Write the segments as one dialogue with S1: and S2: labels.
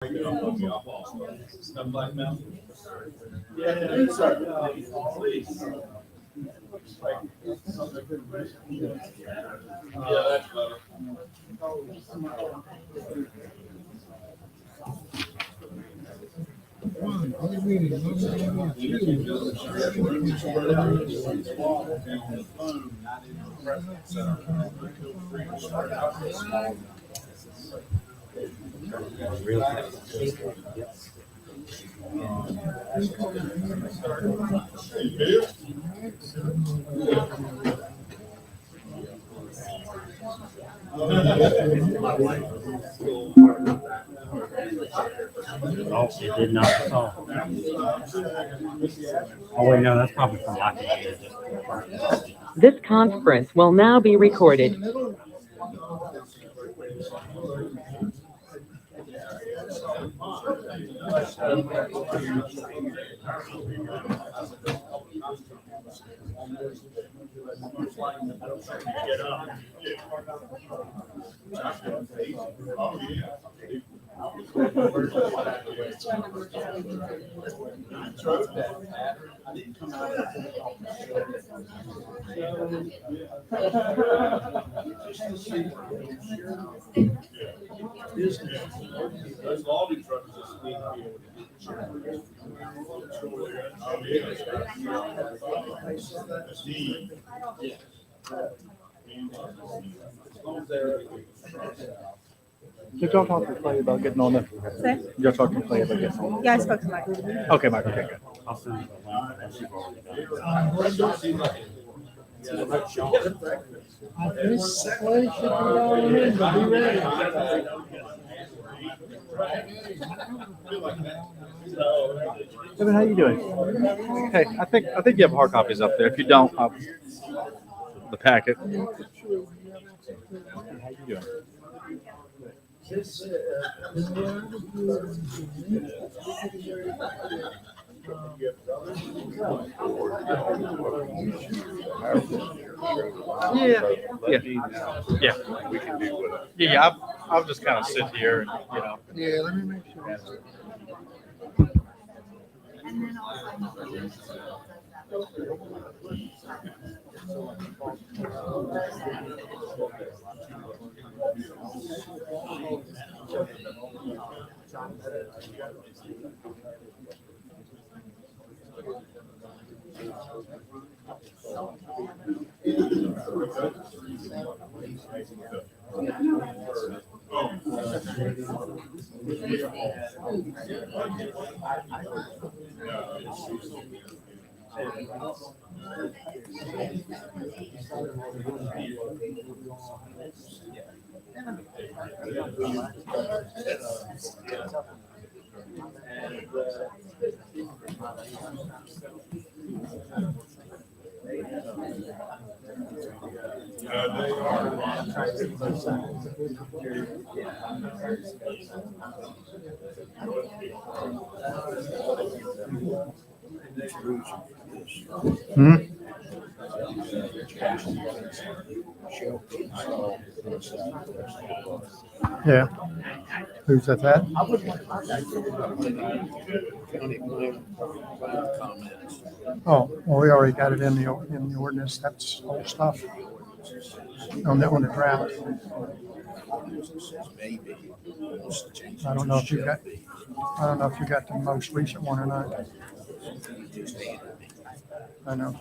S1: Stuff like that. Yeah, that's better.
S2: Oh, it did not at all. Oh, wait, no, that's probably from locking it.
S3: This conference will now be recorded.
S1: Those logging trucks just need to be able
S4: Did y'all talk to Clay about getting on the?
S5: Say?
S4: Did y'all talk to Clay about getting on?
S5: Yeah, I spoke to Mike.
S4: Okay, Mike. Okay, good.
S2: I'll send you the link unless you've already done it.
S6: This Clay should be all in, but be ready.
S4: Kevin, how you doing? Hey, I think you have hard copies up there. If you don't, the packet. How you doing? Yeah. We can do whatever. Yeah. I'll just kind of sit here and
S6: Yeah, let me make sure. Yeah. Who's that? Oh, well, we already got it in the ordinance. That's old stuff on the draft. I don't know if you got the most recent one or not. I know.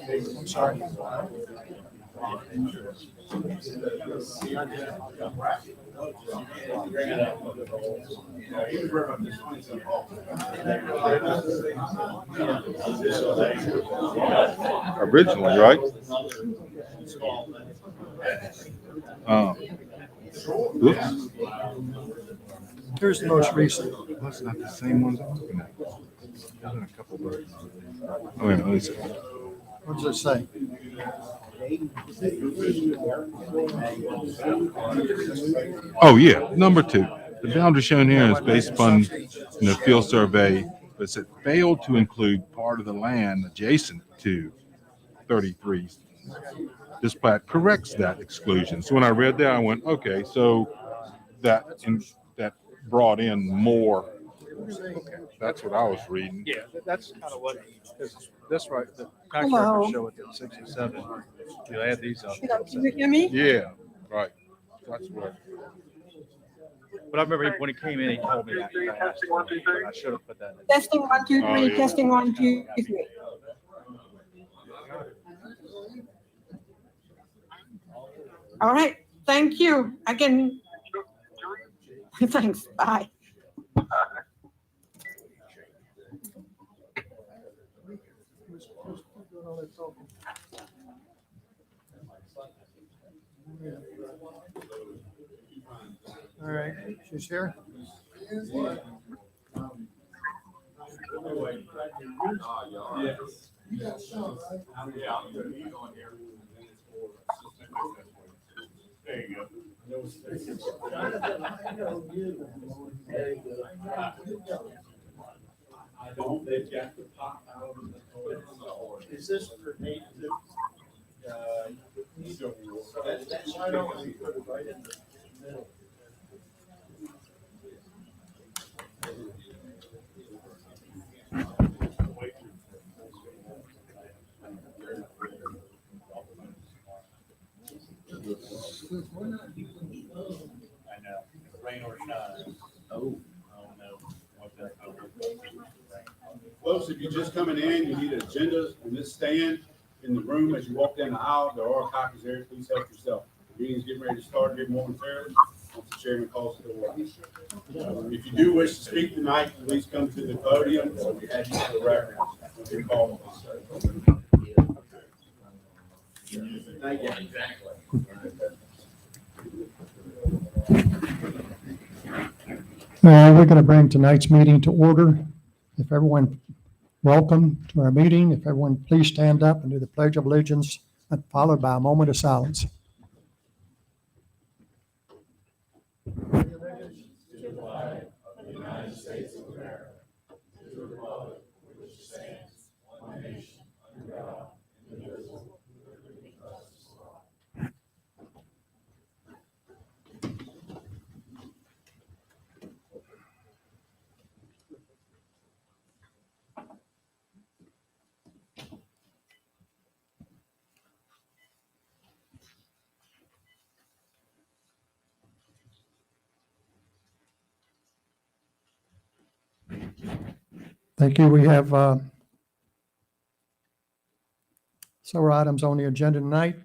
S6: I'm sorry.
S7: Originally, right? Oops.
S6: Here's the most recent.
S2: That's not the same ones I'm looking at. There's been a couple birds. Oh, wait, let me see.
S6: What does it say?
S2: Oh, yeah, number 2. The boundary shown here is based upon field survey, but it said failed to include part of the land adjacent to 33. This plat corrects that exclusion. So when I read that, I went, okay, so that brought in more. Okay, that's what I was reading.
S4: Yeah, that's kind of what, this right, the tax
S5: Hello.
S4: records show it at 67. You add these up.
S5: Can you hear me?
S2: Yeah, right. That's what.
S4: But I remember when he came in, he told me that fast. I should have put that in.
S5: Testing 1, 2, 3.
S2: Oh, yeah.
S5: Testing 1, 2, 3. All right. Thank you. I can. Thanks. Bye.
S6: All right, she's here.
S1: There you go. I don't, they've got the pop out of the toilet. Is this for me? That's why don't we put it right in the middle? I know, rain or shine. Oh, no. Folks, if you're just coming in, you need agendas and this stand in the room as you walk down the aisle. There are copies there. Please help yourself. The meeting's getting ready to start here momentarily. Once the chairman calls it to order. If you do wish to speak tonight, please come to the podium or we have you for the record. Your call. Thank you. Exactly.
S6: We're going to bring tonight's meeting to order. If everyone, welcome to our meeting. If everyone please stand up and do the Pledge of Allegiance, followed by a moment of silence. Thank you. We have several items on the agenda tonight.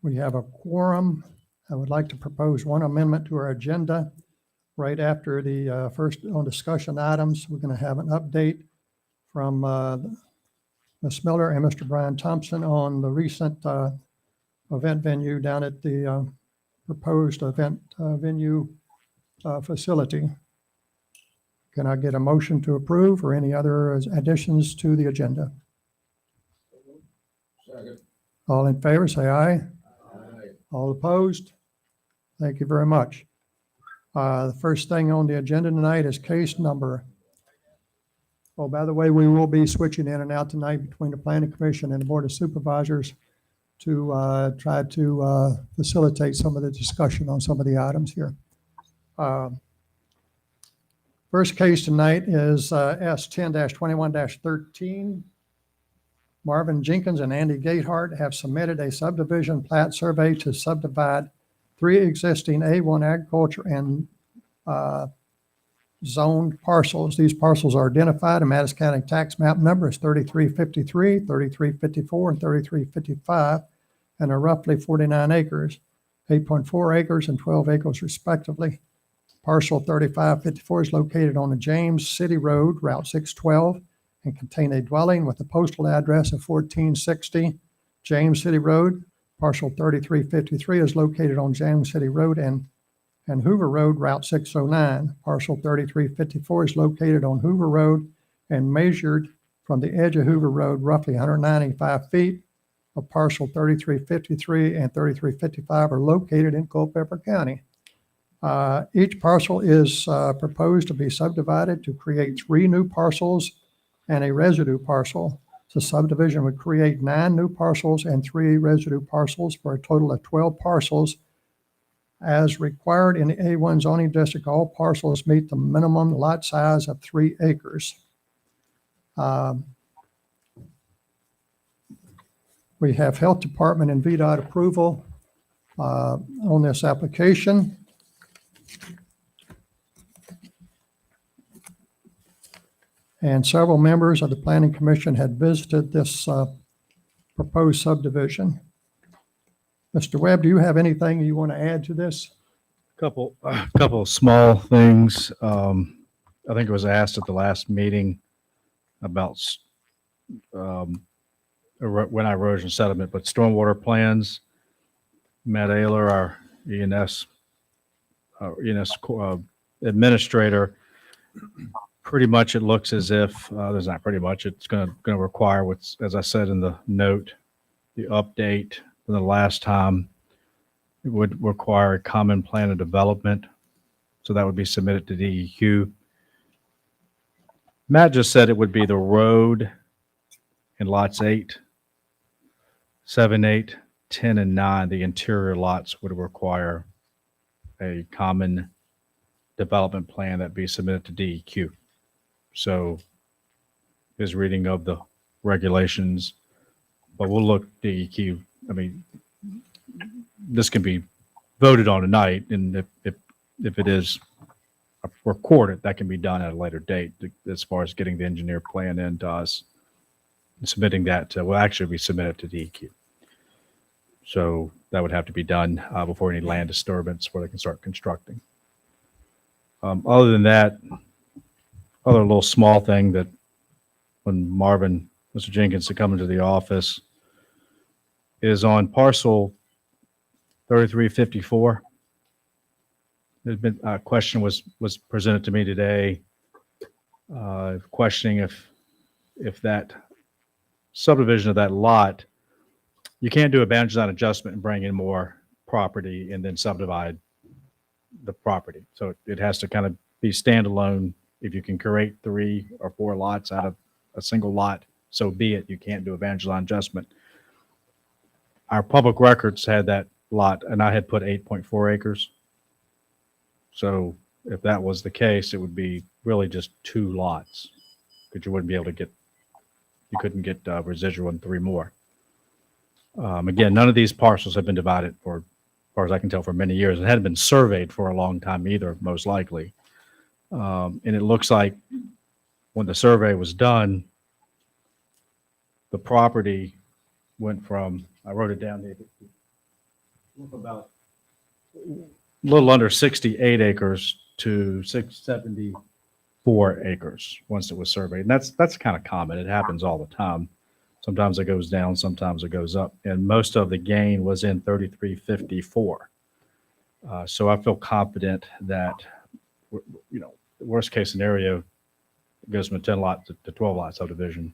S6: We have a quorum. I would like to propose one amendment to our agenda. Right after the first on discussion items, we're going to have an update from Ms. Miller and Mr. Brian Thompson on the recent event venue down at the proposed event venue facility. Can I get a motion to approve or any other additions to the agenda?
S1: Second.
S6: All in favor, say aye.
S1: Aye.
S6: All opposed? Thank you very much. The first thing on the agenda tonight is case number. Oh, by the way, we will be switching in and out tonight between the Planning Commission and the Board of Supervisors to try to facilitate some of the discussion on some of the items here. First case tonight is S10-21-13. Marvin Jenkins and Andy Gatehart have submitted a subdivision plat survey to subdivide 3 existing A1 agriculture and zoned parcels. These parcels are identified. A Madison County tax map number is 3353, 3354, and 3355, and are roughly 49 acres, 8.4 acres and 12 acres respectively. Parcel 3554 is located on the James City Road, Route 612, and contain a dwelling with a postal address of 1460 James City Road. Parcel 3353 is located on James City Road and and Hoover Road, Route 609. Parcel 3354 is located on Hoover Road and measured from the edge of Hoover Road roughly 195 feet. Of parcel 3353 and 3355 are located in Culpeper County. Each parcel is proposed to be subdivided to create 3 new parcels and a residue parcel. The subdivision would create 9 new parcels and 3 residue parcels for a total of 12 parcels. As required in the A1 zoning district, all parcels meet the minimum lot size of 3 acres. We have Health Department and VDOT approval on this application. And several members of the Planning Commission had visited this proposed subdivision. Mr. Webb, do you have anything you want to add to this?
S4: Couple of small things. I think it was asked at the last meeting about when erosion settlement, but stormwater plans. Matt Ayler, our ENS administrator, pretty much it looks as if there's not pretty much. It's going to require what's, as I said in the note, the update from the last time. It would require a common plan of development, so that would be submitted to DEQ. Matt just said it would be the road in lots 8, 7, 8, 10, and 9. The interior lots would require a common development plan that be submitted to DEQ. So his reading of the regulations, but we'll look DEQ. I mean, this can be voted on tonight, and if it is recorded, that can be done at a later date as far as getting the engineer plan into us and submitting that will actually be submitted to DEQ. So that would have to be done before any land disturbance where they can start constructing. Other than that, other little small thing that when Mr. Jenkins had come into the office is on parcel 3354. There's been a question was presented to me today, questioning if that subdivision of that lot, you can't do a boundary design adjustment and bring in more property and then subdivide the property. So it has to kind of be standalone. If you can create 3 or 4 lots out of a single lot, so be it. You can't do a boundary line adjustment. Our public records had that lot, and I had put 8.4 acres. So if that was the case, it would be really just 2 lots, because you wouldn't be able to you couldn't get residual in 3 more. Again, none of these parcels have been divided for, as far as I can tell, for many years. It hadn't been surveyed for a long time either, most likely. And it looks like when the survey was done, the property went from, I wrote it down here, about a little under 68 acres to 674 acres once it was surveyed. And that's kind of common. It happens all the time. Sometimes it goes down, sometimes it goes up. And most of the gain was in 3354. So I feel confident that, the worst case scenario, it goes from a 10 lot to 12 lot subdivision.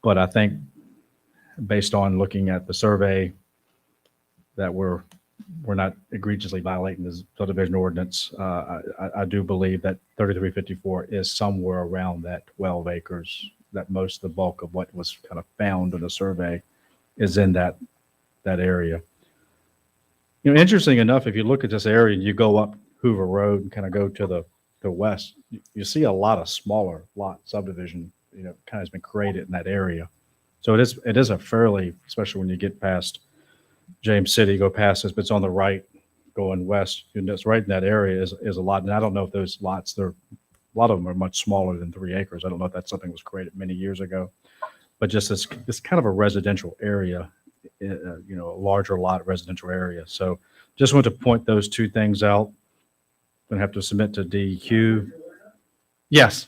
S4: But I think based on looking at the survey that we're not egregiously violating the subdivision ordinance, I do believe that 3354 is somewhere around that 12 acres, that most of the bulk of what was kind of found in the survey is in that area. Interesting enough, if you look at this area and you go up Hoover Road and kind of go to the west, you see a lot of smaller lot subdivision, kind of has been created in that area. So it is a fairly, especially when you get past James City, go past this, but it's on the right going west, and it's right in that area is a lot. And I don't know if those lots, a lot of them are much smaller than 3 acres. I don't know if that's something that was created many years ago, but just this kind of a residential area, a larger lot residential area. So just want to point those 2 things out. Going to have to submit to DEQ. Yes.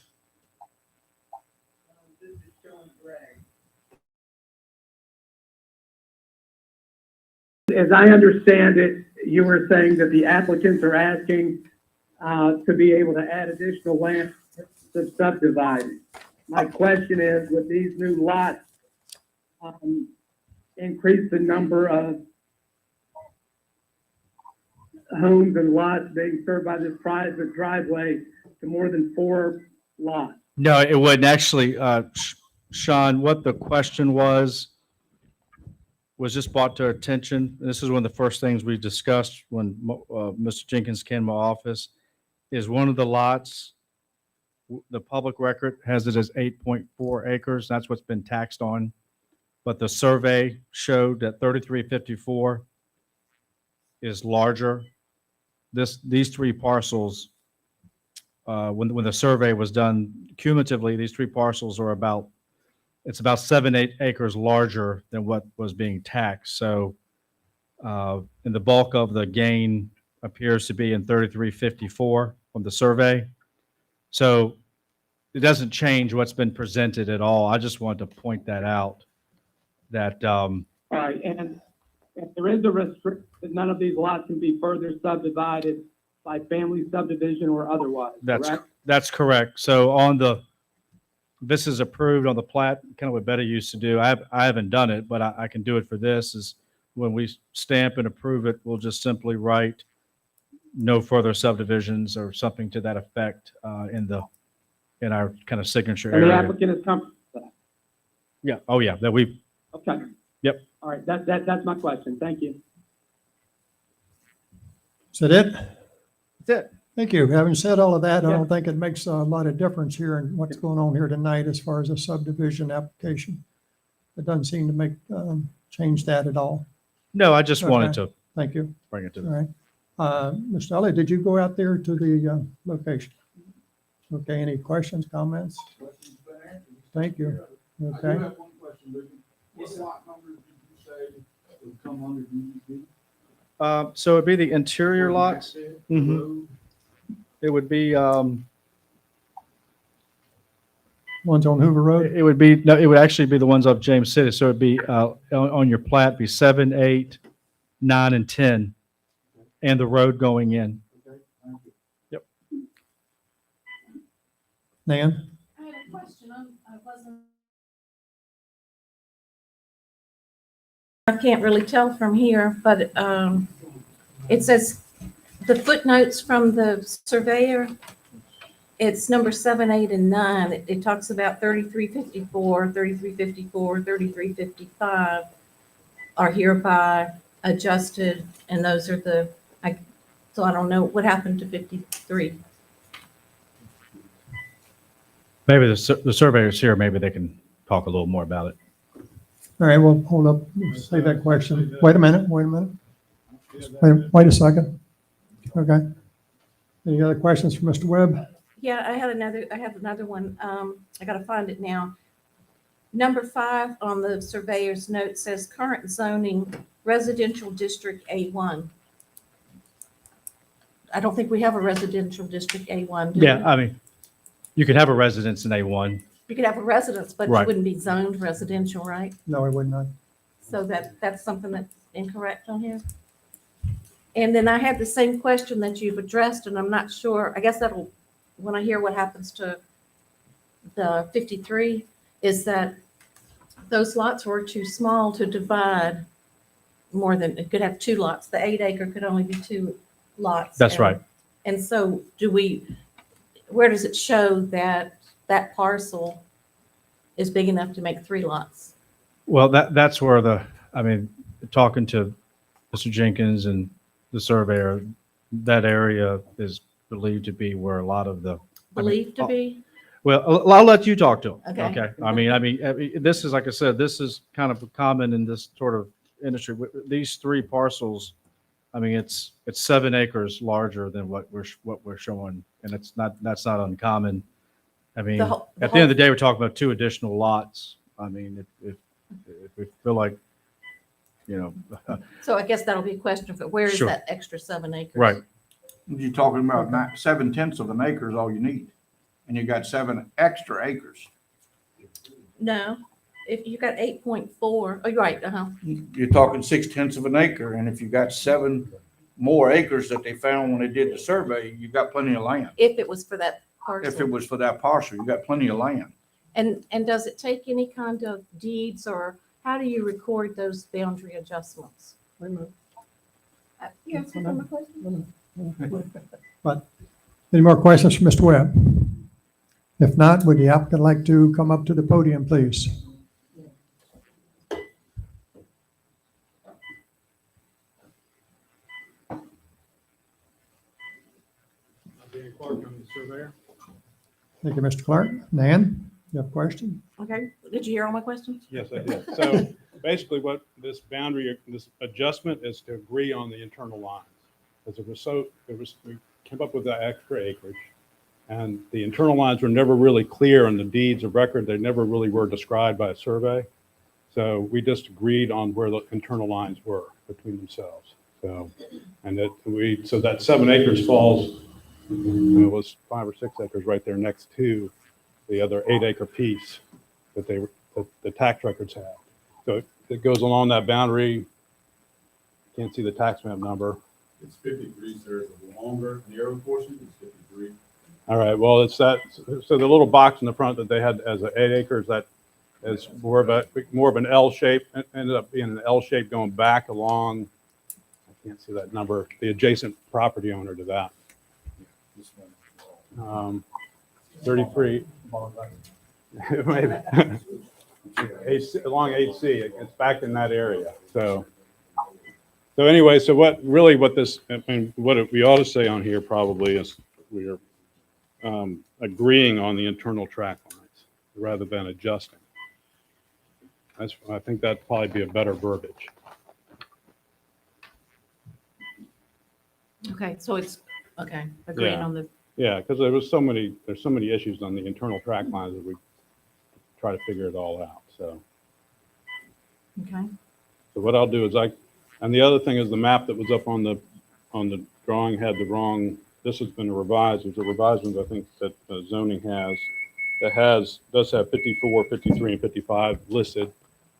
S7: As I understand it, you were saying that the applicants are asking to be able to add additional land to subdivide. My question is, would these new lots increase the number of homes and lots being served by this private driveway to more than 4 lots?
S4: No, it wouldn't. Actually, Sean, what the question was just brought to our attention. This is one of the first things we discussed when Mr. Jenkins came to my office, is one of the lots, the public record has it as 8.4 acres. That's what's been taxed on. But the survey showed that 3354 is larger. These 3 parcels, when the survey was done cumulatively, these 3 parcels are about 7-8 acres larger than what was being taxed. So, and the bulk of the gain appears to be in 3354 from the survey. So it doesn't change what's been presented at all. I just wanted to point that out. That
S7: All right, and if there is a restriction, none of these lots can be further subdivided by family subdivision or otherwise, correct?
S4: that's correct. So this is approved on the plat, kind of what Betty used to do. I haven't done it, but I can do it for this. Is when we stamp and approve it, we'll just simply write no further subdivisions or something to that effect in our kind of signature
S7: And the
S4: area.
S7: applicant is comfortable with that?
S4: Yeah. Oh, yeah. That we.
S7: Okay.
S4: Yep.
S7: All right, that's my question. Thank you.
S6: Is that it?
S4: That's it.
S6: Thank you. Having said all of that, I
S7: Yeah.
S6: don't think it makes a lot of difference here in what's going on here tonight as far as a subdivision application. It doesn't seem to make, change that at all.
S4: No, I just wanted
S6: Okay.
S4: to
S6: Thank you.
S4: bring it to
S6: All
S4: the.
S6: right. Mr. Elliott, did you go out there to the location? Okay, any questions, comments? Thank you. Okay.
S1: I do have one question, Luke. What lot number did you say would come under DEP?
S4: So it'd be the interior lots. Mhm.
S1: Road?
S4: It would be,
S6: One's on Hoover Road?
S4: it would be, no, it would actually be the ones off James City. So it'd be, on your plat, be 7, 8, 9, and 10, and the road going in.
S1: Okay, thank you.
S6: Nan?
S8: I had a question. I wasn't. I can't really tell from here, but it says the footnotes from the surveyor, it's number 7, 8, and 9. It talks about 3354, 3354, 3355 are hereby adjusted, and those are so I don't know what happened to 53.
S4: Maybe the surveyor's here. Maybe they can talk a little more about it.
S6: All right, well, hold up, say that question. Wait a minute. Wait a second. Okay. Any other questions for Mr. Webb?
S8: Yeah, I have another one. I gotta find it now. Number 5 on the surveyor's note says current zoning residential district A1. I don't think we have a residential district A1. do we?
S4: Yeah, I mean, you could have a residence in A1.
S8: You could have a residence, but
S4: Right.
S8: it wouldn't be zoned residential, right?
S6: No, I would not.
S8: So that's something that's incorrect on here. And then I had the same question that you've addressed, and I'm not sure, I guess when I hear what happens to the 53, is that those lots were too small to divide more than, it could have 2 lots. The 8 acre could only be 2 lots.
S4: That's right.
S8: And so where does it show that that parcel is big enough to make 3 lots?
S4: Well, that's where talking to Mr. Jenkins and the surveyor, that area is believed to be where a lot of the.
S8: Believed to be?
S4: Well, I'll let you talk to him.
S8: Okay.
S4: I mean, this is, like I said, this is kind of common in this sort of industry. These 3 parcels, I mean, it's 7 acres larger than what we're showing, and that's not uncommon. I mean,
S8: The whole-
S4: at the end of the day, we're talking about 2 additional lots. I mean, if we feel like,
S8: So I guess that'll be a question of where is
S4: Sure.
S8: that extra 7 acres?
S4: right.
S9: You're talking about 7/10 of an acre is all you need, and you got 7 extra acres.
S8: No, if you got 8.4, oh, you're right,
S9: You're talking 6/10 of an acre, and if you got 7 more acres that they found when they did the survey, you got plenty of land.
S8: If it was for that
S9: If it
S8: parcel.
S9: was for that parcel, you got plenty of land.
S8: And does it take any kind of deeds, or how do you record those boundary adjustments? You answered my question?
S6: But any more questions for Mr. Webb? If not, would the applicant like to come up to the podium, please?
S10: Dan Clark, I'm the surveyor.
S6: Thank you, Mr. Clark. Nan, you have a question?
S8: Okay, did you hear all my questions?
S10: Yes, I did. So basically what this boundary, this adjustment is to agree on the internal lines. Because we came up with that extra acreage. And the internal lines were never really clear in the deeds of record. They never really were described by a survey. So we just agreed on where the internal lines were between themselves. So, and so that 7 acres falls, it was 5 or 6 acres right there next to the other 8-acre piece that the tax records have. So it goes along that boundary. Can't see the tax map number.
S1: It's 53, sir. The longer narrow portion is 53.
S10: All right, well, it's that, so the little box in the front that they had as 8 acres, that is more of an L shape, ended up being an L shape going back along, I can't see that number, the adjacent property owner to that. 33, maybe. Along HC, it's back in that area, so anyway, so what this, and what we ought to say on here probably is we are agreeing on the internal track lines rather than adjusting. I think that'd probably be a better verbiage.
S8: Okay, so it's, okay, agreeing
S10: Yeah.
S8: on the,
S10: Yeah, because there's so many issues on the internal track lines that we try to figure it all out. So
S8: okay,
S10: what I'll do is and the other thing is the map that was up on the drawing had the wrong. This has been revised. There's a revised one, I think, that zoning has, does have 54, 53, and 55 listed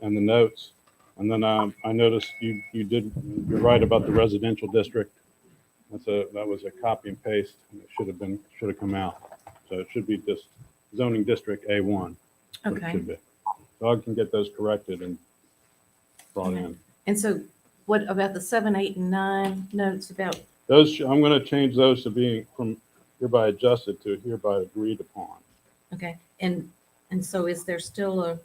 S10: in the notes. And then I noticed you're right about the residential district. That was a copy and paste. And it should have come out. So it should be just zoning district A1. It
S8: okay.
S10: should be. So I can get those corrected and brought in.
S8: And so what about the 7, 8, and 9 notes about,
S10: Those, I'm going to change those to being from hereby adjusted to hereby agreed upon.
S8: okay, and so is there still a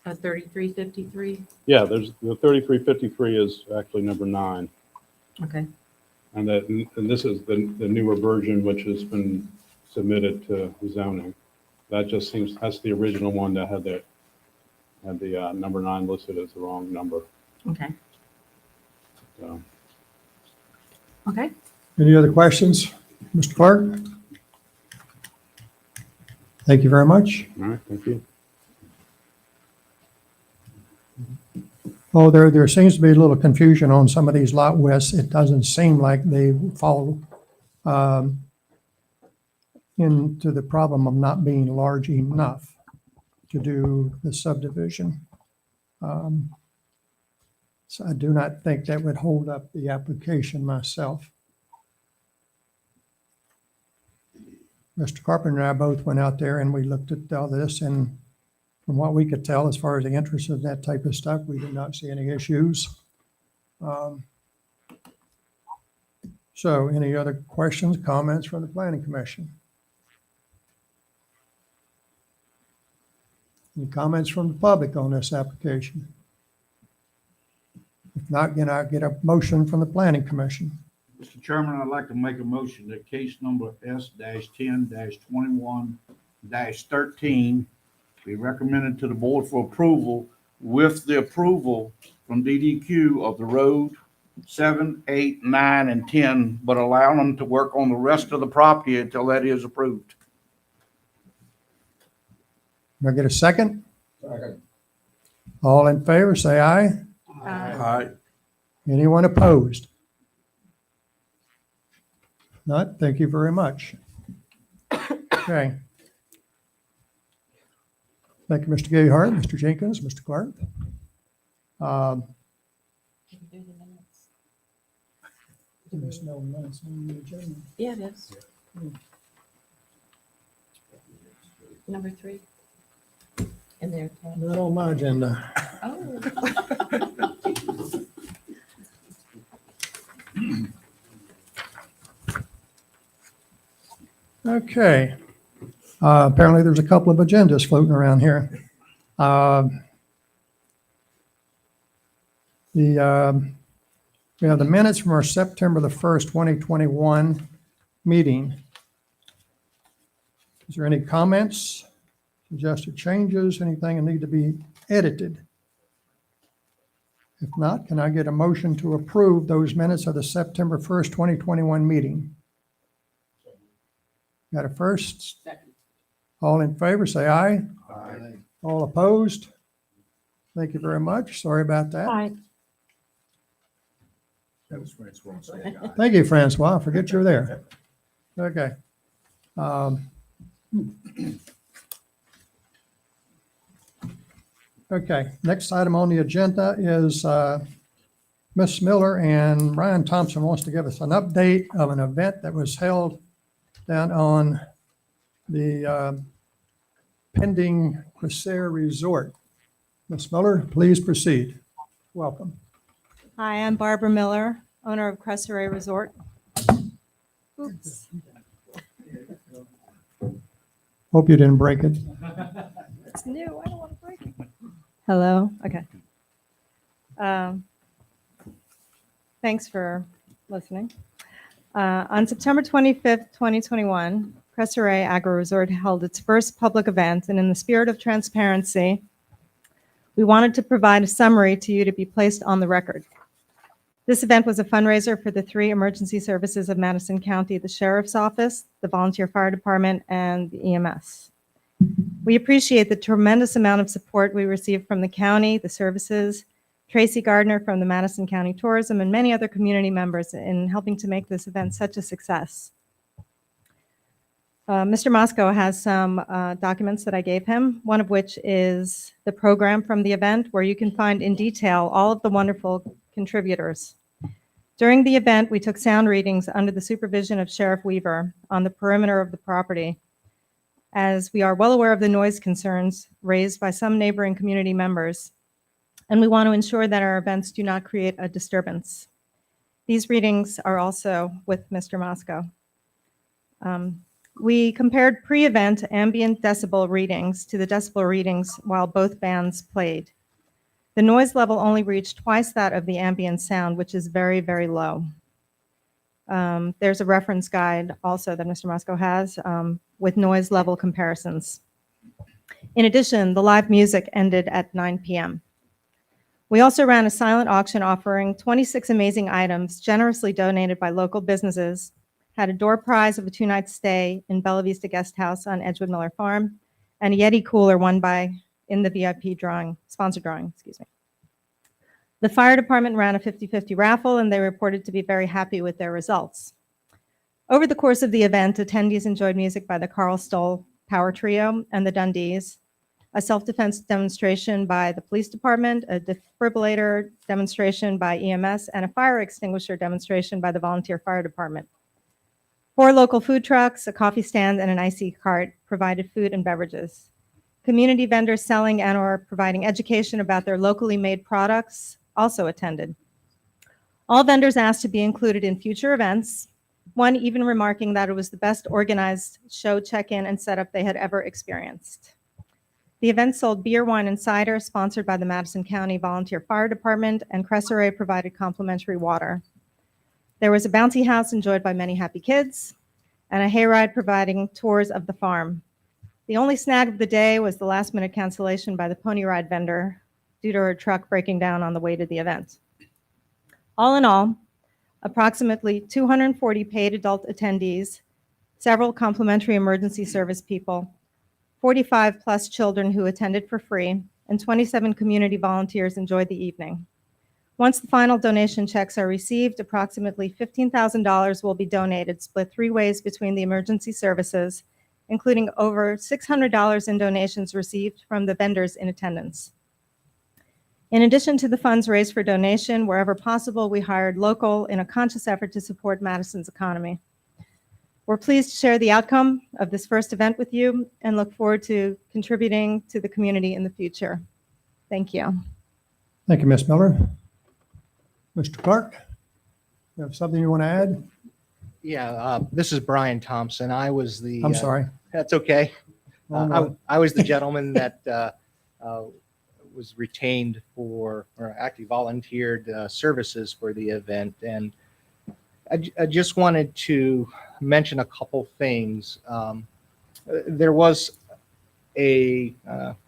S8: 3353?
S10: Yeah, there's the 3353 is actually number 9.
S8: Okay,
S10: And this is the newer version, which has been submitted to zoning. That just seems, that's the original one that had the number 9 listed as the wrong number.
S8: okay,
S10: So,
S8: okay.
S6: Any other questions? Mr. Clark? Thank you very much.
S10: all right, thank you.
S6: Oh, there seems to be a little confusion on some of these lot widths. It doesn't seem like they fall into the problem of not being large enough to do the subdivision. So I do not think that would hold up the application myself. Mr. Carpenter and I both went out there and we looked at all this, and from what we could tell, as far as the interest of that type of stuff, we did not see any issues. So any other questions, comments from the Planning Commission? Any comments from the public on this application? If not, can I get a motion from the Planning Commission?
S9: Mr. Chairman, I'd like to make a motion that case number S-10-21-13 be recommended to the board for approval with the approval from DDQ of the road 7, 8, 9, and 10, but allow them to work on the rest of the property until that is approved.
S6: Can I get a second? Second. All in favor, say aye.
S9: Aye.
S6: Anyone opposed? Not, thank you very much. Okay. Thank you, Mr. Gayhart, Mr. Jenkins, Mr. Clark. There's no minutes on the agenda.
S8: Yeah, it is. Number 3. In there.
S6: Not on my agenda.
S8: Oh.
S6: Okay. Apparently there's a couple of agendas floating around here. We have the minutes from our September the 1st, 2021 meeting. Is there any comments, suggested changes, anything that need to be edited? If not, can I get a motion to approve those minutes of the September 1st, 2021 meeting? Got a first?
S5: Second.
S6: All in favor, say aye.
S9: Aye.
S6: All opposed? Thank you very much. Sorry about that.
S5: Aye.
S6: Thank you, Francois. I forget you're there. Okay. Okay, next item on the agenda is Ms. Miller and Ryan Thompson wants to give us an update of an event that was held down on the pending Quasar Resort. Ms. Miller, please proceed. Welcome.
S11: Hi, I'm Barbara Miller, owner of Cresseray Resort. Oops.
S6: Hope you didn't break it.
S11: It's new. I don't want to break it. Hello. Okay. Thanks for listening. On September 25th, 2021, Cresseray Agro Resort held its first public event, and in the spirit of transparency, we wanted to provide a summary to you to be placed on the record. This event was a fundraiser for the 3 emergency services of Madison County, the Sheriff's Office, the Volunteer Fire Department, and the EMS. We appreciate the tremendous amount of support we received from the county, the services, Tracy Gardner from the Madison County Tourism, and many other community members in helping to make this event such a success. Mr. Mosco has some documents that I gave him, one of which is the program from the event, where you can find in detail all of the wonderful contributors. During the event, we took sound readings under the supervision of Sheriff Weaver on the perimeter of the property, as we are well aware of the noise concerns raised by some neighboring community members, and we want to ensure that our events do not create a disturbance. These readings are also with Mr. Mosco. We compared pre-event ambient decibel readings to the decibel readings while both bands played. The noise level only reached twice that of the ambient sound, which is very, very low. There's a reference guide also that Mr. Mosco has with noise level comparisons. In addition, the live music ended at 9 p.m. We also ran a silent auction offering 26 amazing items generously donated by local businesses, had a door prize of a 2-night stay in Bella Vista Guest House on Edgewood Miller Farm, and a Yeti cooler won in the VIP drawing, sponsor drawing, excuse me. The fire department ran a 50-50 raffle, and they reported to be very happy with their results. Over the course of the event, attendees enjoyed music by the Carl Stoll Power Trio and the Dundees, a self-defense demonstration by the police department, a defibrillator demonstration by EMS, and a fire extinguisher demonstration by the volunteer fire department. 4 local food trucks, a coffee stand, and an icy cart provided food and beverages. Community vendors selling and/or providing education about their locally made products also attended. All vendors asked to be included in future events, one even remarking that it was the best organized show check-in and setup they had ever experienced. The event sold beer, wine, and cider, sponsored by the Madison County Volunteer Fire Department, and Cresseray provided complimentary water. There was a bouncy house enjoyed by many happy kids, and a hayride providing tours of the farm. The only snag of the day was the last-minute cancellation by the pony ride vendor due to her truck breaking down on the way to the event. All in all, approximately 240 paid adult attendees, several complimentary emergency service people, 45 plus children who attended for free, and 27 community volunteers enjoyed the evening. Once the final donation checks are received, approximately $15,000 will be donated, split 3 ways between the emergency services, including over $600 in donations received from the vendors in attendance. In addition to the funds raised for donation, wherever possible, we hired local in a conscious effort to support Madison's economy. We're pleased to share the outcome of this first event with you and look forward to contributing to the community in the future. Thank you.
S6: Thank you, Ms. Miller. Mr. Clark, you have something you want to add?
S12: Yeah, this is Brian Thompson. I was the.
S6: I'm sorry.
S12: That's okay.
S6: Oh, no.
S12: I was the gentleman that was retained for, or actually volunteered services for the event. And I just wanted to mention a couple things. There was I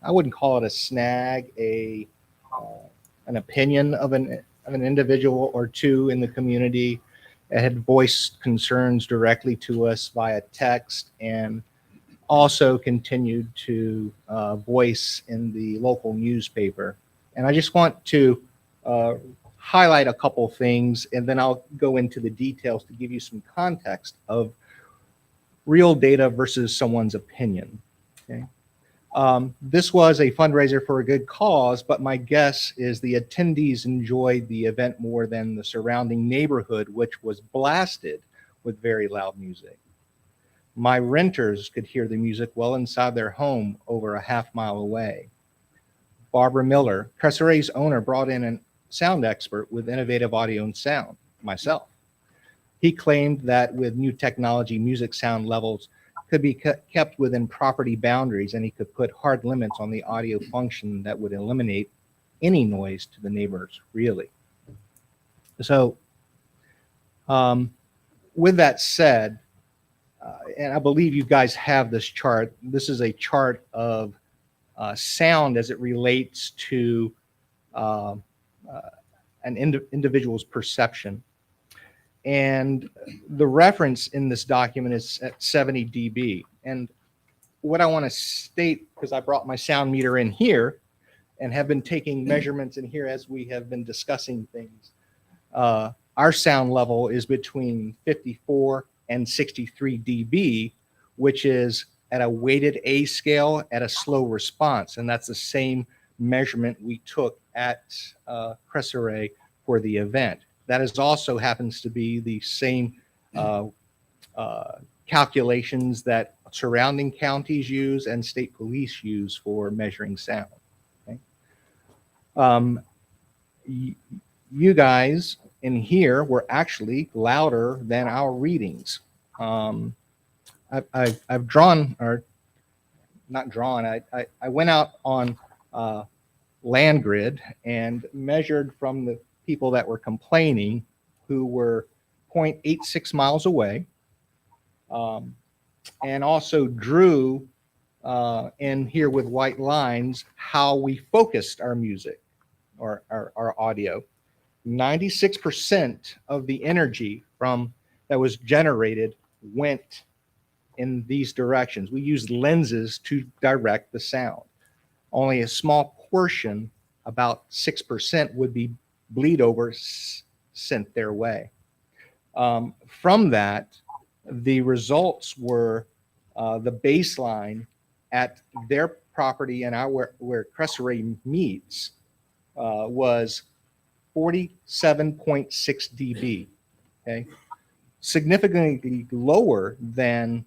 S12: wouldn't call it a snag, an opinion of an individual or two in the community that had voiced concerns directly to us via text, and also continued to voice in the local newspaper. And I just want to highlight a couple things, and then I'll go into the details to give you some context of real data versus someone's opinion. Okay. This was a fundraiser for a good cause, but my guess is the attendees enjoyed the event more than the surrounding neighborhood, which was blasted with very loud music. My renters could hear the music well inside their home over a half-mile away. Barbara Miller, Cressere's owner, brought in a sound expert with innovative audio and sound, myself. He claimed that with new technology, music sound levels could be kept within property boundaries, and he could put hard limits on the audio function that would eliminate any noise to the neighbors, really. So with that said, and I believe you guys have this chart. This is a chart of sound as it relates to an individual's perception. And the reference in this document is at 70 dB. And what I want to state, because I brought my sound meter in here and have been taking measurements in here as we have been discussing things, our sound level is between 54 and 63 dB, which is at a weighted A scale at a slow response. And that's the same measurement we took at Cressere for the event. That is also happens to be the same calculations that surrounding counties use and state police use for measuring sound. Okay? You guys in here were actually louder than our readings. I've drawn, or not drawn, I went out on LandGrid and measured from the people that were complaining, who were 0.86 miles away, and also drew in here with white lines how we focused our music or our audio. 96% of the energy that was generated went in these directions. We used lenses to direct the sound. Only a small portion, about 6%, would be bleed over sent their way. From that, the results were the baseline at their property and where Cressere meets was 47.6 dB. Okay, significantly lower than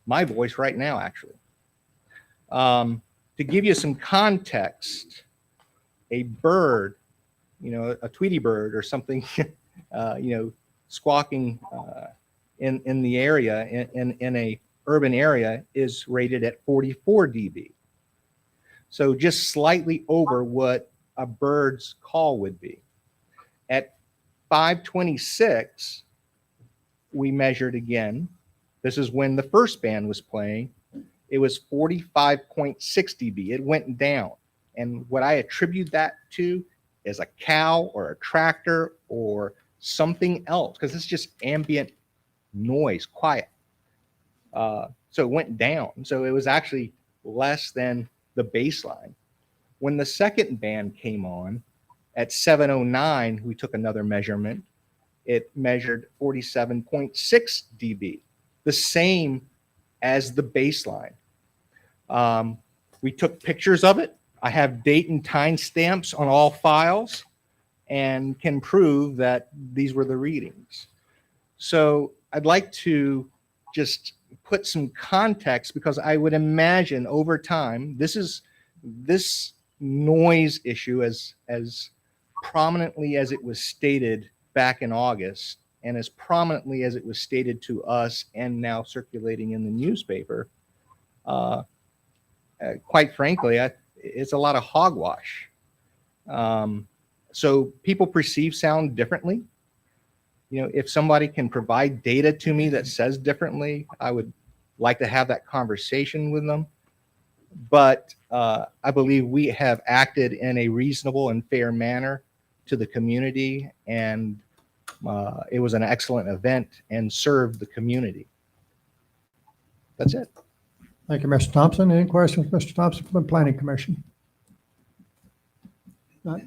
S12: my voice right now, actually. To give you some context, a bird, a Tweety bird or something, squawking in the area, in a urban area, is rated at 44 dB. So just slightly over what a bird's call would be. At 5:26, we measured again. This is when the first band was playing. It was 45.6 dB. It went down. And what I attribute that to is a cow or a tractor or something else, because it's just ambient noise, quiet. So it went down. So it was actually less than the baseline. When the second band came on at 7:09, we took another measurement. It measured 47.6 dB, the same as the baseline. We took pictures of it. I have date and time stamps on all files and can prove that these were the readings. So I'd like to just put some context, because I would imagine over time, this noise issue, as prominently as it was stated back in August, and as prominently as it was stated to us and now circulating in the newspaper, quite frankly, it's a lot of hogwash. So people perceive sound differently. You know, if somebody can provide data to me that says differently, I would like to have that conversation with them. But I believe we have acted in a reasonable and fair manner to the community, and it was an excellent event and served the community. That's it.
S6: Thank you, Mr. Thompson. Any questions, Mr. Thompson, from the Planning Commission?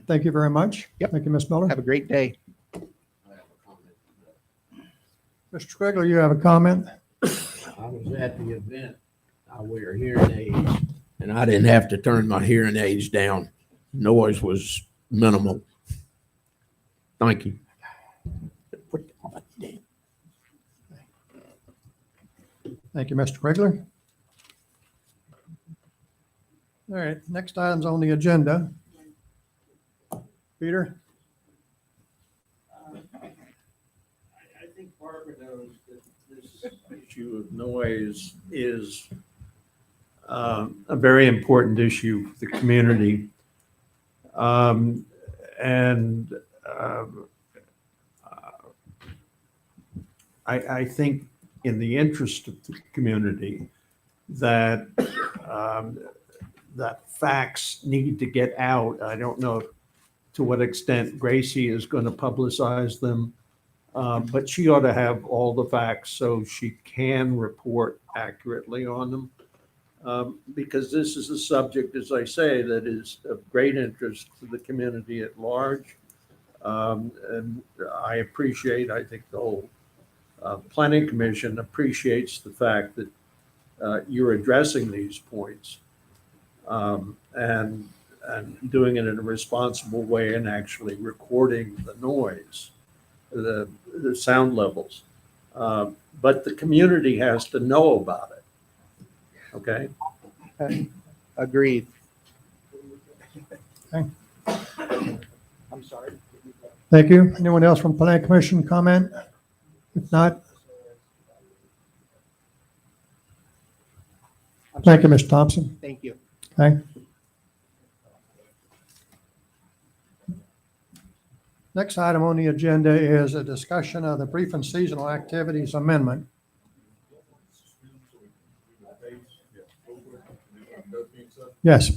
S6: Thank you very much.
S12: Yep.
S6: Thank you, Ms. Miller.
S12: Have a great day.
S6: Mr. Trigler, you have a comment?
S13: I was at the event. I wear hearing aids, and I didn't have to turn my hearing aids down. Noise was minimal. Thank you.
S6: Thank you, Mr. Trigler. All right, next item's on the agenda. Peter?
S13: I think Barbara knows that this issue of noise is a very important issue for the community. I think in the interest of the community that that facts need to get out. I don't know to what extent Gracie is going to publicize them, but she ought to have all the facts so she can report accurately on them. Because this is a subject, as I say, that is of great interest to the community at large. And I appreciate, I think the whole Planning Commission appreciates the fact that you're addressing these points and doing it in a responsible way and actually recording the noise, the sound levels. But the community has to know about it. Okay?
S12: Agreed.
S6: Okay.
S12: I'm sorry.
S6: Thank you. Anyone else from Planning Commission comment? If not, thank you, Mr. Thompson.
S12: Thank you.
S6: Okay. Next item on the agenda is a discussion of the brief and seasonal activities amendment. Yes,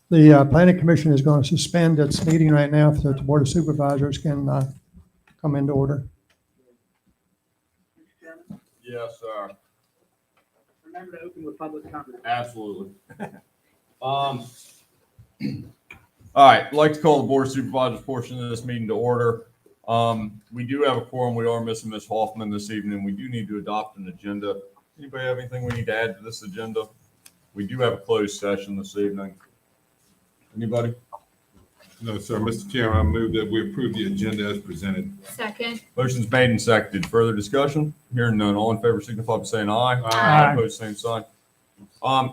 S6: the Planning Commission is going to suspend its meeting right now so that the Board of Supervisors can come into order.
S14: Yes, sir.
S7: Remember to open with public comment.
S14: Absolutely. All right, I'd like to call the Board of Supervisors portion of this meeting to order. We do have a quorum. We are missing Ms. Hoffman this evening. We do need to adopt an agenda. Anybody have anything we need to add to this agenda? We do have a closed session this evening. Anybody?
S2: No, sir. Mr. Chairman, I move that we approve the agenda as presented.
S8: Second.
S14: Motion's made and seconded. Further discussion? Hearing none. All in favor signify by saying aye.
S8: Aye.
S14: Opposed, same sign.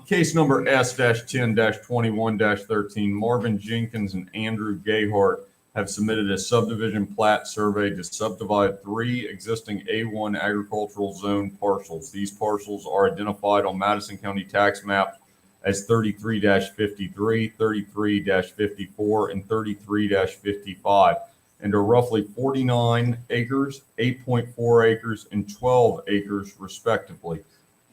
S14: Case number S-10-21-13, Marvin Jenkins and Andrew Gayhart have submitted a subdivision plat survey to subdivide 3 existing A1 agricultural zone parcels. These parcels are identified on Madison County tax map as 33-53, 33-54, and 33-55, and are roughly 49 acres, 8.4 acres, and 12 acres respectively.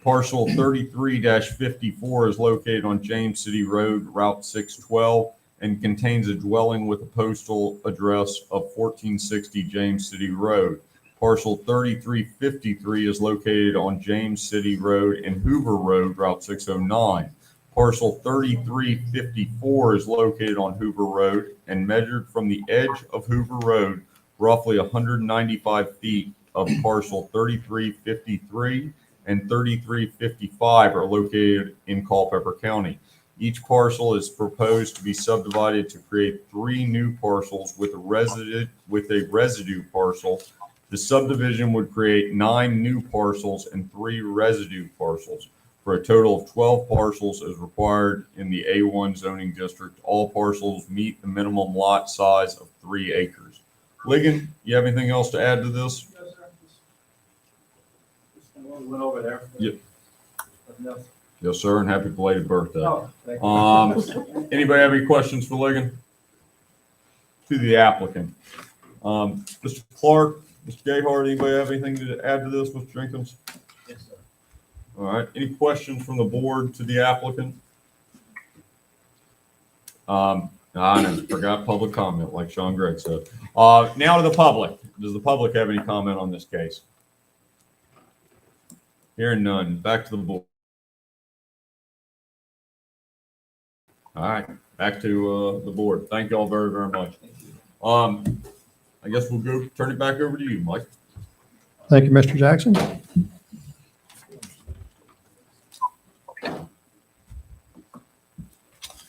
S14: Parcel 33-54 is located on James City Road, Route 612, and contains a dwelling with a postal address of 1460 James City Road. Parcel 3353 is located on James City Road and Hoover Road, Route 609. Parcel 3354 is located on Hoover Road and measured from the edge of Hoover Road, roughly 195 feet of parcel 3353 and 3355 are located in Culpeper County. Each parcel is proposed to be subdivided to create 3 new parcels with a residue parcel. The subdivision would create 9 new parcels and 3 residue parcels for a total of 12 parcels as required in the A1 zoning district. All parcels meet the minimum lot size of 3 acres. Ligon, you have anything else to add to this?
S1: Went over there.
S14: Yep. Yes, sir, and happy belated birthday.
S1: Oh, thank you.
S14: Anybody have any questions for Ligon? To the applicant. Mr. Clark, Mr. Gayhart, anybody have anything to add to this, Mr. Jenkins?
S1: Yes, sir.
S14: All right, any questions from the board to the applicant? I forgot public comment, like Sean Gregg said. Now to the public. Does the public have any comment on this case? Hearing none, back to the board. All right, back to the board. Thank you all very, very much. I guess we'll turn it back over to you, Mike.
S6: Thank you, Mr. Jackson.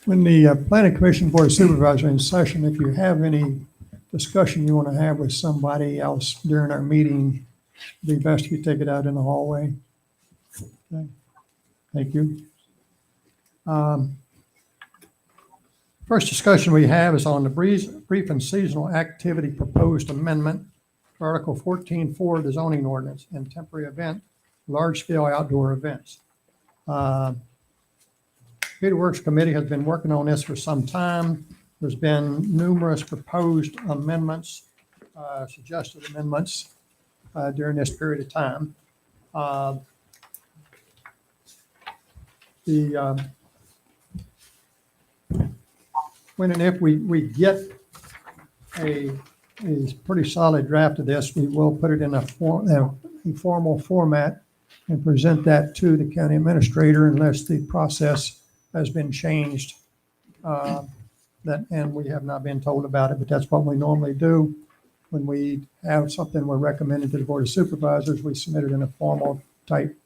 S6: When the Planning Commission Board of Supervisors are in session, if you have any discussion you want to have with somebody else during our meeting, it'd be best if you take it out in the hallway. Okay. Thank you. First discussion we have is on the brief and seasonal activity proposed amendment to Article 14.4 of the zoning ordinance and temporary event, large-scale outdoor events. Peter Works Committee has been working on this for some time. There's been numerous proposed amendments, suggested amendments during this period of time. When and if we get a pretty solid draft of this, we will put it in a formal format and present that to the county administrator unless the process has been changed. And we have not been told about it, but that's what we normally do. When we have something we're recommending to the Board of Supervisors, we submit it in a formal type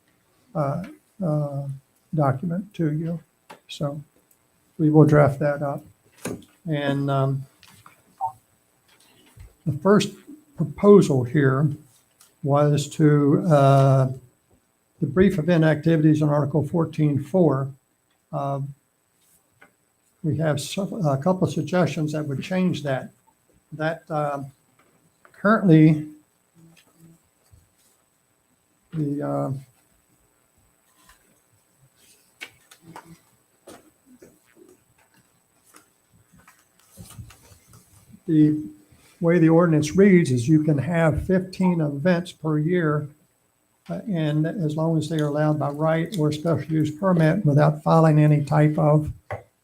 S6: document to you. So we will draft that up. And the first proposal here was to the brief event activities on Article 14.4. We have a couple of suggestions that would change that. Currently, the way the ordinance reads is you can have 15 events per year, and as long as they are allowed by right or special use permit without filing any type of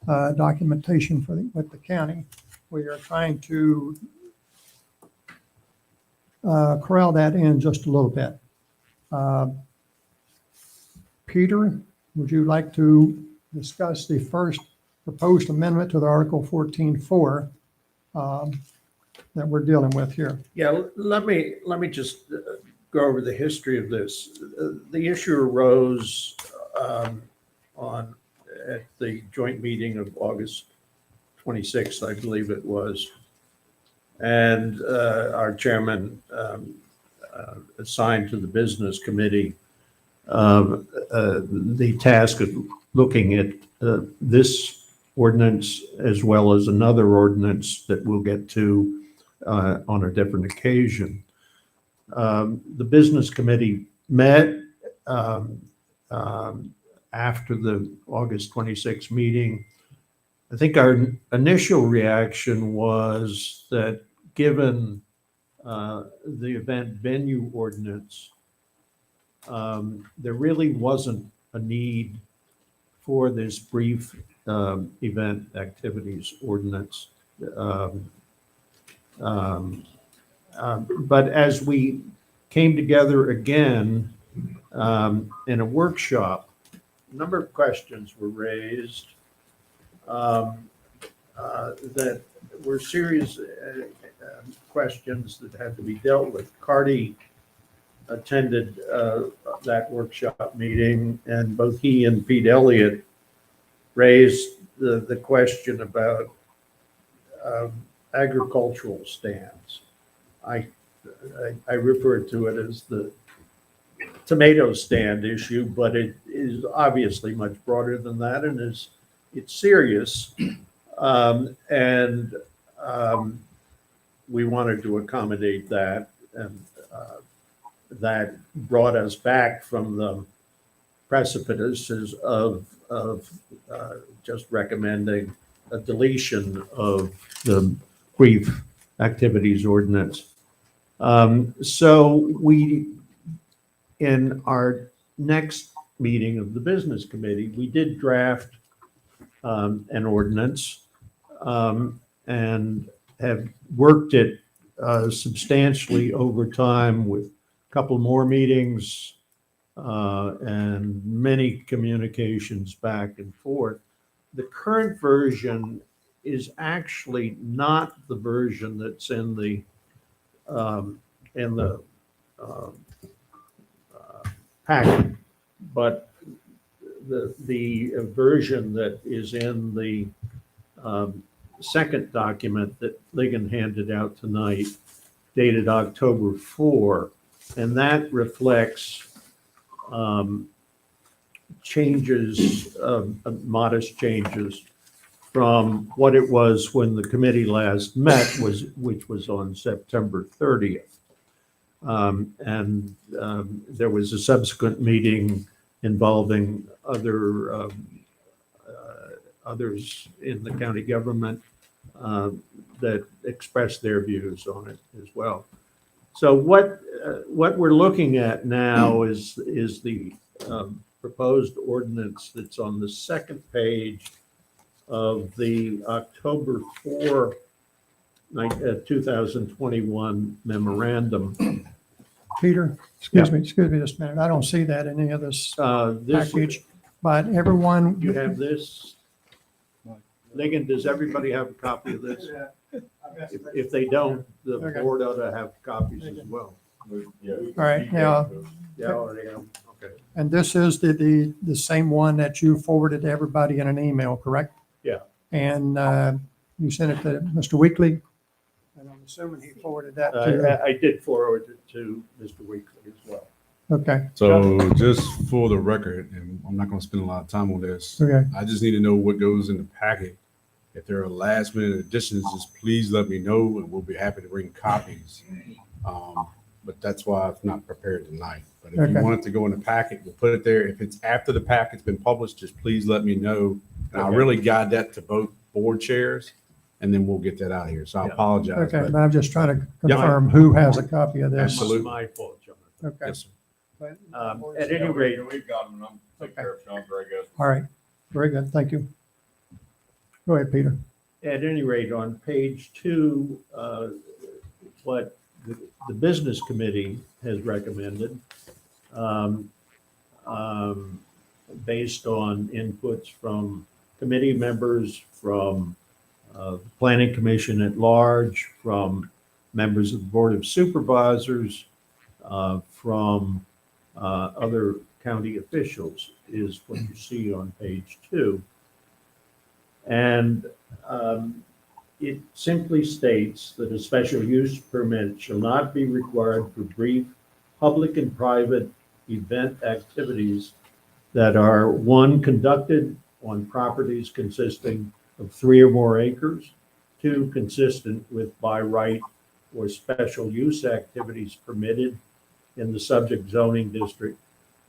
S6: documentation with the county. We are trying to corral that in just a little bit. Peter, would you like to discuss the first proposed amendment to the Article 14.4 that we're dealing with here?
S13: Yeah, let me just go over the history of this. The issue arose at the joint meeting of August 26th, I believe it was. And our chairman assigned to the business committee the task of looking at this ordinance as well as another ordinance that we'll get to on a different occasion. The business committee met after the August 26th meeting. I think our initial reaction was that given the event venue ordinance, there really wasn't a need for this brief event activities ordinance. But as we came together again in a workshop, a number of questions were raised that were serious questions that had to be dealt with. Carty attended that workshop meeting, and both he and Pete Elliott raised the question about agricultural stands. I refer to it as the tomato stand issue, but it is obviously much broader than that, and it's serious. We wanted to accommodate that, and that brought us back from the precipices of just recommending a deletion of the brief activities ordinance. So we, in our next meeting of the business committee, we did draft an ordinance and have worked it substantially over time with a couple more meetings and many communications back and forth. The current version is actually not the version that's in the packet, but the version that is in the second document that Ligon handed out tonight, dated October 4, and that reflects changes, modest changes from what it was when the committee last met, which was on September 30th. There was a subsequent meeting involving others in the county government that expressed their views on it as well. So what we're looking at now is the proposed ordinance that's on the second page of the October 4, 2021 memorandum.
S6: Peter, excuse me just a minute. I don't see that in any of this package, but everyone.
S13: You have this. Ligon, does everybody have a copy of this? If they don't, the board ought to have copies as well.
S6: All right, now.
S13: Yeah, already have. Okay.
S6: And this is the same one that you forwarded to everybody in an email, correct?
S13: Yeah.
S6: And you sent it to Mr. Weekly? And I'm assuming he forwarded that to.
S13: I did forward it to Mr. Weekly as well.
S6: Okay.
S15: So just for the record, and I'm not going to spend a lot of time on this.
S6: Okay.
S15: I just need to know what goes in the packet. If there are last minute additions, just please let me know, and we'll be happy to bring copies. But that's why I've not prepared tonight. But if you want it to go in the packet, we'll put it there. If it's after the packet's been published, just please let me know. And I'll really guide that to both board chairs, and then we'll get that out of here. So I apologize.
S6: Okay, but I'm just trying to confirm who has a copy of this.
S15: Absolutely.
S13: My fault, Jonathan.
S6: Okay.
S15: Yes, sir.
S13: At any rate,
S14: We've got them, and I'm taking care of Sean Gregg.
S6: All right, very good, thank you. Go ahead, Peter.
S13: at any rate, on page 2, what the business committee has recommended, based on inputs from committee members, from the planning commission at large, from members of the board of supervisors, from other county officials, is what you see on page 2. And it simply states that a special use permit shall not be required for brief public and private event activities that are, 1, conducted on properties consisting of 3 or more acres, 2, consistent with by right or special use activities permitted in the subject zoning district,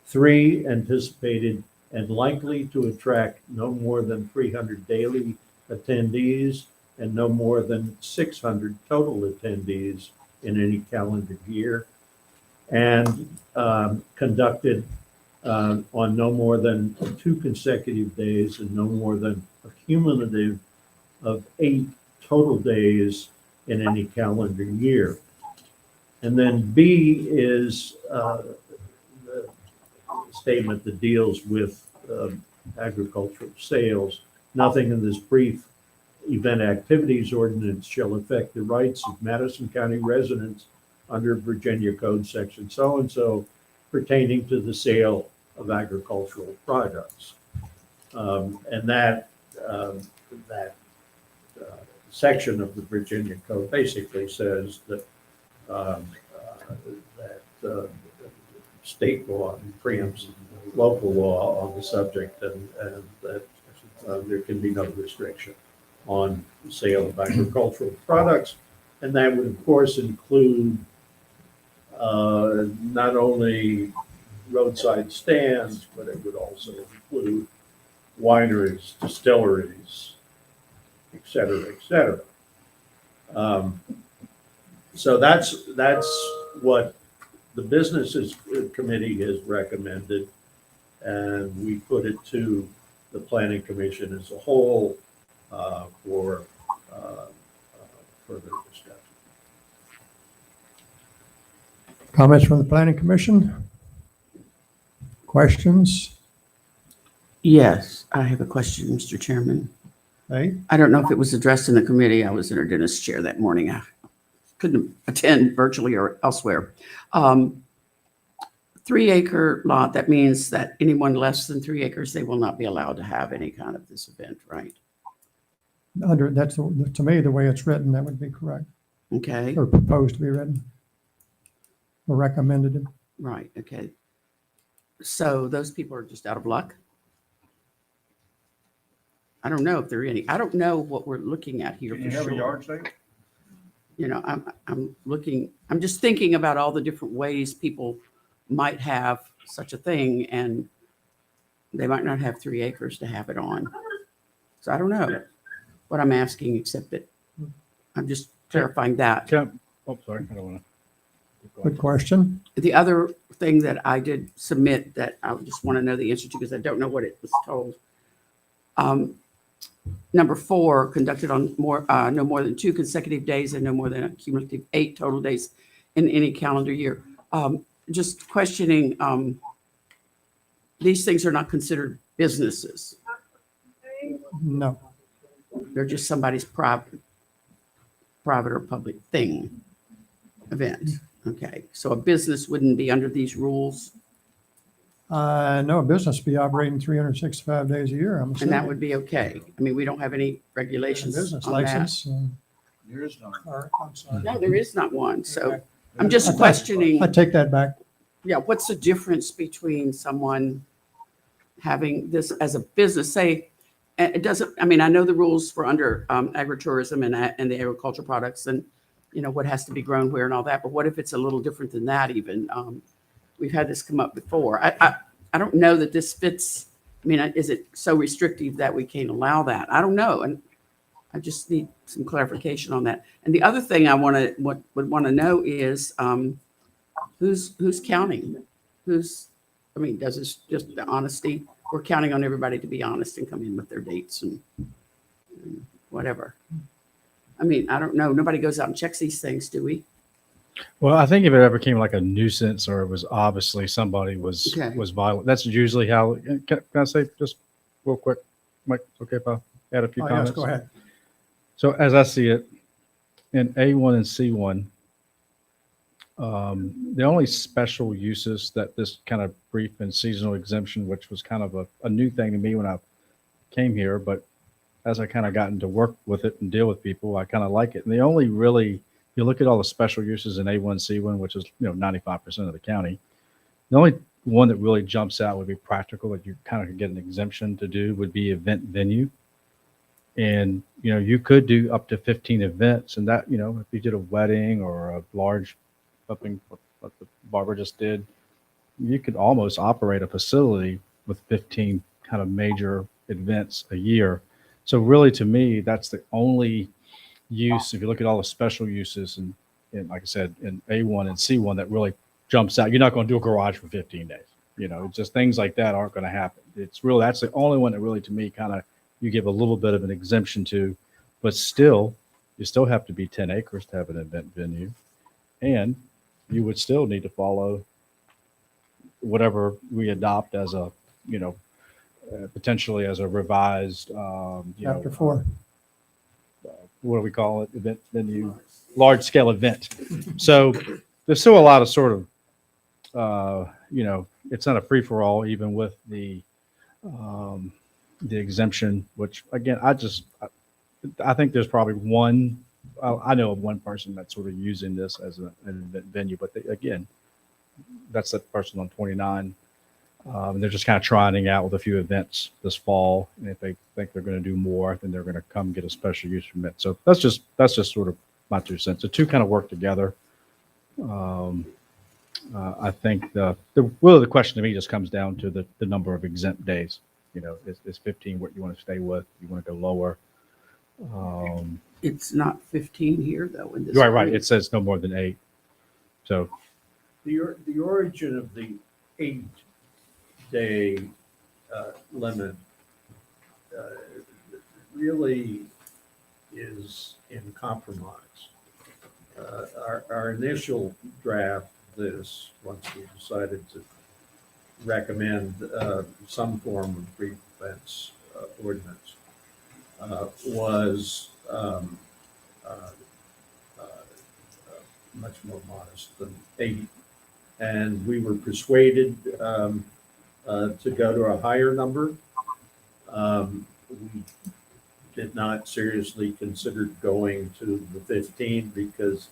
S13: 3, anticipated and likely to attract no more than 300 daily attendees and no more than 600 total attendees in any calendar year, and conducted on no more than 2 consecutive days and no more than a cumulative of 8 total days in any calendar year. And then B is the statement that deals with agricultural sales. Nothing in this brief event activities ordinance shall affect the rights of Madison County residents under Virginia Code section so-and-so pertaining to the sale of agricultural products. And that section of the Virginia Code basically says that state law preempts local law on the subject, and that there can be no restriction on the sale of agricultural products. And that would, of course, include not only roadside stands, but it would also include wineries, distilleries, et cetera, et cetera. So that's what the Businesses Committee has recommended, and we put it to the Planning Commission as a whole for further discussion.
S6: Comments from the Planning Commission? Questions?
S16: Yes, I have a question, Mr. Chairman.
S6: Hey,
S16: I don't know if it was addressed in the committee. I was in our dentist chair that morning. I couldn't attend virtually or elsewhere. 3-acre lot, that means that anyone less than 3 acres, they will not be allowed to have any kind of this event, right?
S6: that's, to me, the way it's written, that would be correct,
S16: Okay,
S6: or proposed to be written, or recommended.
S16: right, okay. So those people are just out of luck? I don't know if there are any. I don't know what we're looking at here.
S9: Can you
S16: for
S9: have a
S16: sure.
S9: yard sale?
S16: You know, I'm just thinking about all the different ways people might have such a thing, and they might not have 3 acres to have it on. So I don't know what I'm asking, except that I'm just clarifying that.
S4: Oh, sorry, I don't want to.
S6: Good question.
S16: The other thing that I did submit that I just want to know the answer to, because I don't know what it was told. Number 4, conducted on no more than 2 consecutive days and no more than a cumulative 8 total days in any calendar year. Just questioning, these things are not considered businesses.
S6: No.
S16: They're just somebody's private or public thing, event. Okay, so a business wouldn't be under these rules,
S6: No, a business be operating 365 days a year, I'm
S16: and
S6: assuming.
S16: that would be okay. I mean, we don't have any regulations
S6: Business
S16: on that.
S6: license.
S9: There is none.
S6: I'm sorry.
S16: No, there is not one. So I'm just questioning,
S6: I take that back.
S16: yeah, what's the difference between someone having this as a business, say, it doesn't, I mean, I know the rules for under agritourism and the agricultural products and, you know, what has to be grown where and all that, but what if it's a little different than that even? We've had this come up before. I don't know that this fits. I mean, is it so restrictive that we can't allow that? I don't know. And I just need some clarification on that. And the other thing I would want to know is who's counting? I mean, does this just the honesty? We're counting on everybody to be honest and come in with their dates and whatever. I mean, I don't know. Nobody goes out and checks these things, do we?
S4: Well, I think if it ever came like a nuisance or it was obviously somebody was violent, that's usually how. Can I say just real quick, Mike? Okay, if I add a few comments.
S6: Yes, go ahead.
S4: So as I see it, in A1 and C1, the only special uses that this kind of brief and seasonal exemption, which was kind of a new thing to me when I came here, but as I kind of gotten to work with it and deal with people, I kind of like it. And the only really, you look at all the special uses in A1, C1, which is 95% of the county. The only one that really jumps out would be practical that you kind of could get an exemption to do would be event venue. And you could do up to 15 events, and that if you did a wedding or a large something like the Barbara just did, you could almost operate a facility with 15 kind of major events a year. So really, to me, that's the only use, if you look at all the special uses and like I said, in A1 and C1 that really jumps out. You're not going to do a garage for 15 days. Just things like that aren't going to happen. It's really, that's the only one that really, to me, kind of you give a little bit of an exemption to, but still, you still have to be 10 acres to have an event venue. And you would still need to follow whatever we adopt as a, potentially as a revised,
S6: Chapter 4.
S4: What do we call it? Event venue, large scale event. So there's still a lot of sort of, it's not a free for all, even with the the exemption, which again, I think there's probably one, I know of one person that's sort of using this as an event venue, but again, that's that person on 29. They're just kind of trying out with a few events this fall. And if they think they're going to do more, then they're going to come get a special use permit. So that's just sort of my 2 cents. The two kind of work together. I think the question to me just comes down to the number of exempt days. You know, is 15 what you want to stay with? You want to go lower?
S16: It's not 15 here though. In this
S4: Right.
S16: agreement.
S4: It says no more than 8. So
S13: The origin of the 8-day limit really is in compromise. Our initial draft, this, once we decided to recommend some form of brief events ordinance, was much more modest than 8. And we were persuaded to go to a higher number. We did not seriously consider going to the 15 because,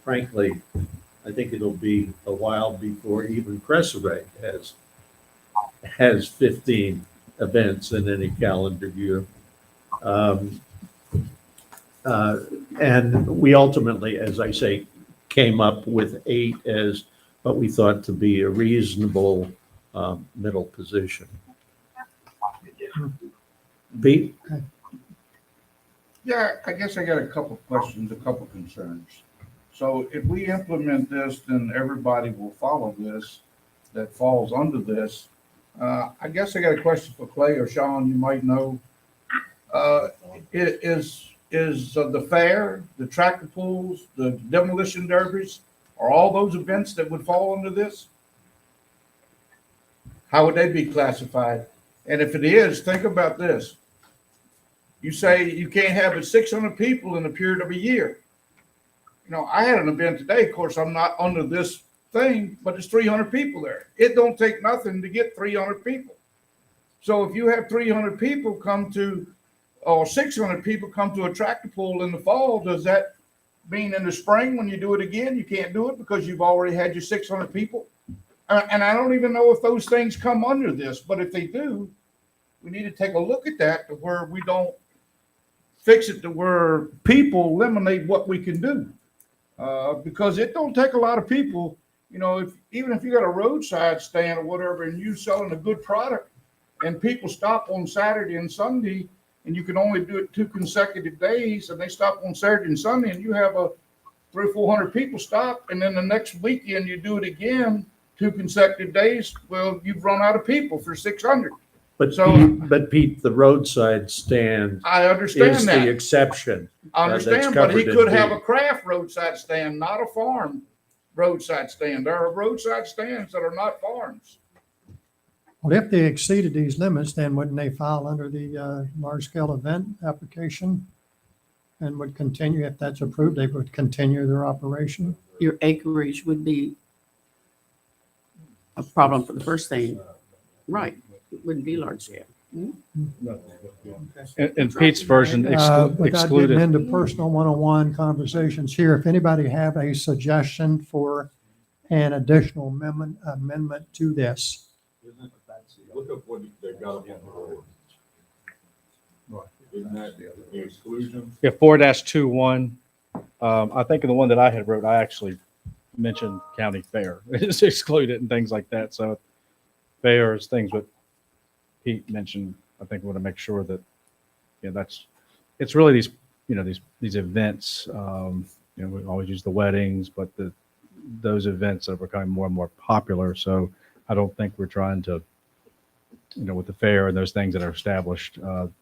S13: frankly, I think it'll be a while before even Cresseray has 15 events in any calendar year. And we ultimately, as I say, came up with 8 as what we thought to be a reasonable middle position. Pete?
S9: Yeah, I guess I got a couple of questions, a couple of concerns. So if we implement this, then everybody will follow this that falls under this. I guess I got a question for Clay or Sean, you might know. Is the fair, the tractor pulls, the demolition derbies, are all those events that would fall under this? How would they be classified? And if it is, think about this. You say you can't have it 600 people in a period of a year. You know, I had an event today. Of course, I'm not under this thing, but it's 300 people there. It don't take nothing to get 300 people. So if you have 300 people come to, or 600 people come to a tractor pull in the fall, does that mean in the spring when you do it again, you can't do it because you've already had your 600 people? And I don't even know if those things come under this, but if they do, we need to take a look at that to where we don't fix it to where people eliminate what we can do. Because it don't take a lot of people, you know, even if you got a roadside stand or whatever and you selling a good product and people stop on Saturday and Sunday and you can only do it 2 consecutive days and they stop on Saturday and Sunday and you have 300 or 400 people stop and then the next weekend you do it again 2 consecutive days, well, you've run out of people for 600.
S13: But Pete, the roadside stand
S9: I understand
S13: is
S9: that.
S13: the exception.
S9: I
S13: that's
S9: understand, but he
S13: covered in
S9: could have
S13: B.
S9: a craft roadside stand, not a farm roadside stand. There are roadside stands that are not farms.
S6: Well, if they exceeded these limits, then wouldn't they file under the large-scale event application and would continue, if that's approved, they would continue their operation?
S16: Your acreage would be a problem for the first thing. Right. It wouldn't be large scale.
S4: in Pete's version,
S6: Without getting
S4: excluded.
S6: into personal one-on-one conversations here, if anybody have a suggestion for an additional amendment to this?
S14: Look up what they got up on the ordinance. Isn't that the exclusion?
S4: Yeah, 4-21. I think in the one that I had wrote, I actually mentioned county fair. It's excluded and things like that. So fairs, things that Pete mentioned, I think we want to make sure that, it's really these, these events, we always use the weddings, but those events are becoming more and more popular. So I don't think we're trying to, with the fair and those things that are established, what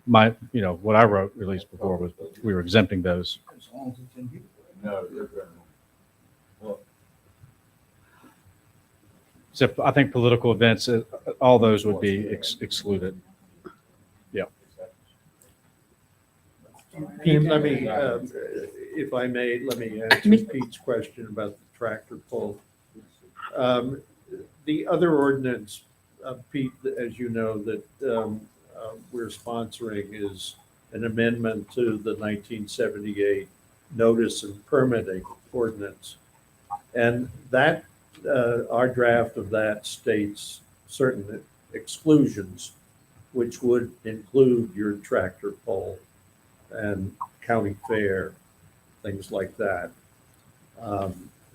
S4: I wrote, at least before, was we were exempting those.
S9: As long as it's in here.
S14: No, well,
S4: So I think political events, all those would be excluded. Yeah.
S13: Pete, let me, if I may, let me answer Pete's question about the tractor pull. The other ordinance Pete, as you know, that we're sponsoring is an amendment to the 1978 notice and permitting ordinance. And that, our draft of that states certain exclusions, which would include your tractor pull and county fair, things like that.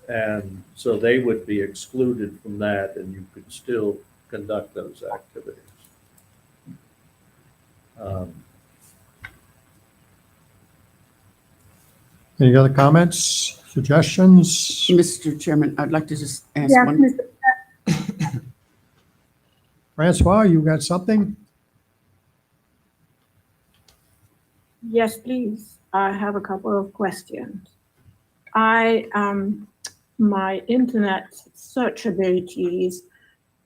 S13: And so they would be excluded from that, and you could still conduct those activities.
S6: Any other comments, suggestions?
S16: Mr. Chairman, I'd like to just ask
S5: Yes,
S16: one.
S5: Mr.
S6: Francois, you got something?
S17: Yes, please. I have a couple of questions. My internet search abilities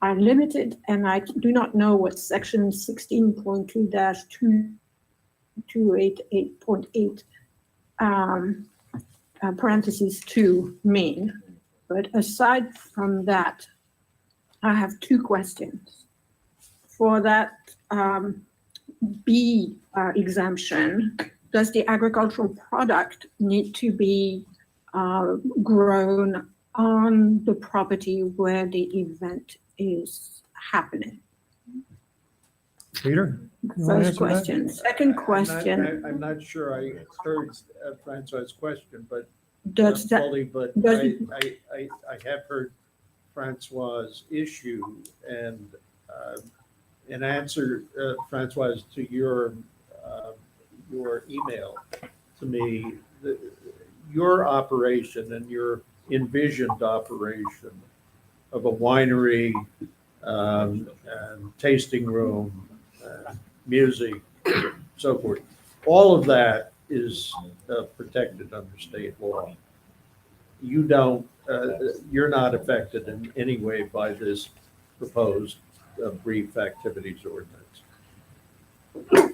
S17: are limited, and I do not know what section 16.2-2288.8 parentheses 2 mean. But aside from that, I have two questions. For that B exemption, does the agricultural product need to be grown on the property where the event is happening?
S6: Peter? you wanna
S17: First
S6: answer that?
S17: question. Second question.
S13: I'm not sure I heard Francois' question, but
S17: Does
S13: not
S17: that,
S13: fully, but
S17: does
S13: I have heard Francois' issue, and in answer, Francois, to your email to me, your operation and your envisioned operation of a winery, and tasting room, music, so forth, all of that is protected under state law. You don't, you're not affected in any way by this proposed brief activities ordinance.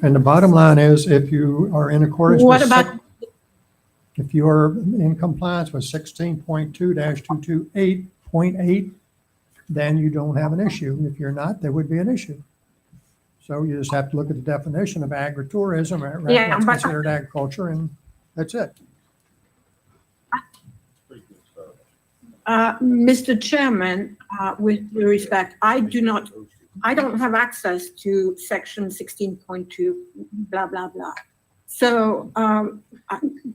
S6: And the bottom line is, if you are in accordance
S17: what
S6: with,
S17: about,
S6: if you are in compliance with 16.2-228.8, then you don't have an issue. If you're not, there would be an issue. So you just have to look at the definition of agritourism, or
S17: Yeah,
S6: what's
S17: but-
S6: considered agriculture, and that's it.
S17: Mr. Chairman, with respect, I don't have access to section 16.2, blah, blah, blah. So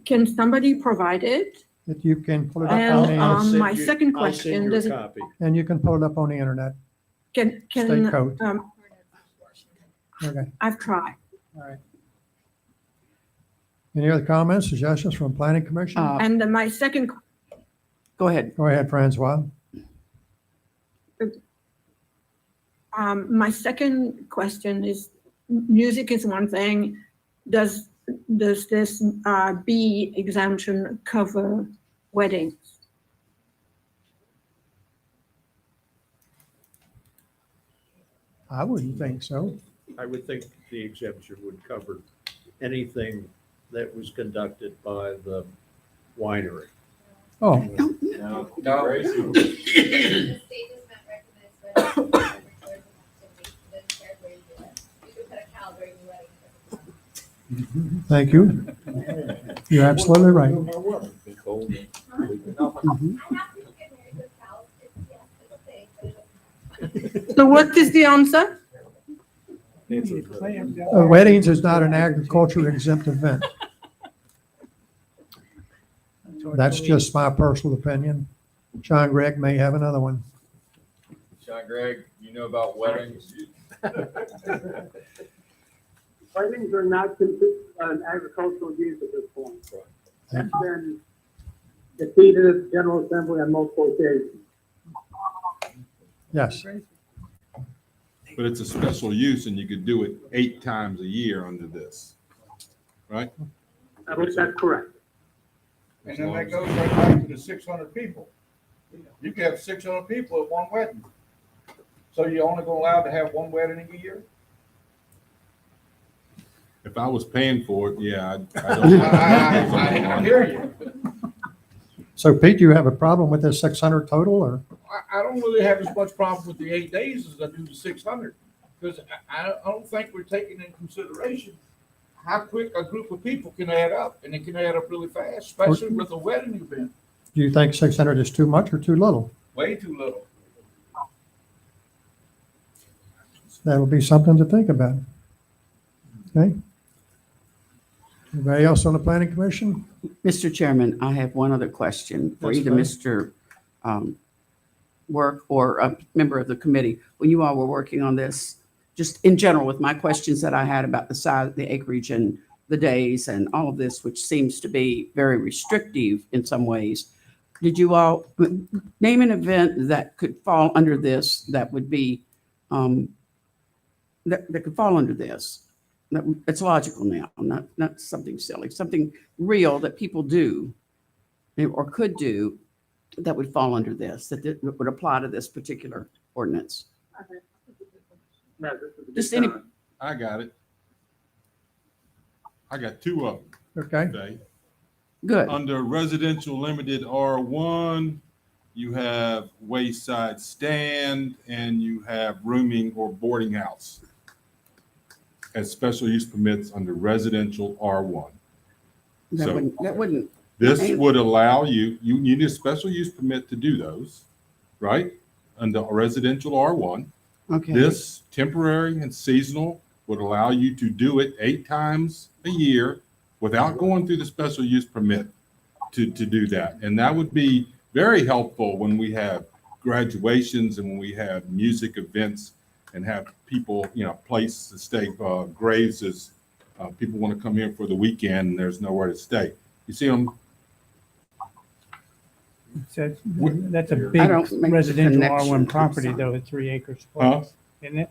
S17: can somebody provide it?
S6: If you can pull it up
S17: And,
S6: on the,
S17: my second
S13: I'll send
S17: question,
S13: you a
S17: does it-
S13: copy.
S6: and you can pull it up on the internet.
S17: Can,
S6: State code. Okay,
S17: I've tried.
S6: all right. Any other comments, suggestions from planning commission?
S17: And then my second,
S16: Go ahead.
S6: Go ahead, Francois.
S17: my second question is, music is one thing. Does this B exemption cover weddings?
S6: I wouldn't think so.
S13: I would think the exemption would cover anything that was conducted by the winery.
S6: Oh,
S18: The state does not recognize weddings as agritourism activity. It doesn't care where you do it. You could put a cow during the wedding.
S6: thank you. You're absolutely right.
S18: I have people get married with cows. It's a thing, but it's
S17: So what is the answer?
S6: Weddings is not an agriculture exempt event. That's just my personal opinion. John Gregg may have another one.
S14: Sean Gregg, you know about weddings?
S7: Weddings are not considered an agricultural use at this point. That's been defeated at the General Assembly on multiple occasions.
S6: Yes.
S2: But it's a special use and you could do it 8 times a year under this, right?
S7: I believe that's correct.
S9: And then that goes right back to the 600 people. You can have 600 people at one wedding. So you're only going allowed to have one wedding a year?
S2: If I was paying for it, yeah, I
S9: I hear you.
S6: So Pete, do you have a problem with this 600 total, or?
S9: I don't really have as much problem with the 8 days as I do the 600, because I don't think we're taking into consideration how quick a group of people can add up, and it can add up really fast, especially with a wedding event.
S6: Do you think 600 is too much or too little?
S9: Way too little.
S6: That'll be something to think about. Okay. Anybody else on the planning commission?
S16: Mr. Chairman, I have one other question for
S6: That's
S16: either
S6: fine.
S16: Mr. Work or a member of the committee. When you all were working on this, just in general with my questions that I had about the size, the acreage and the days and all of this, which seems to be very restrictive in some ways, did you all name an event that could fall under this, that would be, that could fall under this? It's logical now, not something silly, something real that people do or could do that would fall under this, that would apply to this particular ordinance. Just any,
S2: I got it. I got two of them.
S6: Okay.
S16: good.
S2: Under residential limited R1, you have wayside stand and you have rooming or boarding house as special use permits under residential R1.
S16: That wouldn't.
S2: This would allow you need a special use permit to do those, right? Under residential R1.
S16: Okay.
S2: This temporary and seasonal would allow you to do it 8 times a year without going through the special use permit to do that. And that would be very helpful when we have graduations and when we have music events and have people, place to stay, graves as people want to come here for the weekend and there's nowhere to stay. You see them?
S19: That's a
S16: I
S19: big
S16: don't make the
S19: residential
S16: connection.
S19: R1 property, though, at 3 acres
S2: Huh?
S19: plus, isn't it?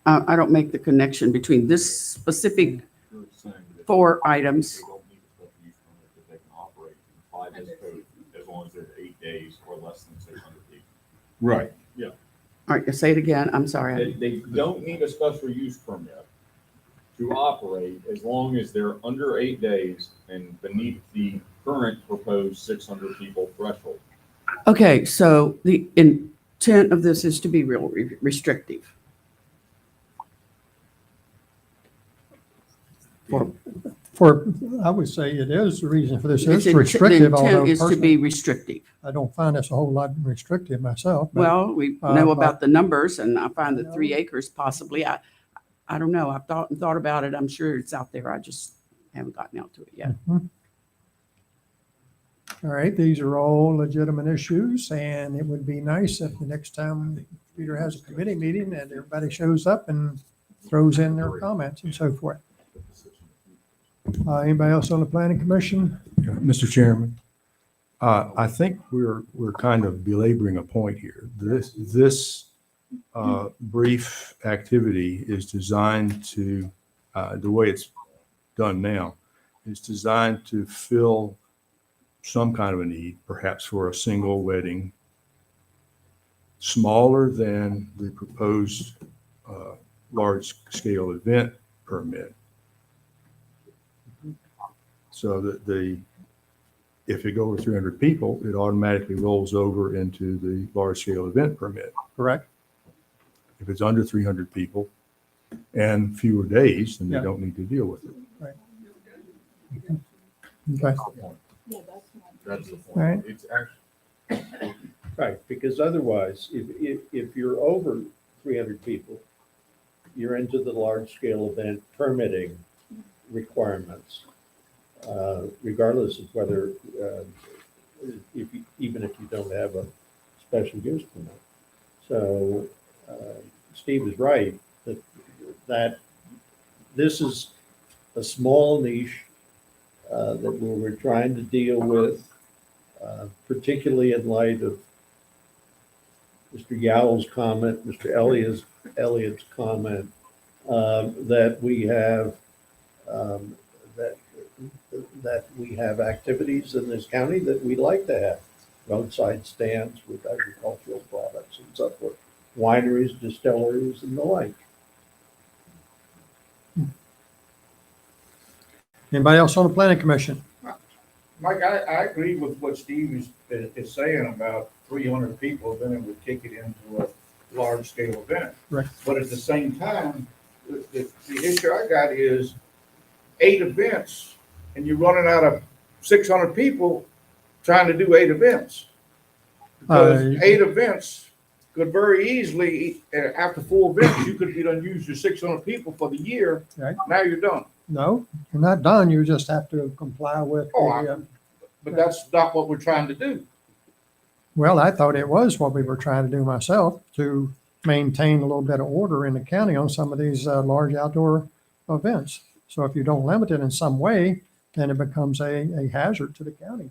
S16: I don't make the connection between this specific 4 items.
S14: They can operate in 5 days code as long as they're 8 days or less than 600 people.
S2: Right.
S14: Yeah.
S16: All right, say it again. I'm sorry.
S14: They don't need a special use permit to operate as long as they're under 8 days and beneath the current proposed 600 people threshold.
S16: Okay, so the intent of this is to be real restrictive.
S6: I would say it is, the reason for this is
S16: The
S6: restrictive,
S16: intent
S6: although
S16: is to be
S6: personally,
S16: restrictive.
S6: I don't find this a whole lot restrictive myself. but,
S16: Well, we know
S6: but-
S16: about the numbers, and I find the 3 acres possibly. I don't know. I've thought about it. I'm sure it's out there. I just haven't gotten out to it yet.
S6: Mhm. All right, these are all legitimate issues, and it would be nice if the next time Peter has a committee meeting and everybody shows up and throws in their comments and so forth. Anybody else on the planning commission?
S20: Mr. Chairman, I think we're kind of belaboring a point here. This brief activity is designed to, the way it's done now, is designed to fill some kind of a need, perhaps for a single wedding, smaller than the proposed large-scale event permit. So that if it goes over 300 people, it automatically rolls over into the large-scale event permit.
S6: Correct.
S20: If it's under 300 people and fewer days, then they
S6: Yeah.
S20: don't need to deal with it.
S6: Right. Okay.
S14: That's the
S6: All right.
S14: point. It's actually.
S13: Right, because otherwise, if you're over 300 people, you're into the large-scale event permitting requirements, regardless of whether, even if you don't have a special use permit. So Steve is right that this is a small niche that we're trying to deal with, particularly in light of Mr. Yowell's comment, Mr. Elliott's comment, that we have that we have activities in this county that we'd like to have. Roadside stands with agricultural products and so forth, wineries, distilleries, and the like.
S6: Anybody else on the planning commission?
S9: Mike, I agree with what Steve is saying about 300 people, then it would kick it into a large-scale event.
S6: Right.
S9: But at the same time, the issue I got is 8 events, and you're running out of 600 people trying to do 8 events. Because 8 events could very easily, after 4 events, you could done use your 600 people for the year.
S6: Right.
S9: Now you're done.
S6: No, you're not done. You just have to comply with
S9: But that's not what we're trying to do.
S6: well, I thought it was what we were trying to do myself, to maintain a little bit of order in the county on some of these large outdoor events. So if you don't limit it in some way, then it becomes a hazard to the county.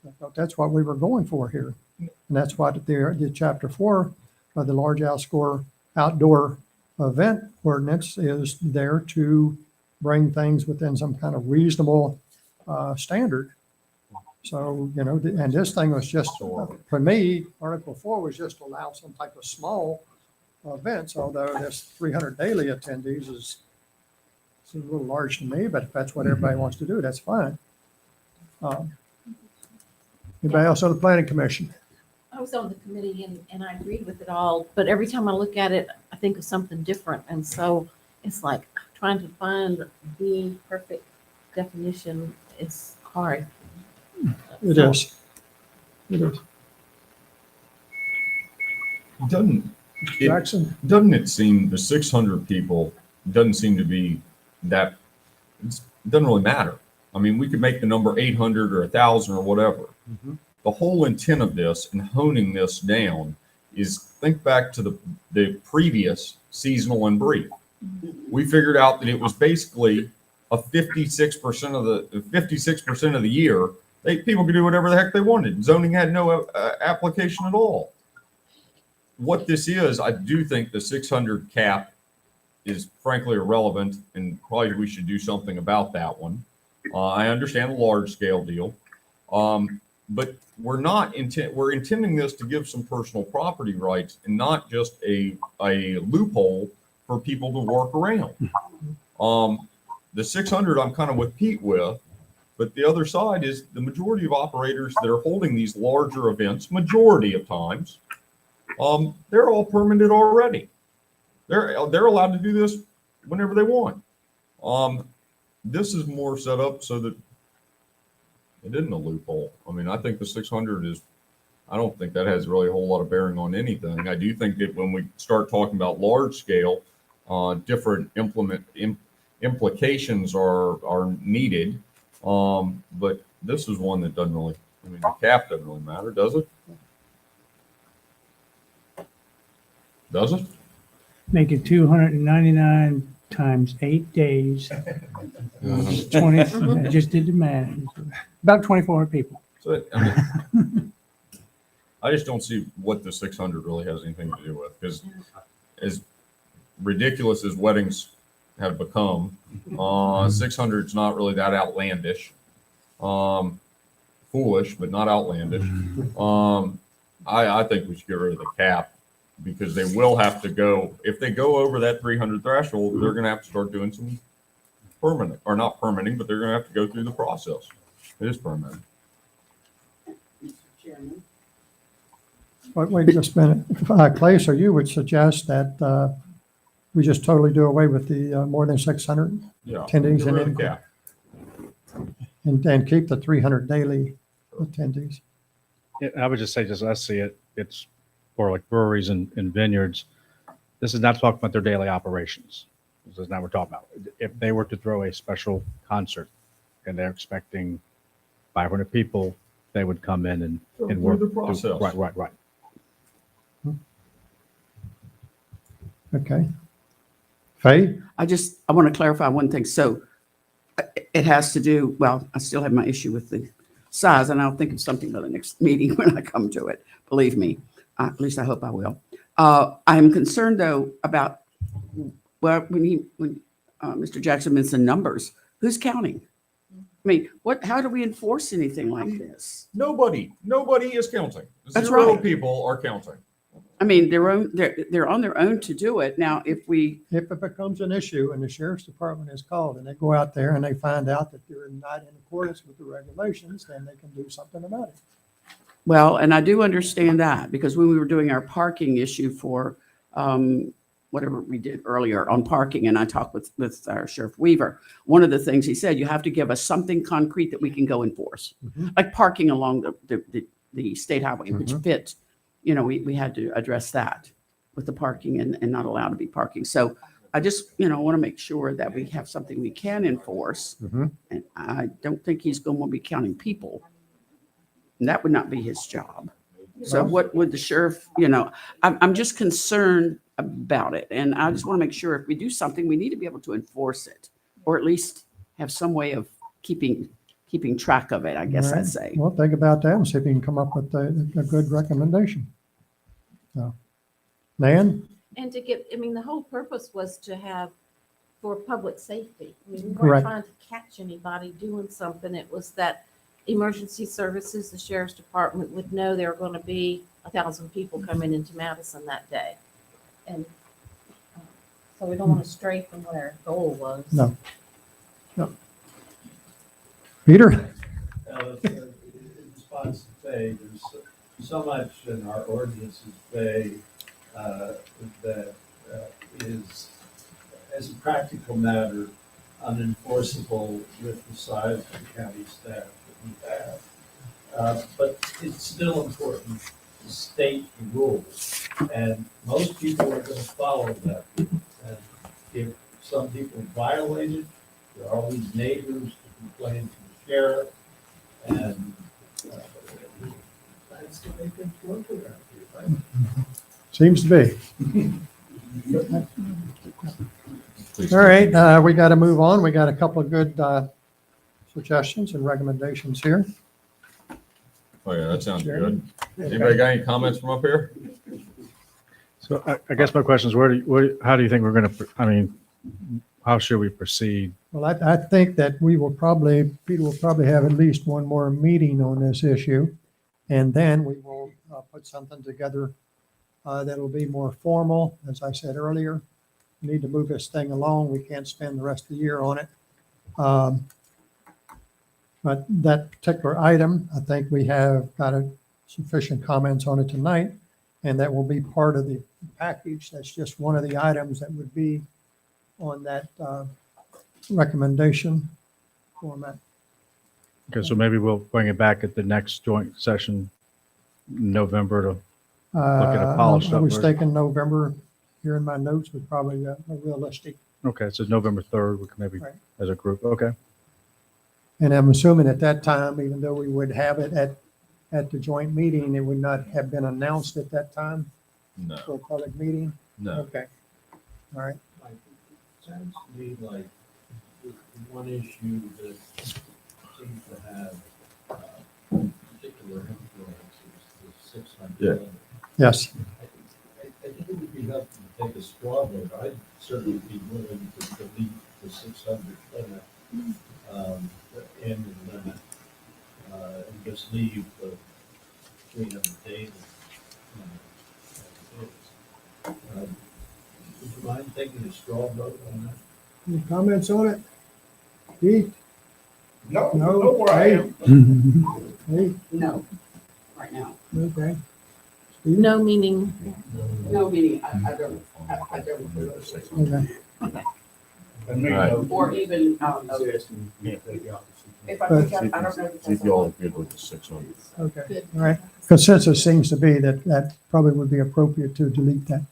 S6: I thought that's what we were going for here. And that's what the chapter 4 of the large outdoor event ordinance is there to bring things within some kind of reasonable standard. So, you know, and this thing was just, for me, Article 4 was just to allow some type of small events, although this 300 daily attendees is a little large to me, but if that's what everybody wants to do, that's fine. Anybody else on the planning commission?
S8: I was on the committee and I agreed with it all, but every time I look at it, I think of something different. And so it's like trying to find the perfect definition is hard.
S6: It is. It is. Jackson?
S14: Doesn't it seem the 600 people doesn't seem to be that, it doesn't really matter. I mean, we could make the number 800 or 1,000 or whatever. The whole intent of this and honing this down is think back to the previous seasonal and brief. We figured out that it was basically a 56% of the year. People could do whatever the heck they wanted. Zoning had no application at all. What this is, I do think the 600 cap is frankly irrelevant, and probably we should do something about that one. I understand the large scale deal, but we're intending this to give some personal property rights and not just a loophole for people to work around. The 600 I'm kind of with Pete with, but the other side is the majority of operators that are holding these larger events, majority of times, they're all permitted already. They're allowed to do this whenever they want. This is more set up so that it isn't a loophole. I mean, I think the 600 is, I don't think that has really a whole lot of bearing on anything. I do think that when we start talking about large scale, different implications are needed. But this is one that doesn't really, I mean, the cap doesn't really matter, does it? Does it?
S19: Make it 299 times 8 days. It's 20, I just did the math. About 2,400 people.
S14: So, I mean, I just don't see what the 600 really has anything to do with, because as ridiculous as weddings have become, 600 is not really that outlandish. Foolish, but not outlandish. I think we should get rid of the cap, because they will have to go, if they go over that 300 threshold, they're going to have to start doing some permanent, or not permitting, but they're going to have to go through the process. It is permanent.
S16: Mr. Chairman.
S6: Wait just a minute. Clay, so you would suggest that we just totally do away with the more than 600 attendees
S14: get rid of the cap.
S6: and keep the 300 daily attendees?
S4: Yeah, I would just say, just as I see it, it's for like breweries and vineyards. This is not talking about their daily operations. This is not what we're talking about. If they were to throw a special concert and they're expecting 500 people, they would come in and work
S14: the process.
S4: Right.
S6: Okay. Faye?
S16: I want to clarify one thing. So it has to do, well, I still have my issue with the size, and I'll think of something for the next meeting when I come to it. Believe me, at least I hope I will. I'm concerned though about, well, when Mr. Jackson mentioned numbers, who's counting? I mean, how do we enforce anything like this?
S14: Nobody is counting.
S16: That's
S14: Zero
S16: right.
S14: people are counting.
S16: I mean, they're on their own to do it. Now, if
S6: it becomes an issue and the sheriff's department is called and they go out there and they find out that they're not in accordance with the regulations, then they can do something about it.
S16: Well, and I do understand that because when we were doing our parking issue for whatever we did earlier on parking, and I talked with our Sheriff Weaver, one of the things he said, you have to give us something concrete that we can go enforce, like parking along the state highway, which fit, we had to address that with the parking and not allowed to be parking. So I just, want to make sure that we have something we can enforce. And I don't think he's going to be counting people. And that would not be his job. So what would the sheriff, I'm just concerned about it. And I just want to make sure if we do something, we need to be able to enforce it, or at least have some way of keeping track of it, I guess I'd say.
S6: Well, think about that and see if you can come up with a good recommendation. So, Nan?
S8: And to get, the whole purpose was to have for public safety. We weren't
S6: Correct.
S8: trying to catch anybody doing something. It was that emergency services, the sheriff's department would know there were going to be 1,000 people coming into Madison that day. And so we don't want to stray from what our goal was.
S6: No. Peter?
S21: In response to Faye, there's so much in our ordinances, Faye, that is, as a practical matter, unenforceable with the size of the county staff that we have. But it's still important to state the rules, and most people are going to follow that. And if some people violate it, there are always neighbors to complain to the sheriff, and that's the way things work around here, right?
S6: Seems to be. All right, we got to move on. We got a couple of good suggestions and recommendations here.
S14: Oh, yeah, that sounds good. Anybody got any comments from up here?
S4: So I guess my question is, how do you think we're going to, how should we proceed?
S6: Well, I think that Peter will probably have at least one more meeting on this issue. And then we will put something together that'll be more formal. As I said earlier, we need to move this thing along. We can't spend the rest of the year on it. But that particular item, I think we have got sufficient comments on it tonight, and that will be part of the package. That's just one of the items that would be on that recommendation format.
S4: Okay, so maybe we'll bring it back at the next joint session in November to look at a polished
S6: I
S4: up
S6: was
S4: version.
S6: thinking November here in my notes was probably a realistic.
S4: Okay, so November 3rd, we can maybe,
S6: Right.
S4: as a group, okay.
S6: And I'm assuming at that time, even though we would have it at the joint meeting, it would not have been announced at that time
S14: No.
S6: for a public meeting?
S14: No.
S6: Okay. All right.
S21: Like, it sounds to me like the one issue that seems to have particular influence is the 600.
S14: Yeah.
S21: limit.
S6: Yes.
S21: I think it would be helpful to take a straw vote. I'd certainly be willing to delete the 600 limit, in the limit, and just leave the 300 days. Would you mind taking a straw vote on that?
S6: Any comments on it? Keith?
S9: No,
S6: No.
S9: know where I am.
S6: Hey?
S16: No, right now.
S6: Okay.
S8: No meaning,
S16: No, meaning I don't.
S6: Okay.
S21: And make
S14: Right.
S21: a-
S16: Or even, if I think, I don't know. if
S14: See if
S16: that's
S14: y'all
S16: allowed.
S14: good with the 600.
S6: Okay. All right. Consensus seems to be that probably would be appropriate to delete that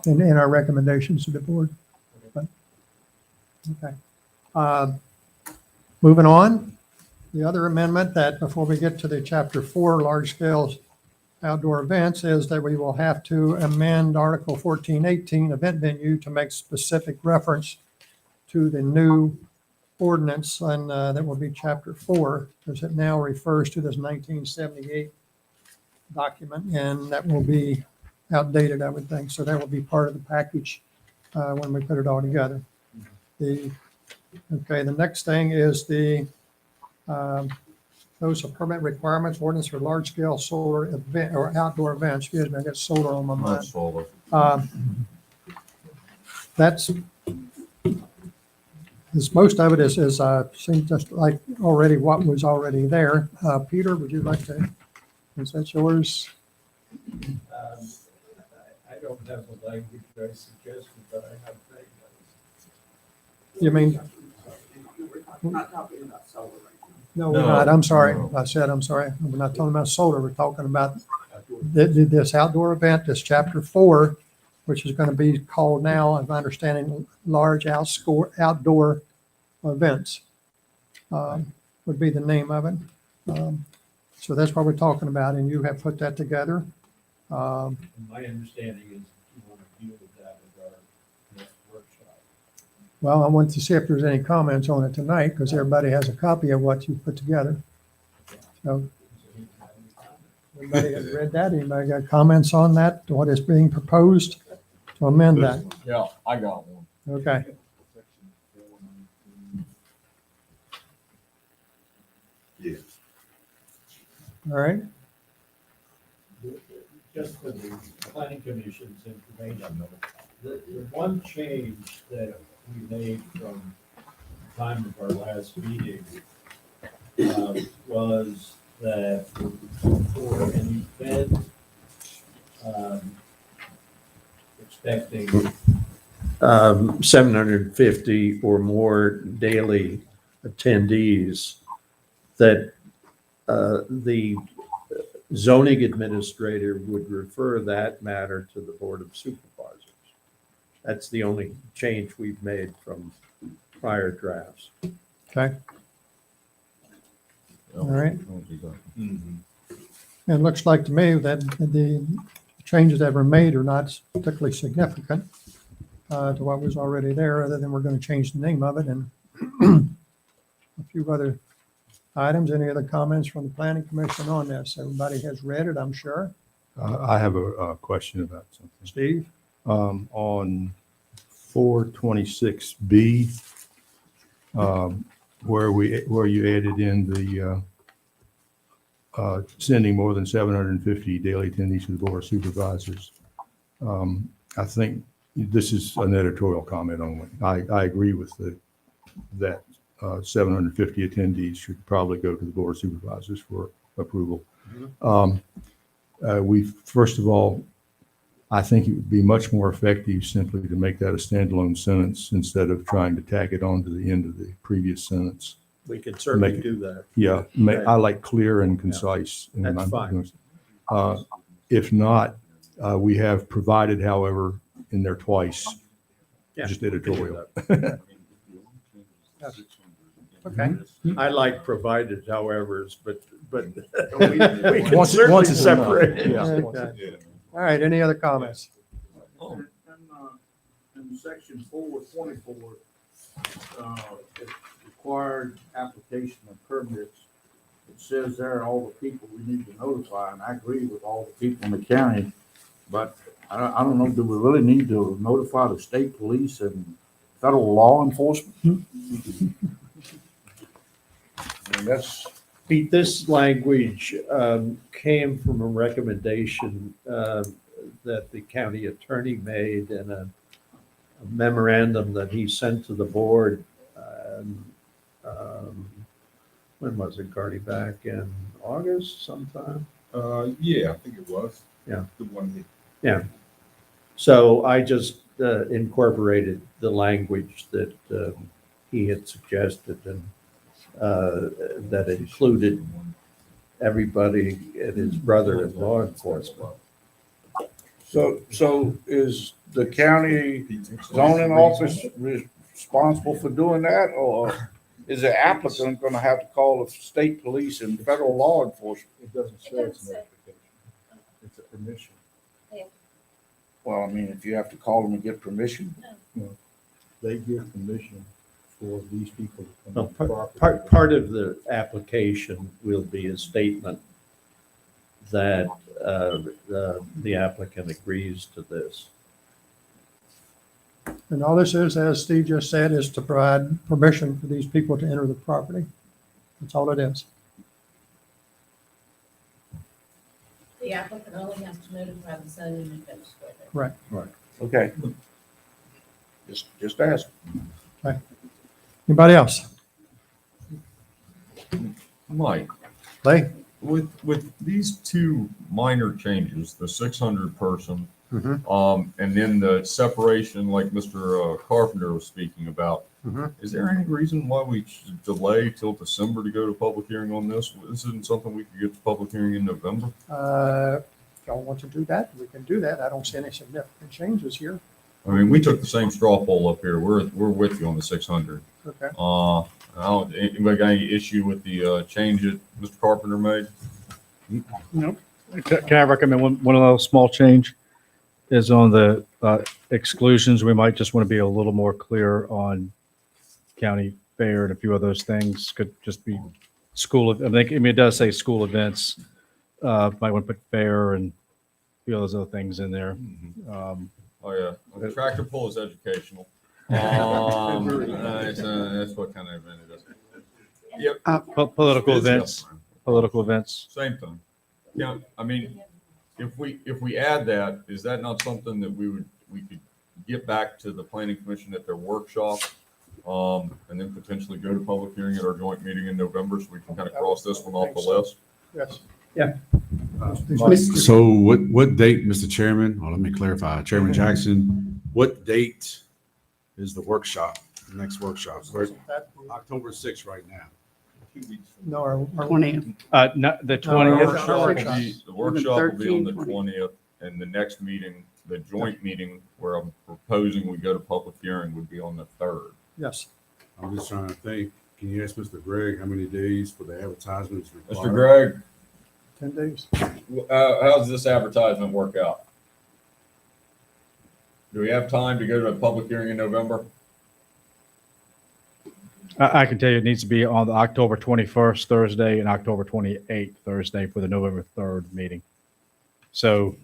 S6: in our recommendations to the board. But, okay. Moving on, the other amendment that before we get to the chapter 4, large scale outdoor events, is that we will have to amend Article 1418 event venue to make specific reference to the new ordinance, and that will be chapter 4, because it now refers to this 1978 document, and that will be outdated, I would think. So that will be part of the package when we put it all together. The next thing is the those are permit requirements, ordinance for large scale solar event or outdoor events. Excuse me, I got solar on my
S14: Not
S6: mind.
S14: solar.
S6: That's most of it seems just like already what was already there. Peter, would you like to Is that yours?
S21: I don't have the language I suggested, but I have things.
S6: You mean,
S16: We're not talking about solar right
S6: no, we're not. I'm sorry. I said, I'm sorry. We're not talking about solar. We're talking about this outdoor event, this chapter 4, which is going to be called now, as my understanding, large outdoor events, would be the name of it. So that's what we're talking about, and you have put that together.
S21: My understanding is you want to deal with that at our next workshop.
S6: Well, I want to see if there's any comments on it tonight, because everybody has a copy of what you put together. So, everybody has read that? Anybody got comments on that, what is being proposed to amend that?
S14: Yeah, I got one.
S6: Okay.
S15: Yeah.
S21: All right. Just for the planning commission's information, the one change that we made from the time of our last meeting was that for an event expecting
S13: 750 or more daily attendees, that the zoning administrator would refer that matter to the Board of Supervisors. That's the only change we've made from prior drafts.
S6: Okay. All right.
S14: Mm-hmm.
S6: It looks like to me that the changes that were made are not particularly significant to what was already there, other than we're going to change the name of it and a few other items. Any other comments from the planning commission on this? Everybody has read it, I'm sure.
S20: I have a question about something.
S6: Steve?
S20: On 426B, where you added in the sending more than 750 daily attendees to the Board of Supervisors. I think this is an editorial comment only. I agree with that 750 attendees should probably go to the Board of Supervisors for approval. First of all, I think it would be much more effective simply to make that a standalone sentence instead of trying to tack it on to the end of the previous sentence.
S13: We could certainly
S20: Make it-
S13: do that.
S20: Yeah, I like clear and concise. in when
S13: That's
S20: I'm
S13: fine.
S20: doing it. If not, we have provided, however, in there twice,
S13: Yeah,
S20: just
S13: we can do
S20: editorial.
S6: Okay.
S13: I like provided howevers, but we can
S20: Once
S13: certainly
S20: it's enough.
S13: separate it.
S20: Yeah.
S6: Okay. All right, any other comments?
S9: In section 424, it required application of permits. It says there all the people we need to notify, and I agree with all the people in the county, but I don't know, do we really need to notify the state police and federal law enforcement? I mean, that's,
S13: Pete, this language came from a recommendation that the county attorney made in a memorandum that he sent to the board. When was it, Cardi? Back in August sometime?
S15: Yeah, I think it was.
S13: Yeah.
S15: The one.
S13: Yeah. So I just incorporated the language that he had suggested and that included everybody and his brother in law enforcement.
S9: so is the county zoning office responsible for doing that, or is the applicant gonna have to call the state police and federal law enforcement?
S15: It doesn't say it's an application. It's a permission.
S9: Well, I mean, if you have to call them and get permission.
S15: They give permission for these people to come
S13: No,
S15: on the property.
S13: part of the application will be a statement that the applicant agrees to this.
S6: And all this is, as Steve just said, is to provide permission for these people to enter the property. That's all it is.
S8: The applicant only has to notify the zoning administrator.
S6: Right.
S9: Right. Okay. Just ask.
S6: Okay. Anybody else?
S14: Mike,
S6: Clay?
S14: With these two minor changes, the 600 person,
S13: Mhm.
S14: and then the separation, like Mr. Carpenter was speaking about,
S13: Mhm.
S14: is there any reason why we should delay till December to go to public hearing on this? Isn't something we could get to public hearing in November?
S6: If y'all want to do that, we can do that. I don't see any significant changes here.
S14: I mean, we took the same straw poll up here. We're with you on the 600.
S6: Okay.
S14: Anybody got any issue with the change that Mr. Carpenter made?
S4: Nope. Can I recommend one of those small change is on the exclusions. We might just want to be a little more clear on county fair and a few of those things could just be school. I mean, it does say school events. Might want to put fair and a few of those other things in there.
S14: Oh, yeah. The tractor pull is educational. That's what kind of event it is. Yep.
S4: Political
S14: It's
S4: events.
S14: different.
S4: Political events.
S14: Same thing. Yeah, I mean, if we add that, is that not something that we could get back to the planning commission at their workshop, and then potentially go to public hearing at our joint meeting in November, so we can kind of cross this one off the list?
S6: Yes.
S19: Yeah.
S15: So what date, Mr. Chairman? Oh, let me clarify. Chairman Jackson, what date is the workshop, the next workshop? We're October 6th right now.
S6: No, our
S16: 20th.
S4: No, the
S6: No, our
S4: 20th.
S6: workshop.
S14: The workshop will be on the
S16: 13th,
S14: 20th, and the next meeting, the joint meeting where I'm proposing we go to public hearing would be on the 3rd.
S6: Yes.
S15: I'm just trying to think. Can you ask Mr. Gregg how many days for the advertisements required?
S14: Mr. Gregg,
S6: 10 days.
S14: how does this advertisement work out? Do we have time to go to a public hearing in November?
S4: I can tell you it needs to be on the October 21st Thursday and October 28th Thursday for the November 3rd meeting. So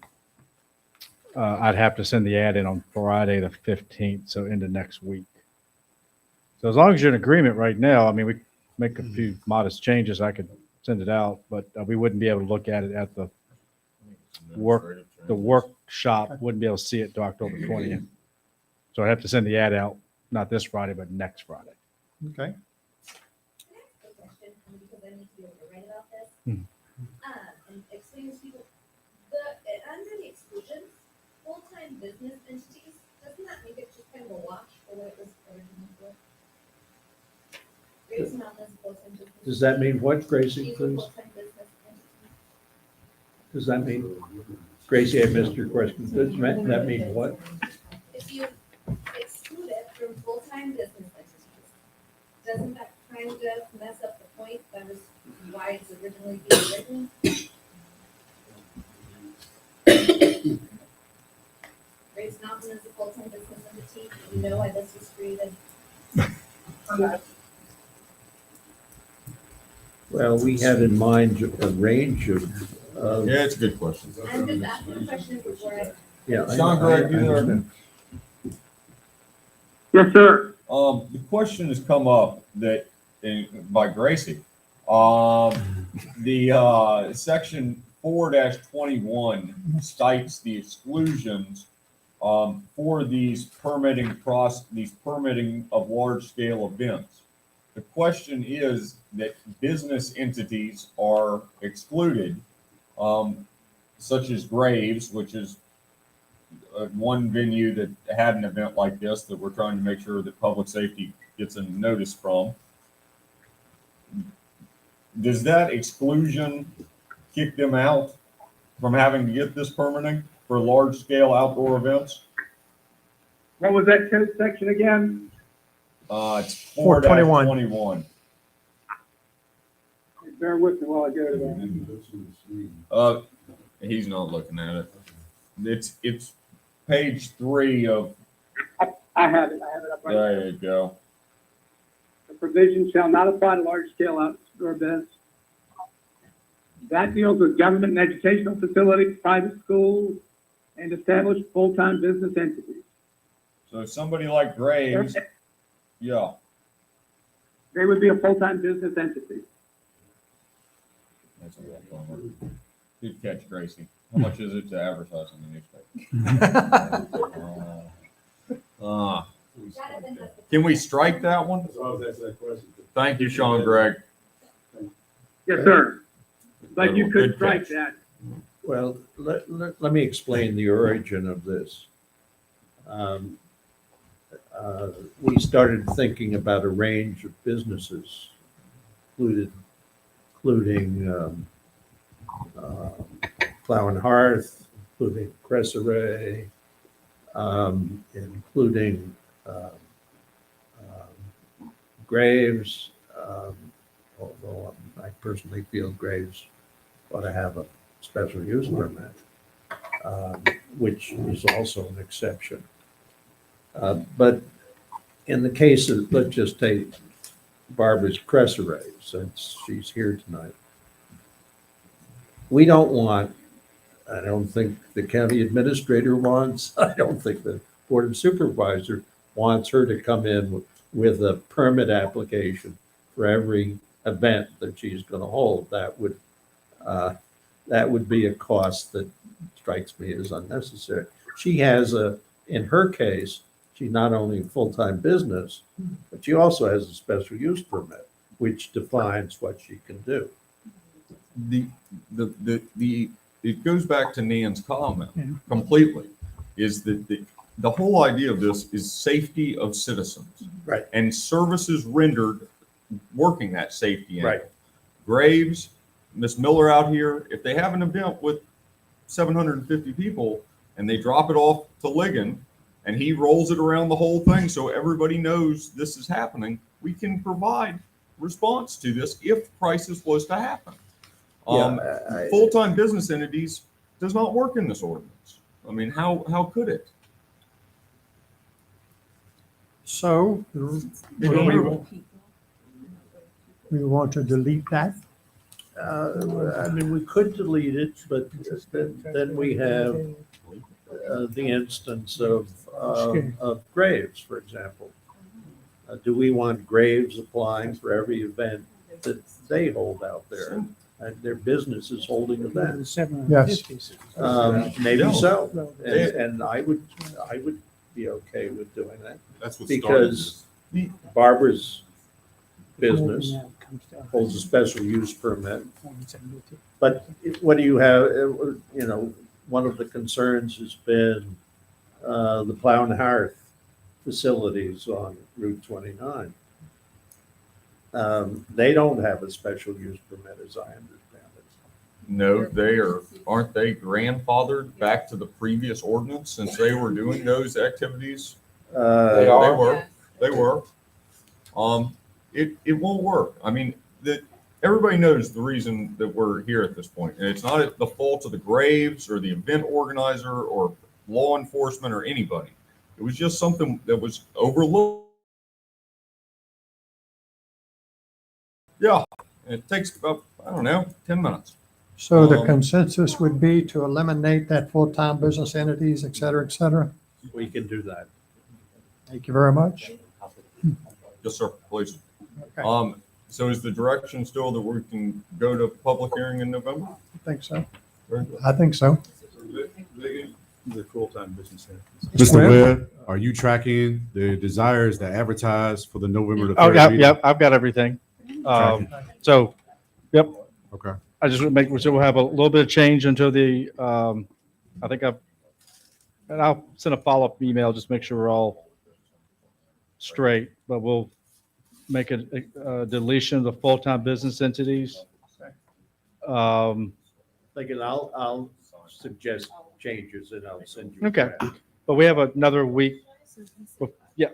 S4: I'd have to send the ad in on Friday, the 15th, so into next week. So as long as you're in agreement right now, I mean, we make a few modest changes. I could send it out, but we wouldn't be able to look at it at the workshop. Wouldn't be able to see it till October 20th. So I have to send the ad out, not this Friday, but next Friday.
S6: Okay.
S18: Question, because I need to be able to write about this.
S4: Hmm.
S18: And explain to people, under the exclusions, full-time business entities, doesn't that make it just kind of a wash for what it was originally for? Grace Mountain is a full-time business.
S19: Does that mean what, Gracie,
S18: She's a
S19: please?
S18: full-time business entity.
S19: Does that mean, Gracie, I missed your question. Does that mean what?
S18: If you exclude it from full-time business entities, doesn't that kind of mess up the point that was why it's originally being written? Grace Mountain is a full-time business entity, you know why this was created?
S19: Well, we had in mind a range of.
S14: Yeah, it's a good question.
S18: I'm just asking a question before I.
S19: Yeah.
S14: Sean Gregg, you there?
S19: understand.
S7: Yes, sir.
S14: The question has come up that by Gracie. The section 4-21 states the exclusions for these permitting of large scale events. The question is that business entities are excluded, such as Graves, which is one venue that had an event like this that we're trying to make sure that public safety gets a notice from. Does that exclusion kick them out from having to get this permitting for large scale outdoor events?
S7: What was that code section again?
S14: It's 4-21.
S7: Bear with me while I go to that.
S14: He's not looking at it. It's page 3 of.
S7: I have it up right there.
S14: There you go.
S7: The provision shall not apply to large-scale outdoor events. That deals with government and educational facilities, private schools, and established full-time business entities.
S14: So somebody like Graves, yeah.
S7: They would be a full-time business entity.
S14: That's a real bummer. Good catch, Gracie. How much is it to advertise in the newspaper? Can we strike that one?
S15: As long as that's that question.
S14: Thank you, Sean Gregg.
S7: Yes, sir. But you could
S14: Good
S7: strike
S14: catch.
S7: that.
S13: Well, let me explain the origin of this. Um, We started thinking about a range of businesses, including Plow and Hearth, including Cresseret, including Graves, although I personally feel Graves ought to have a special use permit, which is also an exception. But in the case of, let's just take Barbara's Cresseret, since she's here tonight. We don't want, I don't think the county administrator wants, I don't think the board of supervisor wants her to come in with a permit application for every event that she's going to hold. That would be a cost that strikes me as unnecessary. She has in her case, she's not only a full-time business, but she also has a special use permit, which defines what she can do.
S14: It goes back to Nan's comment completely, is that the whole idea of this is safety of citizens.
S13: Right.
S14: And services rendered working that safety angle.
S13: Right.
S14: Graves, Miss Miller out here, if they have an event with 750 people and they drop it off to Ligon and he rolls it around the whole thing so everybody knows this is happening, we can provide response to this if crisis was to happen. Full-time business entities does not work in this ordinance. I mean, how could it?
S6: So we want to delete that?
S13: I mean, we could delete it, but then we have the instance of Graves, for example. Do we want Graves applying for every event that they hold out there? And their business is holding events.
S6: Yes.
S13: Maybe so. And I would be okay with doing that.
S2: That's what
S13: because Barbara's business holds a special use permit. But what do you have, one of the concerns has been the Plow and Hearth facilities on Route 29. They don't have a special use permit, as I understand it.
S14: No, aren't they grandfathered back to the previous ordinance since they were doing those activities? They were. It won't work. I mean, everybody knows the reason that we're here at this point, and it's not the fault of the Graves or the event organizer or law enforcement or anybody. It was just something that was overlooked. Yeah, and it takes about, 10 minutes.
S6: So the consensus would be to eliminate that full-time business entities, et cetera, et cetera?
S13: We can do that.
S6: Thank you very much.
S14: Yes, sir, please.
S6: Okay.
S14: So is the direction still that we can go to public hearing in November?
S6: I think so.
S14: Very good.
S6: I think so.
S1: The full-time business entities.
S15: Mr. Webb, are you tracking the desires to advertise for the November the 3rd
S4: Oh, yeah,
S15: meeting?
S4: yep, I've got everything. So, yep.
S15: Okay.
S4: I just want to make sure we'll have a little bit of change until the, and I'll send a follow-up email, just make sure we're all straight, but we'll make a deletion of the full-time business entities.
S13: Like, and I'll suggest changes and I'll send you. a
S4: Okay,
S13: draft.
S4: but we have another week. Yeah.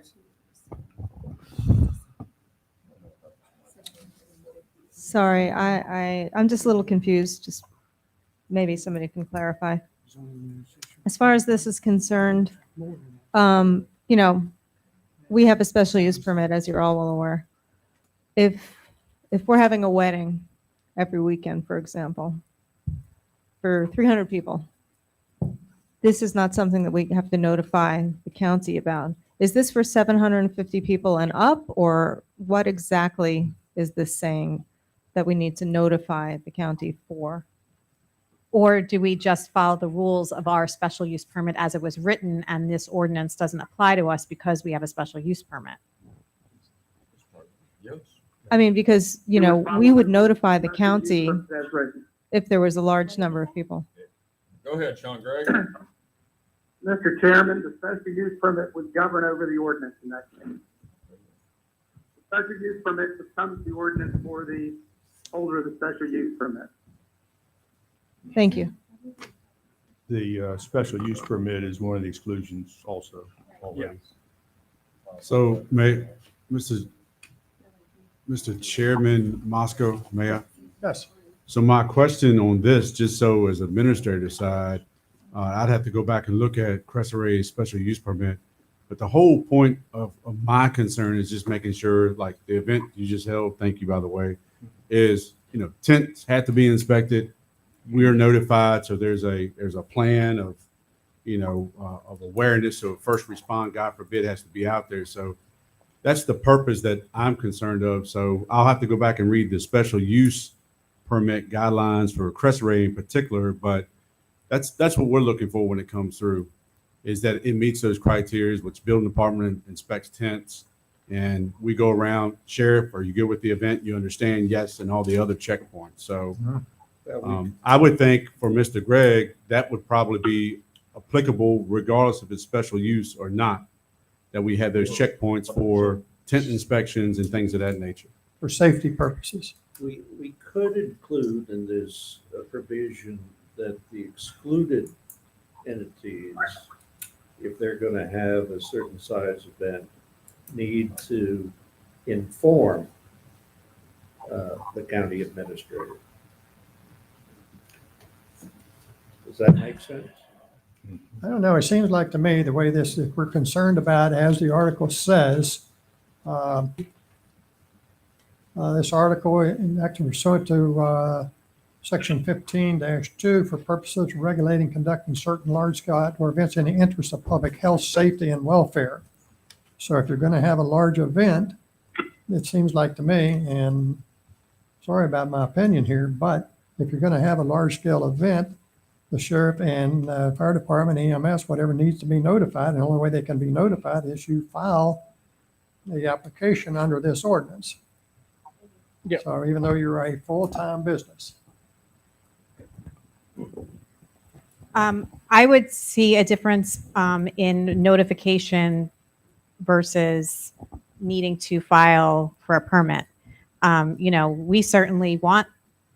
S11: Sorry, I'm just a little confused. Just maybe somebody can clarify. As far as this is concerned, we have a special use permit, as you're all well aware. If we're having a wedding every weekend, for example, for 300 people, this is not something that we have to notify the county about. Is this for 750 people and up, or what exactly is this saying that we need to notify the county for?
S3: Or do we just follow the rules of our special use permit as it was written, and this ordinance doesn't apply to us because we have a special use permit?
S14: Yes.
S11: I mean, because, we would notify the county. if there was a large number of people.
S14: Go ahead, Sean Gregg.
S7: Mr. Chairman, the special use permit would govern over the ordinance in that case. The special use permit becomes the ordinance for the holder of the special use permit.
S11: Thank you.
S20: The special use permit is one of the exclusions also already.
S15: So Mr. Chairman Moscow, may I?
S6: Yes.
S15: So my question on this, just so as administrator side, I'd have to go back and look at Crescent special use permit. But the whole point of my concern is just making sure, like the event you just held, thank you, by the way, is, tents had to be inspected. We are notified. So there's a plan of, of awareness. So first respond, God forbid, has to be out there. So that's the purpose that I'm concerned of. So I'll have to go back and read the special use permit guidelines for Crescent in particular, but that's what we're looking for when it comes through, is that it meets those criteria, which building department inspects tents, and we go around, sheriff, are you good with the event? You understand? Yes, and all the other checkpoints. So I would think for Mr. Gregg, that would probably be applicable regardless if it's special use or not, that we have those checkpoints for tent inspections and things of that nature.
S6: For safety purposes.
S13: We could include in this provision that the excluded entities, if they're going to have a certain size event, need to inform the county administrator. Does that make sense?
S6: I don't know. It seems like to me the way this, if we're concerned about, as the article says, this article in action pursuant to section 15-2 for purposes of regulating, conducting certain large-scale outdoor events in the interest of public health, safety, and welfare. So if you're going to have a large event, it seems like to me, and sorry about my opinion here, but if you're going to have a large-scale event, the sheriff and fire department, EMS, whatever needs to be notified. And the only way they can be notified is you file the application under this ordinance.
S4: Yep.
S6: So even though you're a full-time business.
S3: I would see a difference in notification versus needing to file for a permit. We certainly want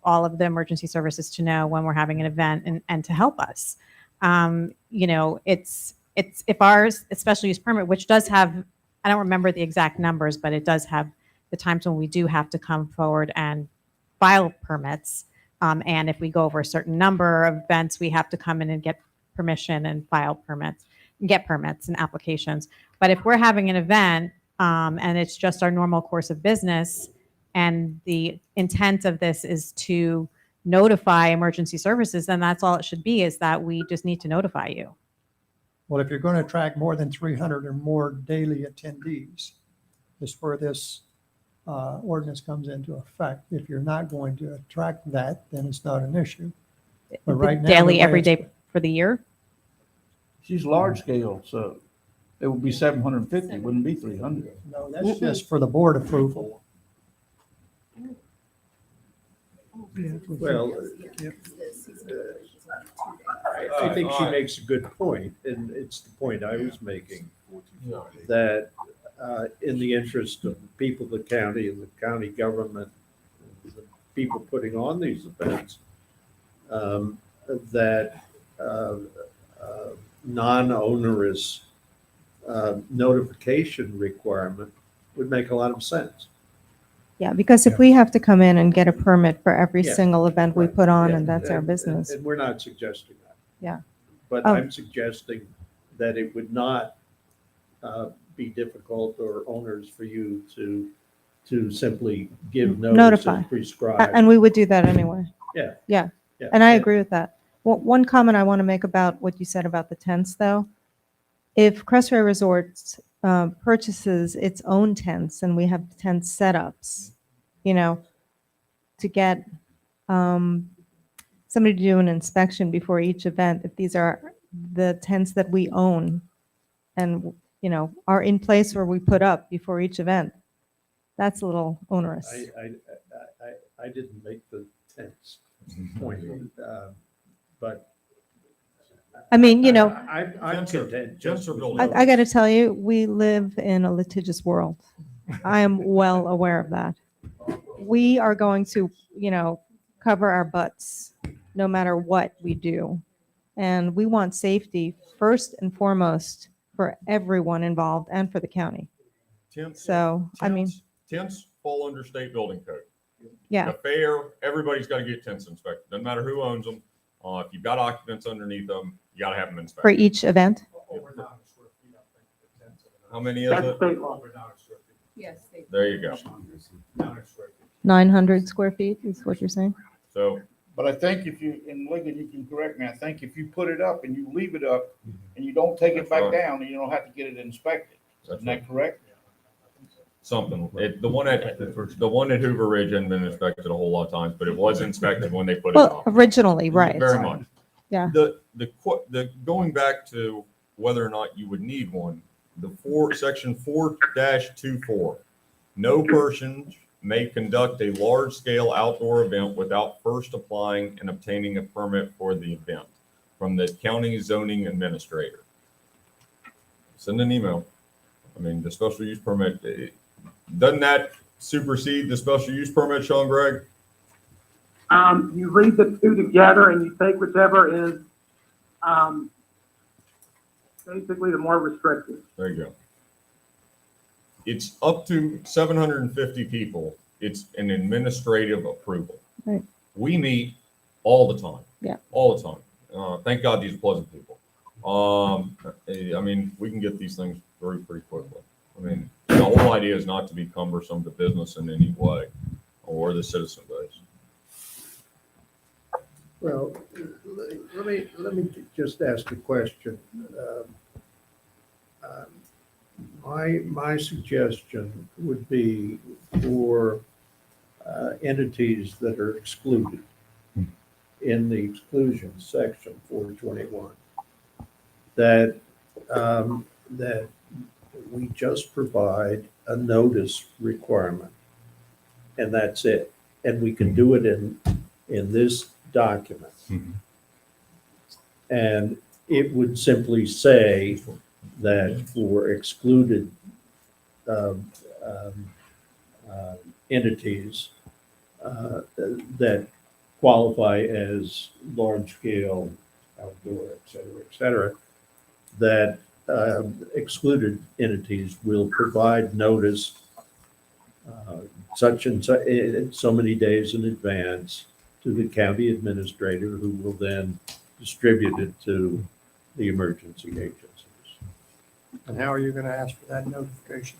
S3: all of the emergency services to know when we're having an event and to help us. It's if ours, a special use permit, which does have, I don't remember the exact numbers, but it does have the times when we do have to come forward and file permits. And if we go over a certain number of events, we have to come in and get permission and file permits, and get permits and applications. But if we're having an event and it's just our normal course of business, and the intent of this is to notify emergency services, then that's all it should be, is that we just need to notify you.
S6: Well, if you're going to attract more than 300 or more daily attendees, is where this ordinance comes into effect. If you're not going to attract that, then it's not an issue. But right now,
S3: Daily,
S6: the way
S3: every
S6: it's-
S3: day for the year?
S9: She's large scale, so it would be 750, wouldn't be 300.
S6: No, that's just for the board approval.
S13: Well, I think she makes a good point, and it's the point I was making, that in the interest of the people of the county and the county government, the people putting on these events, that non-onerous notification requirement would make a lot of sense.
S11: Yeah, because if we have to come in and get a permit for every
S13: Yeah.
S11: single event we put on,
S13: Yeah,
S11: and that's our business.
S13: And we're not suggesting that.
S11: Yeah.
S13: But
S11: Oh.
S13: I'm suggesting that it would not be difficult or onerous for you to simply give notice
S11: Notify.
S13: as prescribed.
S11: And we would do that anyway.
S13: Yeah.
S11: Yeah.
S13: Yeah.
S11: And I agree with that. Well, one comment I want to make about what you said about the tents, though. If Crestway Resorts purchases its own tents, and we have tent setups, to get somebody to do an inspection before each event, if these are the tents that we own and, are in place where we put up before each event, that's a little onerous.
S13: I didn't make the tents. point. But
S11: I mean,
S13: I'm content.
S14: Gents are building.
S11: I got to tell you, we live in a litigious world. I am well aware of that. We are going to, cover our butts no matter what we do. And we want safety first and foremost for everyone involved and for the county. So, I mean,
S14: Tents fall under state building code.
S11: yeah.
S14: The fair, everybody's got to get tents inspected. Doesn't matter who owns them. If you've got occupants underneath them, you got to have them inspected.
S11: For each event?
S14: How many is
S7: That's
S14: it?
S7: state law.
S8: Yes.
S14: There you go.
S11: 900 square feet is what you're saying?
S14: So,
S9: But I think if you, and Lincoln, you can correct me, I think if you put it up and you leave it up and you don't take it
S14: That's
S9: back
S14: right.
S9: down, you don't have to get it inspected. Isn't that correct?
S14: something. The one at Hoover Ridge hadn't been inspected a whole lot of times, but it was inspected when they put it
S11: Well,
S14: up.
S11: originally, right.
S14: Very much.
S11: Yeah.
S14: The going back to whether or not you would need one, section 4-24, no person may conduct a large-scale outdoor event without first applying and obtaining a permit for the event from the county zoning administrator. Send an email. I mean, the special use permit, doesn't that supersede the special use permit, Sean Gregg?
S7: You read the two together and you take whichever is, basically the more restrictive.
S14: There you go. It's up to 750 people. It's an administrative approval.
S11: Right.
S14: We meet all the time.
S11: Yeah.
S14: All the time. Thank God these are pleasant people. I mean, we can get these things through pretty quickly. I mean, the whole idea is not to be cumbersome to business in any way or the citizen base.
S13: Well, let me just ask a question. My suggestion would be for entities that are excluded in the exclusion section 421, that we just provide a notice requirement, and that's it. And we can do it in this document. And it would simply say that for excluded entities that qualify as large-scale outdoor, et cetera, that excluded entities will provide notice such and such, so many days in advance to the county administrator, who will then distribute it to the emergency agencies.
S6: And how are you going to ask for that notification?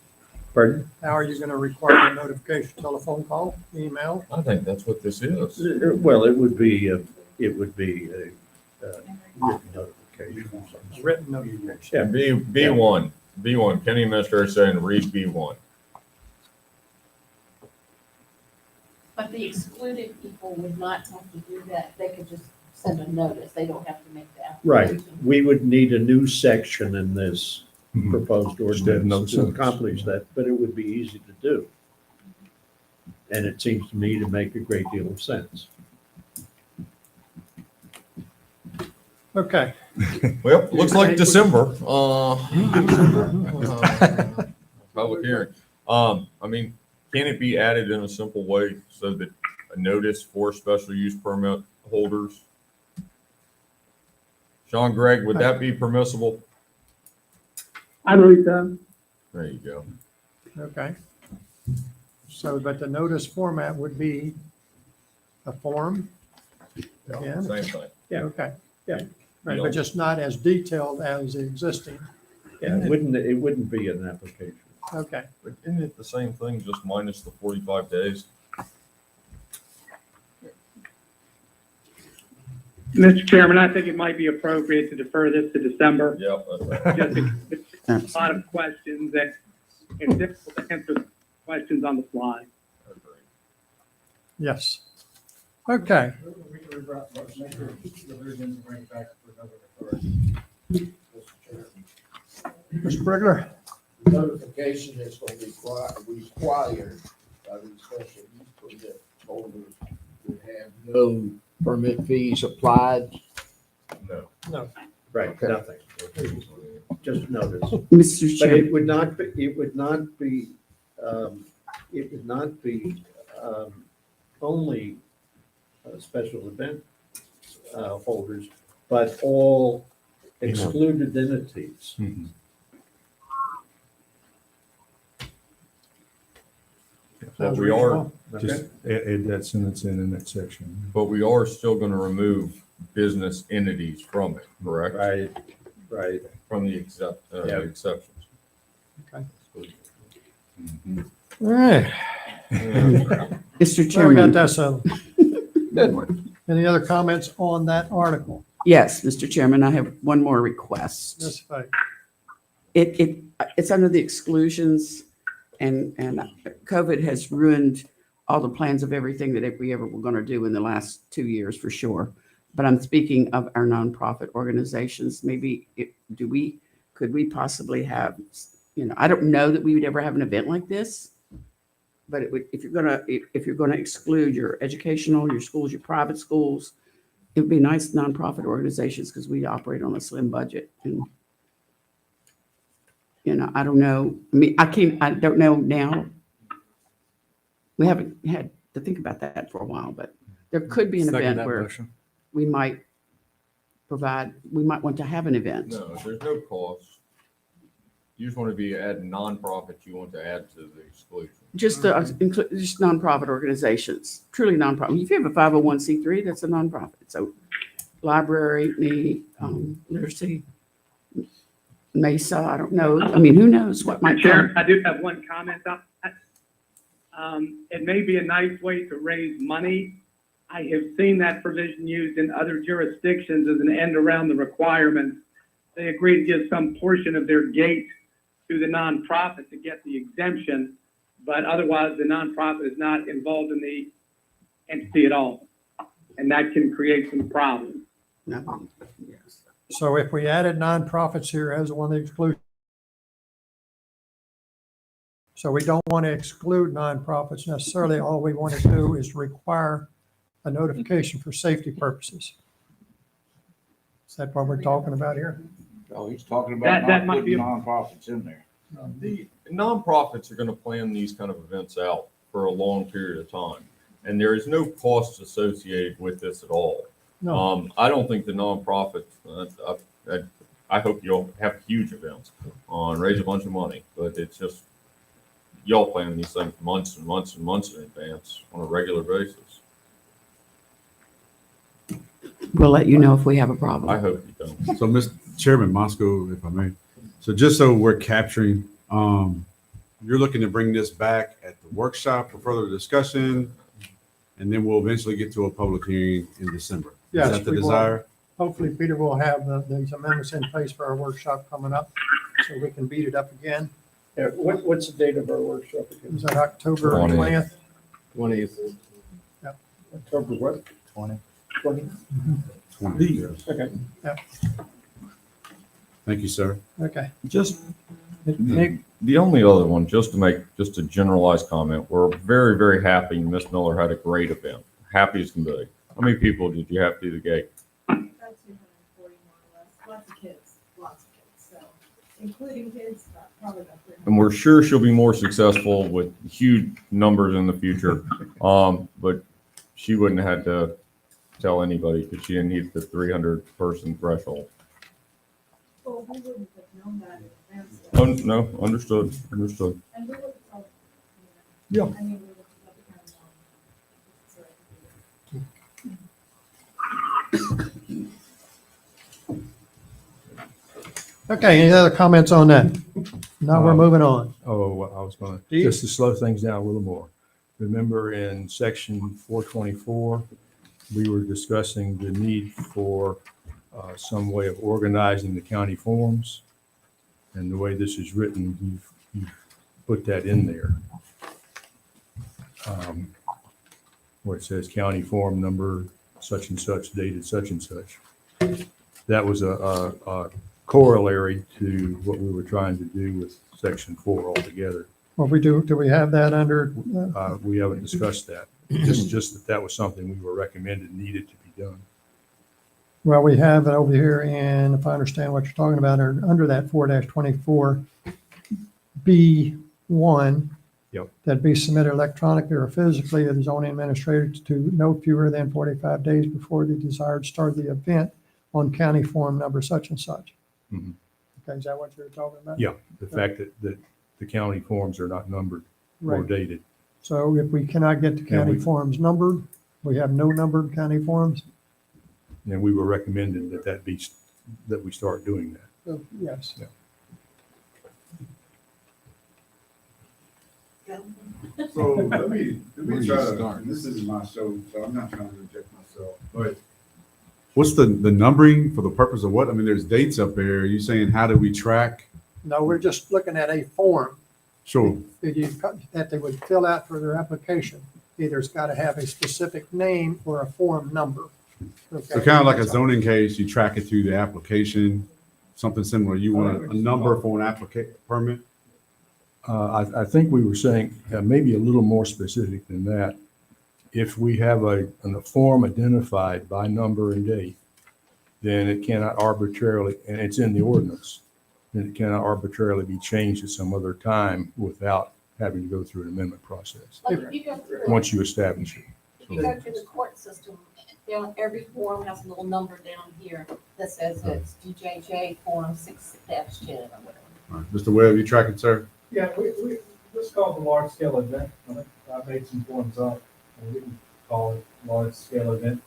S13: Pardon?
S6: How are you going to require the notification? Telephone call, email?
S14: I think that's what this is.
S13: Well, it would be a written notification.
S6: Written notification.
S13: Yeah.
S14: B1, county administrator saying read B1.
S8: But the excluded people would not have to do that. They could just send a notice. They don't have to make the application.
S13: Right. We would need a new section in this proposed
S15: Instead of no
S13: ordinance to
S15: sentence.
S13: accomplish that, but it would be easy to do. And it seems to me to make a great deal of sense.
S6: Okay.
S14: Well, looks like December. Public hearing. I mean, can it be added in a simple way so that a notice for special use permit holders? Sean Gregg, would that be permissible?
S7: I believe so.
S14: There you go.
S6: Okay. So, but the notice format would be a form? Again?
S14: Same thing.
S13: Yeah.
S6: Okay.
S13: Yeah.
S6: Right, but just not as detailed as the existing.
S13: Yeah, it wouldn't be an application.
S6: Okay.
S14: But isn't it the same thing, just minus the 45 days?
S7: Mr. Chairman, I think it might be appropriate to defer this to December.
S14: Yep, that's right.
S7: Just a lot of questions that it's difficult to answer questions on the fly.
S6: Yes. Okay. Mr. Brigler?
S10: Notification is going to be required by the special use permit holders to have no permit fees applied?
S14: No.
S13: No, right, nothing. Just notice.
S16: Mr.
S13: But
S16: Chairman.
S13: it would not be, it would not be only special event holders, but all excluded entities.
S14: But we are,
S20: Just add that sentence in that section.
S14: but we are still going to remove business entities from it, correct?
S13: Right, right.
S14: From the exceptions.
S13: Okay.
S6: All right.
S16: Mr.
S6: Well, we got
S16: Chairman.
S6: that settled.
S16: Good one.
S6: Any other comments on that article?
S16: Yes, Mr. Chairman, I have one more request.
S6: Yes, Fay.
S16: It's under the exclusions, and COVID has ruined all the plans of everything that we ever were going to do in the last 2 years for sure. But I'm speaking of our nonprofit organizations. Maybe could we possibly have, I don't know that we would ever have an event like this, but it would, if you're gonna exclude your educational, your schools, your private schools, it would be nice nonprofit organizations because we operate on a slim budget. And I don't know. I mean, I don't know now. We haven't had to think about that for a while, but there could be an event where we might want to have an event.
S14: No, there's no cost. You just want to be adding nonprofit, you want to add to the exclusion.
S16: Just nonprofit organizations, truly nonprofit. If you have a 501c3, that's a nonprofit. So library, literacy, Mesa, I don't know. I mean, who knows what might
S7: Chair,
S16: come.
S7: I do have one comment on that. It may be a nice way to raise money. I have seen that provision used in other jurisdictions as an end around the requirements. They agree to give some portion of their gate to the nonprofit to get the exemption, but otherwise the nonprofit is not involved in the entity at all. And that can create some problems.
S6: So if we added nonprofits here as one of the exclusions, so we don't want to exclude nonprofits necessarily. All we want to do is require a notification for safety purposes. Is that what we're talking about here?
S9: Oh, he's talking about
S7: That
S9: not
S7: might be
S9: putting
S7: a-
S9: nonprofits in there.
S14: The nonprofits are going to plan these kind of events out for a long period of time, and there is no cost associated with this at all.
S6: No.
S14: I don't think the nonprofits. I hope you'll have huge events and raise a bunch of money, but it's just y'all plan these things months and months and months in advance on a regular basis.
S16: We'll let you know if we have a problem.
S14: I hope you don't.
S15: So, Mr. Chairman Moscow, if I may, so just so we're capturing, you're looking to bring this back at the workshop for further discussion, and then we'll eventually get to a public hearing in December.
S6: Yes,
S15: Is that the
S6: we will.
S15: desire?
S6: Hopefully Peter will have these amendments in place for our workshop coming up, so we can beat it up again.
S13: Yeah, what's the date of our workshop again?
S6: Is that October
S14: 20th?
S6: 20th?
S13: 20th.
S6: Yeah.
S13: October what? 20. 20?
S15: 20, yes.
S13: Okay.
S6: Yeah.
S15: Thank you, sir.
S6: Okay.
S14: Just the only other one, just to make just a generalized comment, we're very, very happy Miss Miller had a great event. Happy as can be. How many people did you have through the gate?
S18: About 240 more or less. Lots of kids, so including kids, probably about 300.
S14: And we're sure she'll be more successful with huge numbers in the future. But she wouldn't have had to tell anybody because she didn't hit the 300 person threshold.
S18: Well, we wouldn't have known that in advance.
S14: Oh, no, understood.
S18: And we would have told,
S6: Yeah.
S18: I mean, we would have let the parents know.
S6: Okay, any other comments on that? Now we're moving on.
S20: Oh, well, I was going to,
S6: Steve?
S20: just to slow things down a little more. Remember in section 424, we were discussing the need for some way of organizing the county forms. And the way this is written, you've put that in there. Where it says county form number such and such, dated such and such. That was a corollary to what we were trying to do with section 4 altogether.
S6: Well, do we have that under,
S20: We haven't discussed that. Just that was something we were recommended needed to be done.
S6: well, we have it over here, and if I understand what you're talking about, under that 4-24 B1.
S20: Yep.
S6: That be submitted electronically or physically to the zoning administrator to no fewer than 45 days before the desired start of the event on county form number such and such.
S20: Mhm.
S6: Okay, is that what you're talking about?
S20: Yeah, the fact that the county forms are not numbered or
S6: Right.
S20: dated.
S6: So if we cannot get the county
S20: we-
S6: forms numbered, we have no numbered county forms?
S20: And we were recommended that we start doing that.
S6: Yes.
S20: Yeah.
S1: So let me
S2: Where do
S1: try
S2: you
S1: to,
S2: start?
S1: and this isn't my show, so I'm not trying to reject myself, but
S15: What's the numbering for the purpose of what? I mean, there's dates up there. Are you saying, how do we track?
S6: No, we're just looking at a form
S15: Sure.
S6: that they would fill out for their application. Either it's got to have a specific name or a form number.
S15: So kind of like a zoning case, you track it through the application, something similar. You want a number for an permit?
S20: I think we were saying maybe a little more specific than that. If we have a form identified by number and date, then it cannot arbitrarily, and it's in the ordinance, then it cannot arbitrarily be changed at some other time without having to go through an amendment process,
S8: Like if you go through,
S20: once you establish it.
S8: if you go through the court system, down every form has a little number down here that says it's DJJ form 6-10 or whatever.
S15: All right. Mr. Webb, you tracking, sir?
S21: Yeah, this is called the large scale event. I made some forms up, and we can call it large scale event.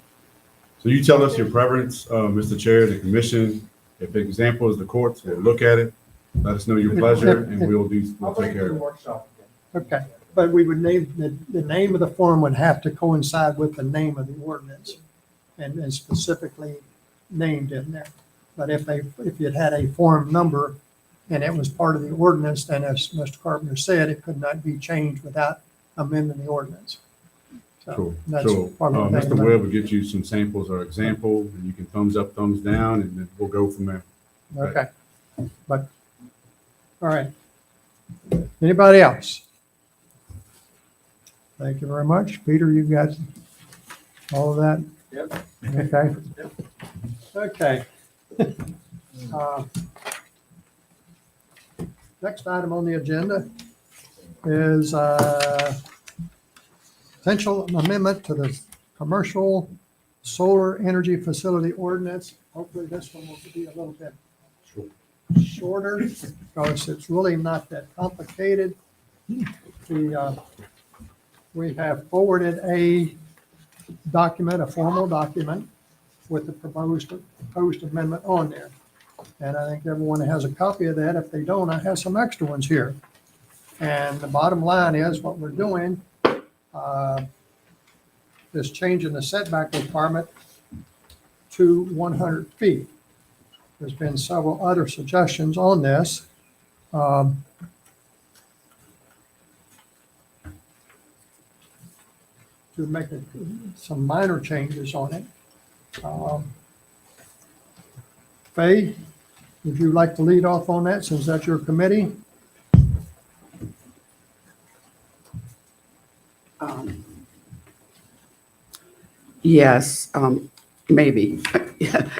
S15: So you tell us your preference, Mr. Chair, the commission. If the example is the courts, we'll look at it. Let us know your pleasure and we'll
S21: I'll
S15: take
S21: bring it
S15: care
S21: to the
S15: of it.
S21: workshop again.
S6: Okay, but we would name, the name of the form would have to coincide with the name of the ordinance and specifically named in there. But if it had a form number and it was part of the ordinance, then as Mr. Carpenter said, it could not be changed without amending the ordinance. So
S15: Sure,
S6: that's
S15: sure.
S6: part of the thing
S15: Mr.
S6: about-
S15: Webb will get you some samples or example and you can thumbs up, thumbs down, and then we'll go from there.
S6: Okay, but, all right. Anybody else? Thank you very much. Peter, you got all of that?
S21: Yep.
S6: Okay. Okay. Next item on the agenda is potential amendment to the commercial solar energy facility ordinance. Hopefully this one will be a little bit shorter because it's really not that complicated. We have forwarded a document, a formal document with the proposed amendment on there. And I think everyone has a copy of that. If they don't, I have some extra ones here. And the bottom line is what we're doing is changing the setback requirement to 100 feet. There's been several other suggestions on this. To make some minor changes on it. Faye, would you like to lead off on that since that's your committee?
S16: Yes, maybe.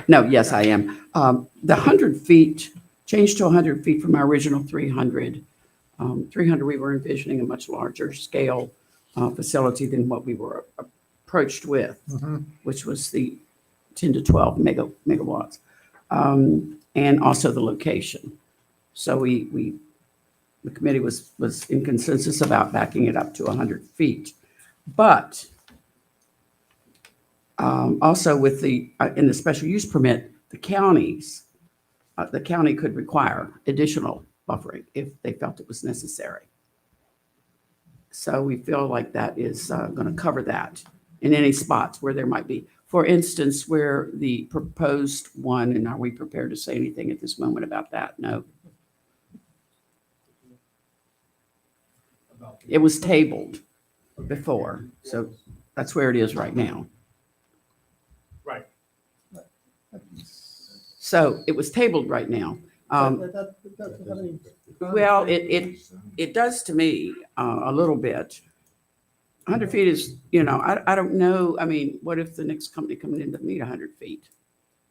S16: No, yes, I am. The 100 feet, changed to 100 feet from our original 300. 300, we were envisioning a much larger scale facility than what we were approached with, which was the 10 to 12 megawatts, and also the location. So the committee was in consensus about backing it up to 100 feet. But also with in the special use permit, the county could require additional buffering if they felt it was necessary. So we feel like that is going to cover that in any spots where there might be. For instance, where the proposed one, and are we prepared to say anything at this moment about that? No. It was tabled before, so that's where it is right now.
S21: Right.
S16: So it was tabled right now,
S6: That doesn't have any-
S16: Well, it does to me, a little bit. 100 feet is, I don't know. I mean, what if the next company coming in doesn't need 100 feet?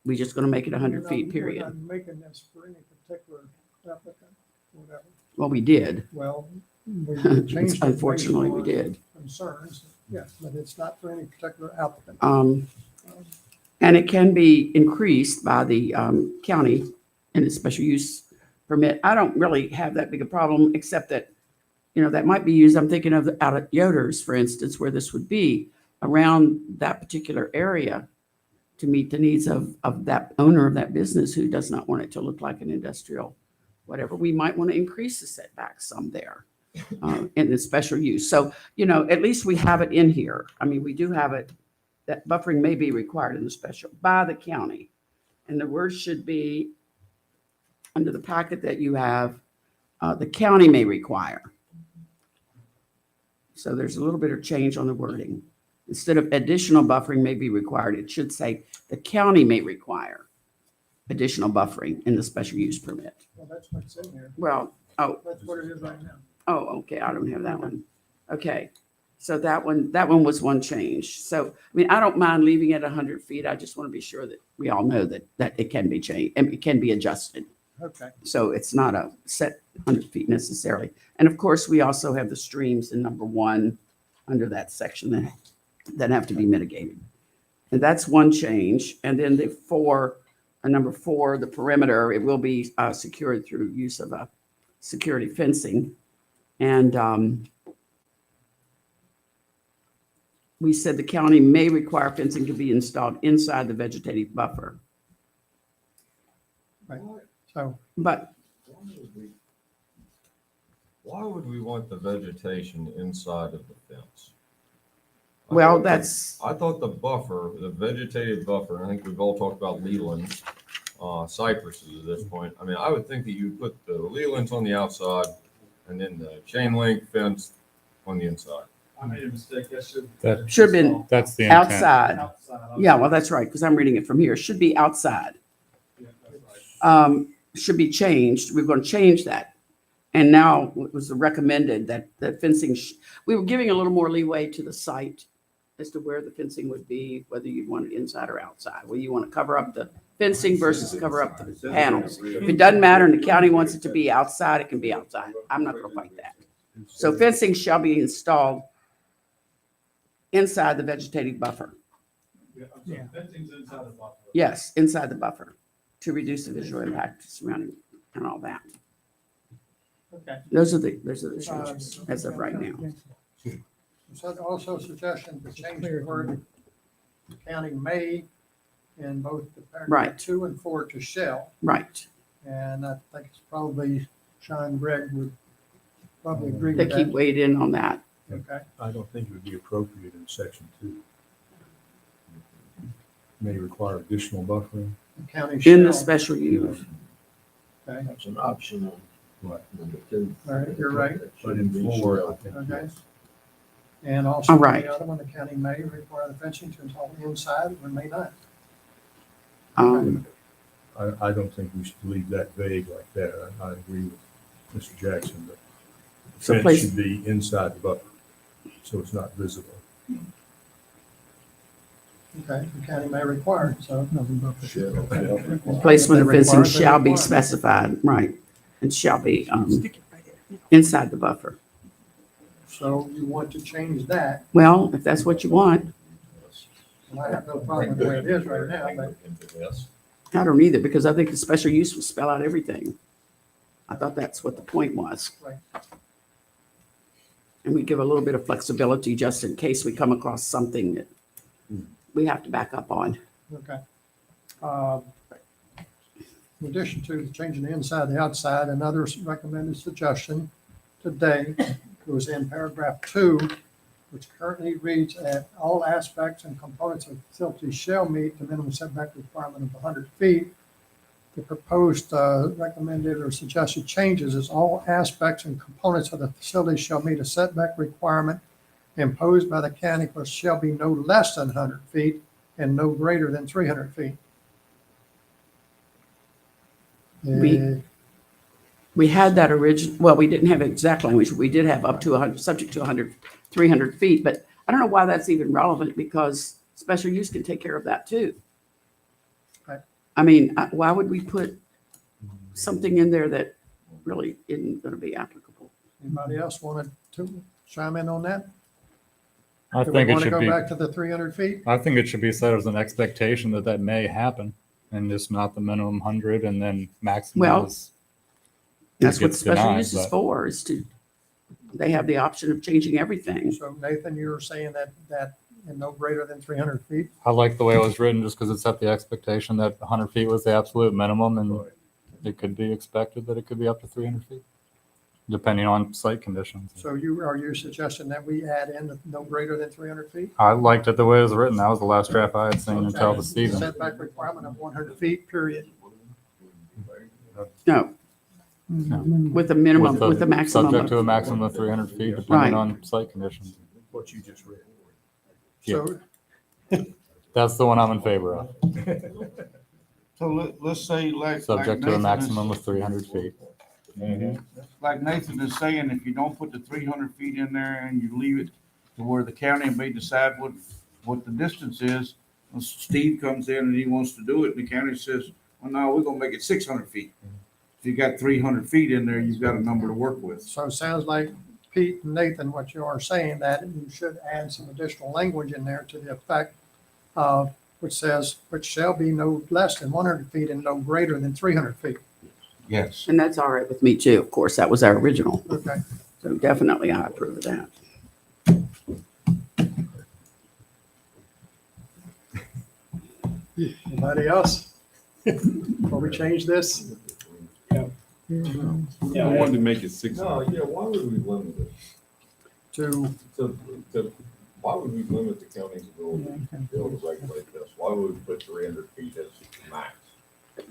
S16: We just going to make it 100 feet,
S6: We're
S16: period.
S6: not making this for any particular applicant, whatever.
S16: Well, we did.
S6: Well, we changed it based
S16: Unfortunately, we
S6: on
S16: did.
S6: Concerns, yes, but it's not for any particular applicant.
S16: And it can be increased by the county in a special use permit. I don't really have that big a problem, except that, that might be used. I'm thinking of out at Yoder's, for instance, where this would be around that particular area to meet the needs of that owner of that business who does not want it to look like an industrial, whatever. We might want to increase the setbacks some there in the special use. So, at least we have it in here. I mean, we do have it that buffering may be required in the special by the county. And the word should be under the packet that you have, the county may require. So there's a little bit of change on the wording. Instead of additional buffering may be required, it should say the county may require additional buffering in the special use permit.
S6: Well, that's what's in here.
S16: Well,
S6: That's what it is right now.
S16: Oh, okay, I don't have that one. Okay, so that one was one change. So, I mean, I don't mind leaving it 100 feet. I just want to be sure that we all know that it can be changed and it can be adjusted.
S6: Okay.
S16: So it's not a set 100 feet necessarily. And of course, we also have the streams in number 1 under that section that have to be mitigated. And that's one change. And then the number 4, the perimeter, it will be secured through use of a security fencing. And we said the county may require fencing to be installed inside the vegetative buffer.
S6: Right. So,
S16: but
S14: why would we want the vegetation inside of the fence?
S16: Well,
S14: I thought the buffer, the vegetative buffer, I think we've all talked about lelands, cypresses at this point. I mean, I would think that you put the lelands on the outside and then the chain link fence on the inside.
S21: I made a mistake.
S16: That should have been
S12: That's the intent.
S16: outside. Yeah, well, that's right, because I'm reading it from here. It should be outside. Should be changed. We're going to change that. And now it was recommended that the fencing, we were giving a little more leeway to the site as to where the fencing would be, whether you want it inside or outside. Whether you want to cover up the fencing versus cover up the panels. If it doesn't matter and the county wants it to be outside, it can be outside. I'm not going to fight that. So fencing shall be installed inside the vegetative buffer.
S21: Yeah. Fencing's inside the buffer.
S16: Yes, inside the buffer to reduce the visual impact surrounding and all that.
S6: okay.
S16: Those are the changes as of right now.
S6: So also suggestion to change the word county may in both the paragraph
S16: Right.
S6: 2 and 4 to shall.
S16: Right.
S6: And I think it's probably Sean Gregg would probably agree
S16: They
S6: with
S16: keep
S6: that.
S16: weighed in on that.
S6: Okay.
S20: I don't think it would be appropriate in section 2. May require additional buffering.
S6: The county
S16: In the
S6: shall.
S16: special use.
S6: Okay.
S10: That's an option on
S20: Right.
S10: number 2.
S6: All right, you're right.
S20: But in 4, I think.
S6: Okay.
S20: yes.
S6: And also
S16: All right.
S6: the other one, the county may require the fencing to install inside or may not.
S20: I don't think we should leave that vague like that. I agree with Mr. Jackson that the
S16: So
S20: fence
S16: place-
S20: should be inside the buffer, so it's not visible.
S6: Okay, the county may require, it, so nothing but.
S16: Placement of
S6: They
S16: fencing
S6: require- they
S16: shall be
S6: require.
S16: specified, right, and shall be inside the buffer.
S6: So you want to change that,
S16: Well, if that's what you want,
S6: and I have no problem with the way it is right now, but
S16: I don't either, because I think the special use will spell out everything. I thought that's what the point was.
S6: Right.
S16: And we give a little bit of flexibility just in case we come across something that we have to back up on.
S6: okay. In addition to changing the inside, the outside, another recommended suggestion today was in paragraph 2, which currently reads that all aspects and components of the facility shall meet the minimum setback requirement of 100 feet. The proposed recommended or suggested changes is all aspects and components of the facility shall meet a setback requirement imposed by the county, which shall be no less than 100 feet and no greater than 300 feet.
S16: We- We had that well, we didn't have exact language. We did have up to 100, subject to 100, 300 feet, but I don't know why that's even relevant because special use can take care of that too.
S6: Right.
S16: I mean, why would we put something in there that really isn't going to be applicable?
S6: Anybody else wanted to chime in on that?
S12: I
S6: Do
S12: think
S6: we
S12: it
S6: want to
S12: should
S6: go
S12: be,
S6: back to the 300 feet?
S12: I think it should be set as an expectation that that may happen and just not the minimum 100 and then maximum
S16: Well,
S12: is.
S16: That's what
S12: gets
S16: special
S12: denied,
S16: use is
S12: but-
S16: for, is to, they have the option of changing everything.
S6: So Nathan, you were saying that in no greater than 300 feet?
S12: I like the way it was written just because it set the expectation that 100 feet was the absolute minimum and it could be expected that it could be up to 300 feet, depending on site conditions.
S6: So are you suggesting that we add in the no greater than 300 feet?
S12: I liked it the way it was written. That was the last draft I had seen until this season.
S6: Setback requirement of 100 feet, period.
S16: No. With a minimum, with a maximum.
S12: Subject to a maximum of 300 feet,
S16: Right.
S12: depending on site conditions.
S20: What you just read.
S6: So
S12: That's the one I'm in favor of.
S9: So let's say like.
S12: Subject to a
S9: Nathan is-
S12: maximum of 300 feet.
S9: Like Nathan is saying, if you don't put the 300 feet in there and you leave it to where the county may decide what the distance is, and Steve comes in and he wants to do it, and the county says, well, no, we're gonna make it 600 feet. If you got 300 feet in there, you've got a number to work with.
S6: So it sounds like Pete and Nathan, what you are saying, that you should add some additional language in there to the effect of, which says, which shall be no less than 100 feet and no greater than 300 feet.
S9: Yes.
S16: And that's all right with me too. Of course, that was our original.
S6: Okay.
S16: So definitely I approve of that.
S6: Anybody else? Before we change this?
S14: I wanted to make it 600.
S10: No, yeah, why would we limit it?
S6: To,
S10: Why would we limit the county's ability to be able to regulate this? Why would we put 300 feet as max?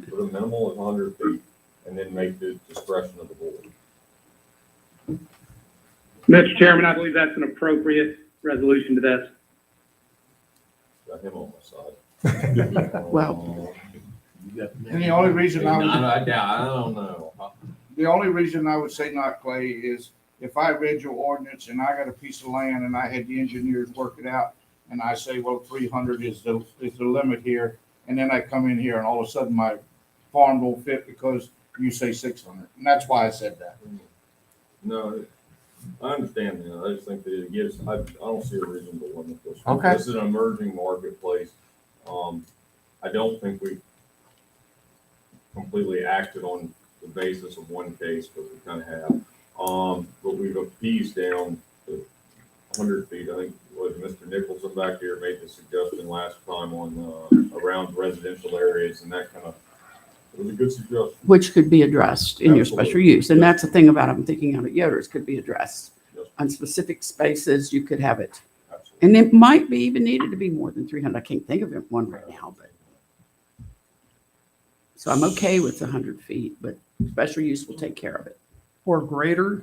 S10: Put a minimal of 100 feet and then make the discretion of the board.
S7: Mr. Chairman, I believe that's an appropriate resolution to this.
S10: Got him on my side.
S16: Well.
S9: And the only reason I would.
S10: I don't know.
S9: The only reason I would say not, Clay, is if I read your ordinance and I got a piece of land and I had the engineers work it out, and I say, well, 300 is the limit here, and then I come in here and all of a sudden my farm don't fit because you say 600, and that's why I said that.
S10: No, I understand that. I just think that it gives, I don't see a reason to limit this.
S9: Okay.
S10: This is an emerging marketplace. I don't think we completely acted on the basis of one case, but we kind of have. But we've appeased down to 100 feet. I think was Mr. Nicholson back here made the suggestion last time on around residential areas, and that kind of, it was a good suggestion.
S16: Which could be addressed in your special
S10: Absolutely.
S16: use. And that's the thing about, I'm thinking out of Yoder's, could be addressed.
S10: Yes.
S16: On specific spaces, you could have it.
S10: Absolutely.
S16: And it might be even needed to be more than 300. I can't think of one right now, but. So I'm okay with the 100 feet, but special use will take care of it.
S6: or greater?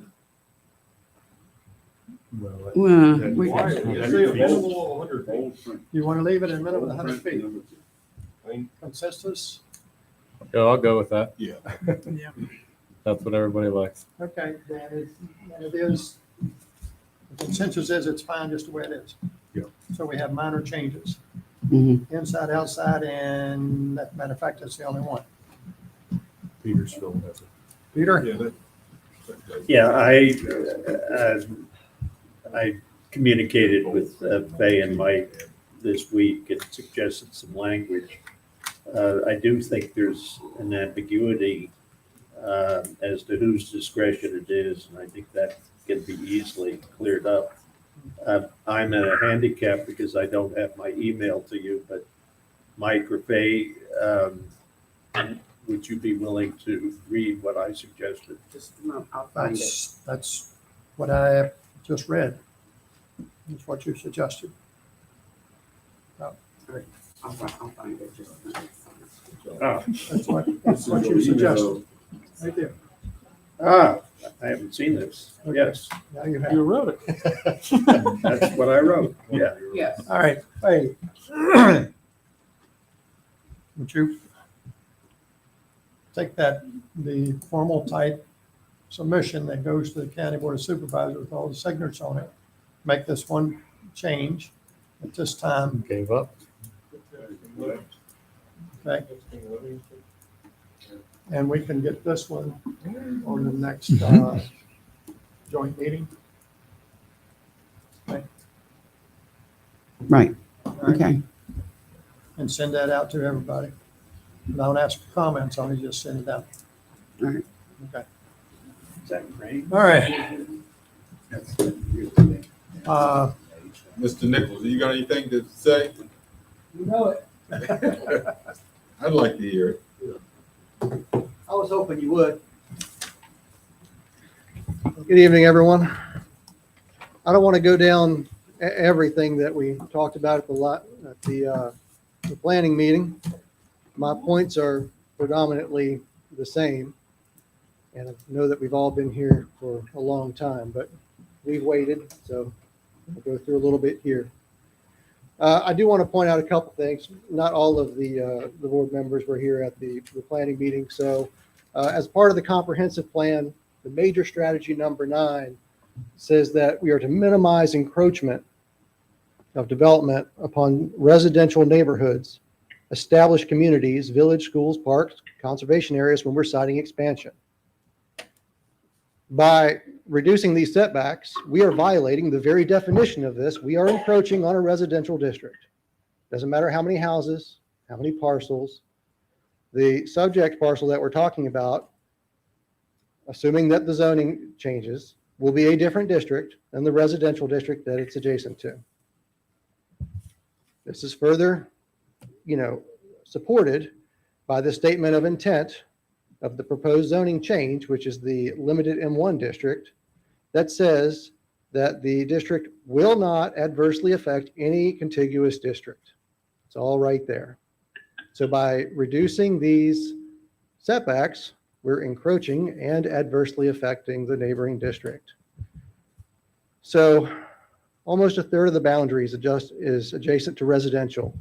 S16: Well,
S10: Why, you say a minimum of 100 feet.
S6: You want to leave it at a minimum of 100 feet?
S10: I mean,
S6: Consensus?
S12: Yeah, I'll go with that.
S2: Yeah.
S6: Yeah.
S12: That's what everybody likes.
S6: Okay, then it is, the consensus is it's fine just the way it is.
S20: Yeah.
S6: So we have minor changes,
S16: Mhm.
S6: inside, outside, and matter of fact, that's the only one.
S20: Peter's still has it.
S6: Peter?
S10: yeah,
S13: Yeah, I communicated with Fay and Mike this week and suggested some language. I do think there's an ambiguity as to whose discretion it is, and I think that can be easily cleared up. I'm at a handicap because I don't have my email to you, but Mike or Fay, would you be willing to read what I suggested?
S16: Just a moment, I'll find it.
S6: That's what I just read. That's what you suggested.
S16: I'll find it. Just a minute.
S13: Oh,
S6: That's what you suggested. Right there.
S13: I haven't seen this. Yes,
S6: Now you have.
S19: You wrote it.
S13: that's what I wrote. Yeah.
S16: Yes.
S6: All right, hey. Would you? take the formal type submission that goes to the County Board of Supervisors with all the signatures on it, make this one change at this time.
S12: Gave up.
S6: Okay. And we can get this one on the next joint meeting. Okay.
S16: Right.
S6: All right.
S16: Okay.
S6: And send that out to everybody. Don't ask for comments on it, just send it out.
S16: All right.
S6: Okay.
S21: Is that great?
S6: All right.
S1: Mr. Nichols, you got anything to say?
S5: You know it.
S1: I'd like to hear it.
S5: I was hoping you would. Good evening, everyone. I don't want to go down everything that we talked about at the planning meeting. My points are predominantly the same. And I know that we've all been here for a long time, but we've waited, so I'll go through a little bit here. I do want to point out a couple things. Not all of the board members were here at the planning meeting. So as part of the comprehensive plan, the major strategy number 9 says that we are to minimize encroachment of development upon residential neighborhoods, establish communities, village, schools, parks, conservation areas when we're citing expansion. By reducing these setbacks, we are violating the very definition of this. We are encroaching on a residential district. Doesn't matter how many houses, how many parcels. The subject parcel that we're talking about, assuming that the zoning changes, will be a different district than the residential district that it's adjacent to. This is further, supported by the statement of intent of the proposed zoning change, which is the limited M1 district, that says that the district will not adversely affect any contiguous district. It's all right there. So by reducing these setbacks, we're encroaching and adversely affecting the neighboring district. So almost a third of the boundaries is adjacent to residential.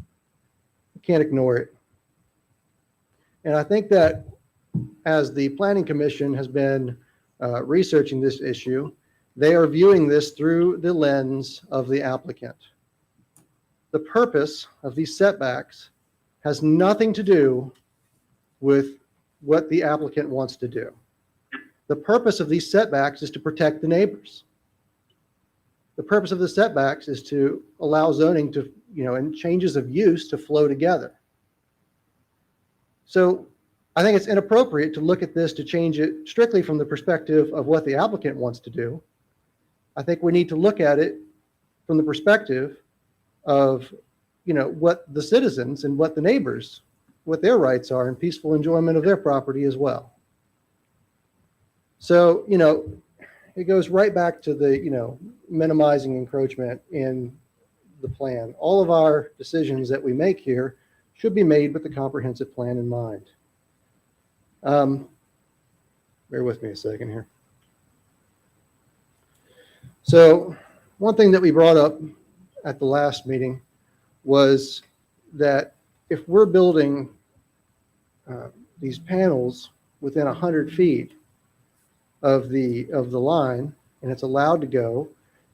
S5: You can't ignore it. And I think that as the Planning Commission has been researching this issue, they are viewing this through the lens of the applicant. The purpose of these setbacks has nothing to do with what the applicant wants to do. The purpose of these setbacks is to protect the neighbors. The purpose of the setbacks is to allow zoning to, and changes of use to flow together. So I think it's inappropriate to look at this to change it strictly from the perspective of what the applicant wants to do. I think we need to look at it from the perspective of, what the citizens and what the neighbors, what their rights are and peaceful enjoyment of their property as well. So, it goes right back to the, minimizing encroachment in the plan. All of our decisions that we make here should be made with the comprehensive plan in mind. Bear with me a second here. So one thing that we brought up at the last meeting was that if we're building these panels within 100 feet of the line and it's allowed to go,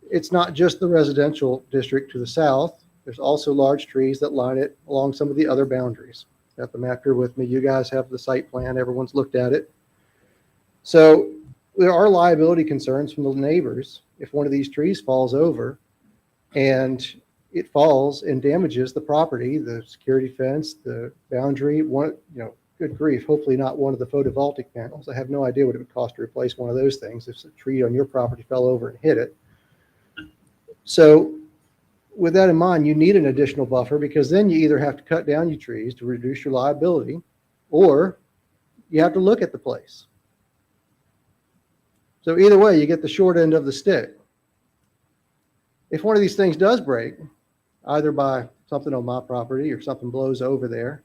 S5: it's not just the residential district to the south. There's also large trees that line it along some of the other boundaries. Got the map here with me. You guys have the site plan. Everyone's looked at it. So there are liability concerns from the neighbors if one of these trees falls over and it falls and damages the property, the security fence, the boundary, good grief, hopefully not one of the photovoltaic panels. I have no idea what it would cost to replace one of those things if a tree on your property fell over and hit it. So with that in mind, you need an additional buffer because then you either have to cut down your trees to reduce your liability or you have to look at the place. So either way, you get the short end of the stick. If one of these things does break, either by something on my property or something blows over there,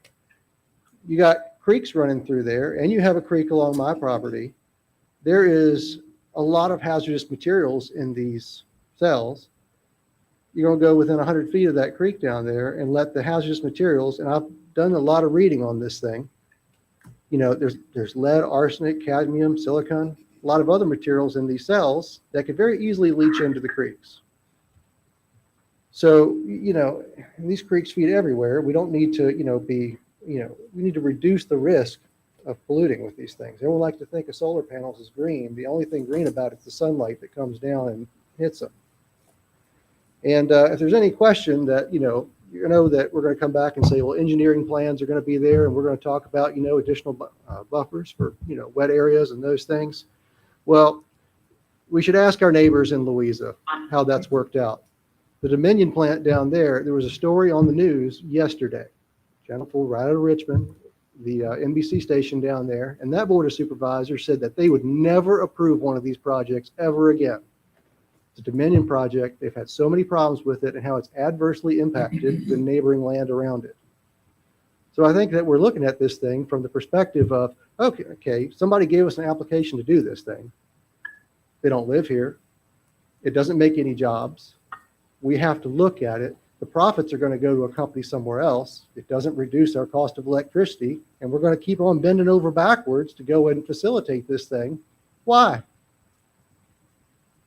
S5: you got creeks running through there and you have a creek along my property. There is a lot of hazardous materials in these cells. You're going to go within 100 feet of that creek down there and let the hazardous materials, and I've done a lot of reading on this thing, there's lead, arsenic, cadmium, silicon, a lot of other materials in these cells that could very easily leach into the creeks. So, these creeks feed everywhere. We don't need to, we need to reduce the risk of polluting with these things. Everyone likes to think of solar panels as green. The only thing green about it is the sunlight that comes down and hits them. And if there's any question that, that we're going to come back and say, well, engineering plans are going to be there, and we're going to talk about, additional buffers for, wet areas and those things. Well, we should ask our neighbors in Louisa how that's worked out. The Dominion plant down there was a story on the news yesterday. Jennifer, right out of Richmond, the NBC station down there, and that board of supervisors said that they would never approve one of these projects ever again. The Dominion project, they've had so many problems with it and how it's adversely impacted the neighboring land around it. So I think that we're looking at this thing from the perspective of, okay, somebody gave us an application to do this thing. They don't live here. It doesn't make any jobs. We have to look at it. The profits are going to go to a company somewhere else. It doesn't reduce our cost of electricity, and we're going to keep on bending over backwards to go and facilitate this thing. Why?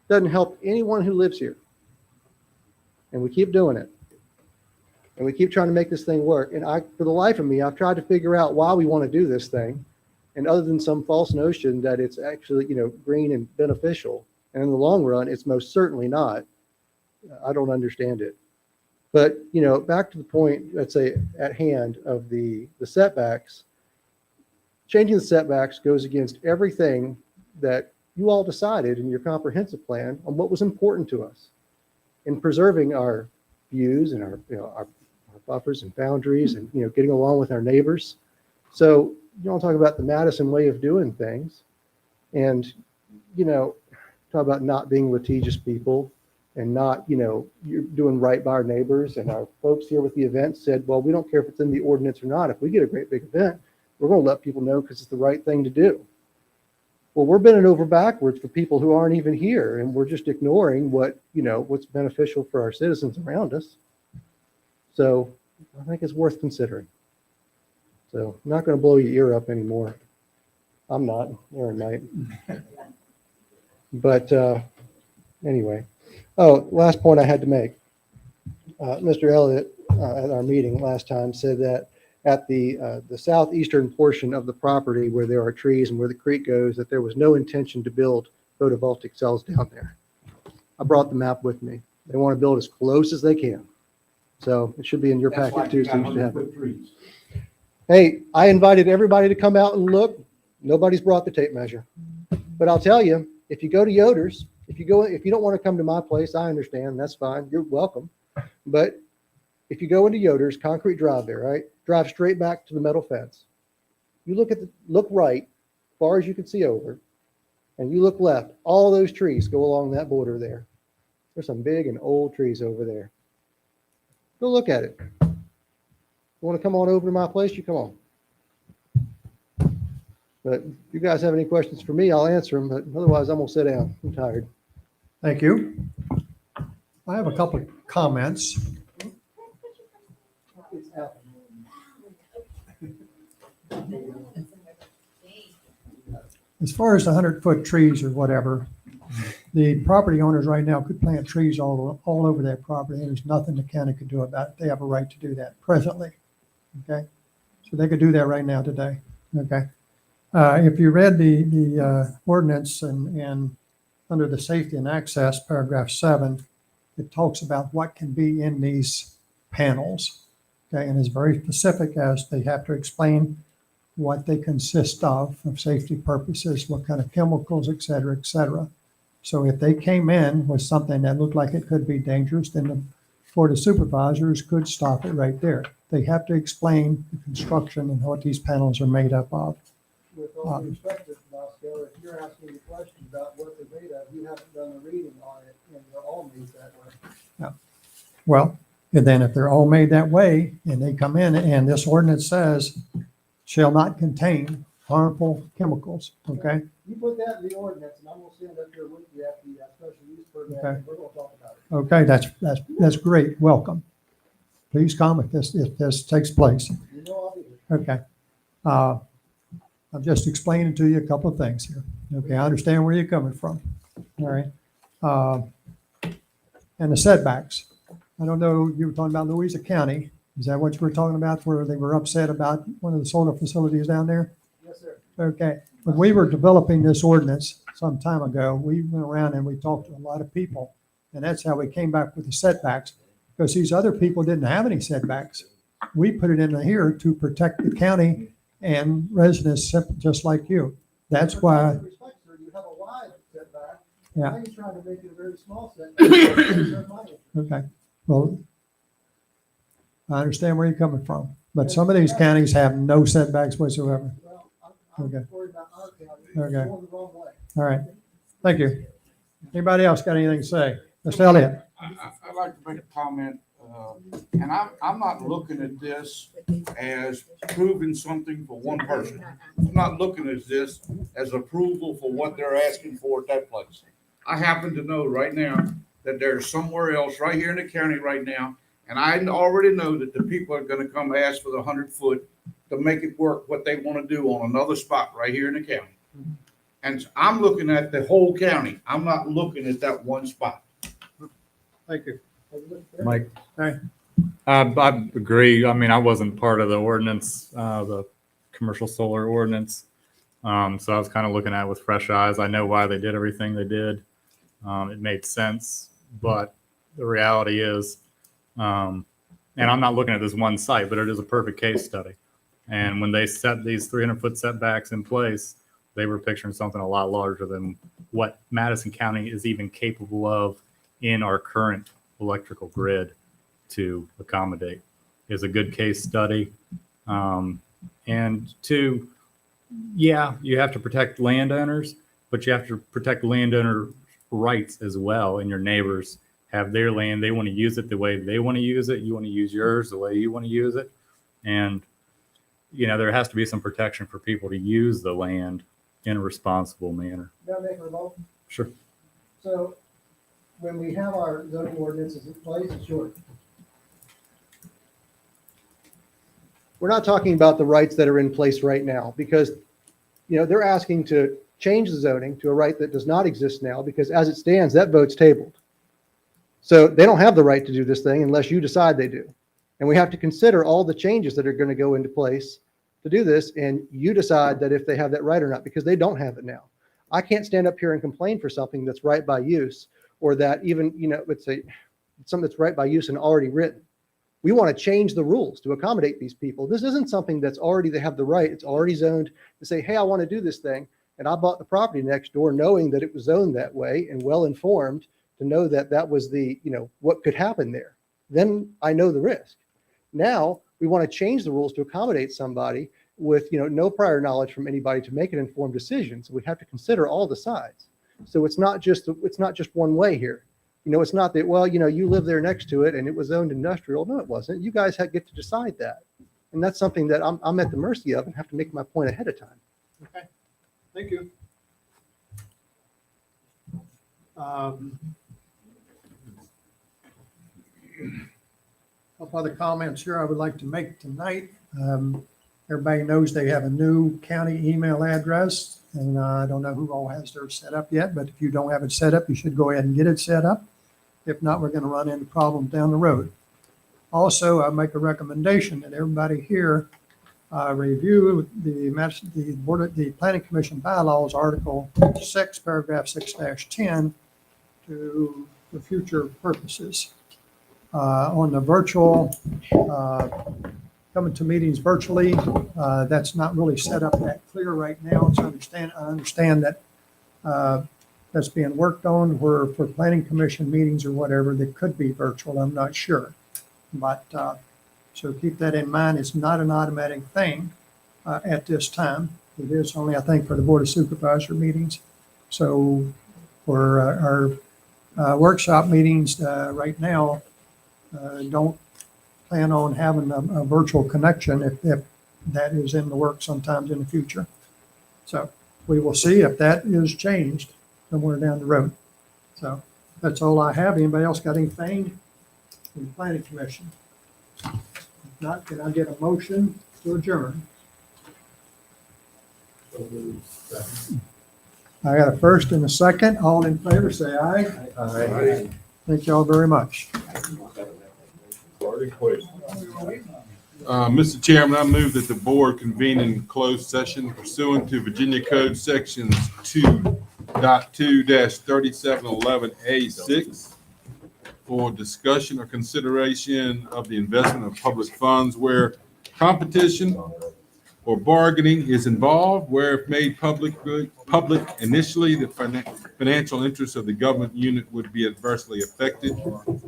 S5: Doesn't help anyone who lives here. And we keep doing it. And we keep trying to make this thing work. And for the life of me, I've tried to figure out why we want to do this thing. And other than some false notion that it's actually, green and beneficial, and in the long run, it's most certainly not. I don't understand it. But, back to the point, let's say at hand of the setbacks, changing the setbacks goes against everything that you all decided in your comprehensive plan on what was important to us in preserving our views and our buffers and boundaries and, getting along with our neighbors. So you want to talk about the Madison way of doing things and, talk about not being litigious people and not, you're doing right by our neighbors. And our folks here with the event said, well, we don't care if it's in the ordinance or not. If we get a great big event, we're going to let people know because it's the right thing to do. Well, we're bending over backwards for people who aren't even here, and we're just ignoring what's beneficial for our citizens around us. So I think it's worth considering. So I'm not going to blow your ear up anymore. I'm not. Aaron might. But anyway. Oh, last point I had to make. Mr. Elliott at our meeting last time said that at the southeastern portion of the property where there are trees and where the creek goes, that there was no intention to build photovoltaic cells down there. I brought the map with me. They want to build as close as they can. So it should be in your packet too. So you should have it. Hey, I invited everybody to come out and look. Nobody's brought the tape measure. But I'll tell you, if you go to Yoder's, if you don't want to come to my place, I understand. That's fine. You're welcome. But if you go into Yoder's, concrete drive there, right? Drive straight back to the metal fence. You look right, as far as you can see over, and you look left. All those trees go along that border there. There's some big and old trees over there. Go look at it. You want to come on over to my place? You come on. But if you guys have any questions for me, I'll answer them. But otherwise, I'm gonna sit down. I'm tired.
S6: Thank you. I have a couple of comments. As far as the 100-foot trees or whatever, the property owners right now could plant trees all over that property. And there's nothing the county could do about it. They have a right to do that presently. Okay. So they could do that right now today. Okay. If you read the ordinance and under the safety and access, paragraph 7, it talks about what can be in these panels. Okay, and it's very specific as they have to explain what they consist of safety purposes, what kind of chemicals, et cetera, et cetera. So if they came in with something that looked like it could be dangerous, then the Board of Supervisors could stop it right there. They have to explain the construction and what these panels are made up of.
S5: With all due respect, Mr. Bosco, if you're asking me questions about what they're made of, you haven't done the reading on it, and they're all made that way.
S6: Yeah. Well, and then if they're all made that way and they come in and this ordinance says shall not contain harmful chemicals, okay?
S5: You put that in the ordinance, and I'm gonna send it up there with you at the special use permit,
S6: Okay.
S5: and we're gonna talk about it.
S6: Okay, that's great. Welcome. Please come if this takes place.
S5: You know I'll be here.
S6: Okay. I'm just explaining to you a couple of things here. Okay, I understand where you're coming from. All right. And the setbacks. I don't know, you were talking about Louisa County. Is that what you were talking about, where they were upset about one of the solar facilities down there?
S7: Yes, sir.
S6: Okay. When we were developing this ordinance some time ago, we went around and we talked to a lot of people. And that's how we came back with the setbacks, because these other people didn't have any setbacks. We put it in here to protect the county and residents just like you. That's why.
S5: You have a wide setback.
S6: Yeah.
S5: Now you're trying to make it a very small setback.
S6: Okay. Well, I understand where you're coming from, but some of these counties have no setbacks whatsoever. Okay.
S5: Worried about our county.
S6: Okay.
S5: Going the wrong way.
S6: All right. Thank you. Anybody else got anything to say? Mr. Elliott.
S9: I'd like to make a comment, and I'm not looking at this as proving something for one person. I'm not looking at this as approval for what they're asking for at that place. I happen to know right now that there's somewhere else right here in the county right now, and I already know that the people are gonna come ask for the 100-foot to make it work what they want to do on another spot right here in the county. And I'm looking at the whole county. I'm not looking at that one spot.
S6: Thank you.
S12: Mike?
S6: Hey.
S12: I agree. I mean, I wasn't part of the ordinance, the commercial solar ordinance. So I was kind of looking at it with fresh eyes. I know why they did everything they did. It made sense, but the reality is, and I'm not looking at this one site, but it is a perfect case study. And when they set these 300-foot setbacks in place, they were picturing something a lot larger than what Madison County is even capable of in our current electrical grid to accommodate. Is a good case study. And two, yeah, you have to protect landowners, but you have to protect landowner rights as well. And your neighbors have their land. They want to use it the way they want to use it. You want to use yours the way you want to use it. And, you know, there has to be some protection for people to use the land in a responsible manner.
S5: May I make a remark?
S12: Sure.
S5: So when we have our zoning ordinances in place, it's short. We're not talking about the rights that are in place right now, because, you know, they're asking to change the zoning to a right that does not exist now, because as it stands, that vote's tabled. So they don't have the right to do this thing unless you decide they do. And we have to consider all the changes that are going to go into place to do this, and you decide that if they have that right or not, because they don't have it now. I can't stand up here and complain for something that's right by use, or that even, you know, it's something that's right by use and already written. We want to change the rules to accommodate these people. This isn't something that's already, they have the right, it's already zoned to say, hey, I want to do this thing. And I bought the property next door knowing that it was zoned that way and well-informed to know that that was the, you know, what could happen there. Then I know the risk. Now we want to change the rules to accommodate somebody with, you know, no prior knowledge from anybody to make an informed decision. So we have to consider all the sides. So it's not just one way here. You know, it's not that, well, you know, you live there next to it and it was zoned industrial. No, it wasn't. You guys get to decide that. And that's something that I'm at the mercy of and have to make my point ahead of time.
S6: Okay. Thank you. Couple other comments here I would like to make tonight. Everybody knows they have a new county email address, and I don't know who all has theirs set up yet, but if you don't have it set up, you should go ahead and get it set up. If not, we're going to run into problems down the road. Also, I make a recommendation that everybody here review the Planning Commission bylaws, Article 6, Paragraph 6-10, for future purposes. On the virtual, coming to meetings virtually, that's not really set up that clear right now. I understand that that's being worked on, where for Planning Commission meetings or whatever, they could be virtual. I'm not sure. But so keep that in mind. It's not an automatic thing at this time. It is only, I think, for the Board of Supervisor meetings. So for our workshop meetings right now, don't plan on having a virtual connection if that is in the works sometimes in the future. So we will see if that is changed somewhere down the road. So that's all I have. Anybody else got anything from the Planning Commission? If not, can I get a motion to adjourn? I got a first and a second. All in favor, say aye.
S20: Aye.
S6: Thank y'all very much.
S2: Mr. Chairman, I move that the board convene in closed session pursuant to Virginia Code Sections 2.2-3711A6 for discussion or consideration of the investment of public funds where competition or bargaining is involved, where if made public initially, the financial interests of the government unit would be adversely affected,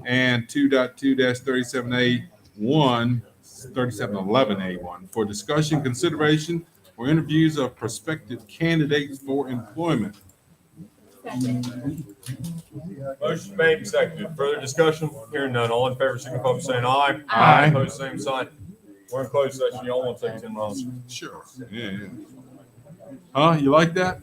S2: and 2.2-3711A1 for discussion, consideration, or interviews of prospective candidates for employment.
S14: Motion made and seconded. Further discussion? Hearing none. All in favor, signify by saying aye.
S2: Aye.
S14: Opposed, same sign. We're in closed session. Y'all want to take 10 miles?
S2: Sure. Yeah. Huh? You like that?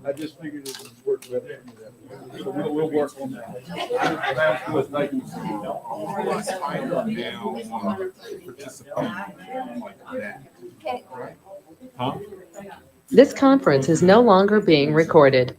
S20: I just figured it would work better. So we'll work on that.
S2: Huh?
S17: This conference is no longer being recorded.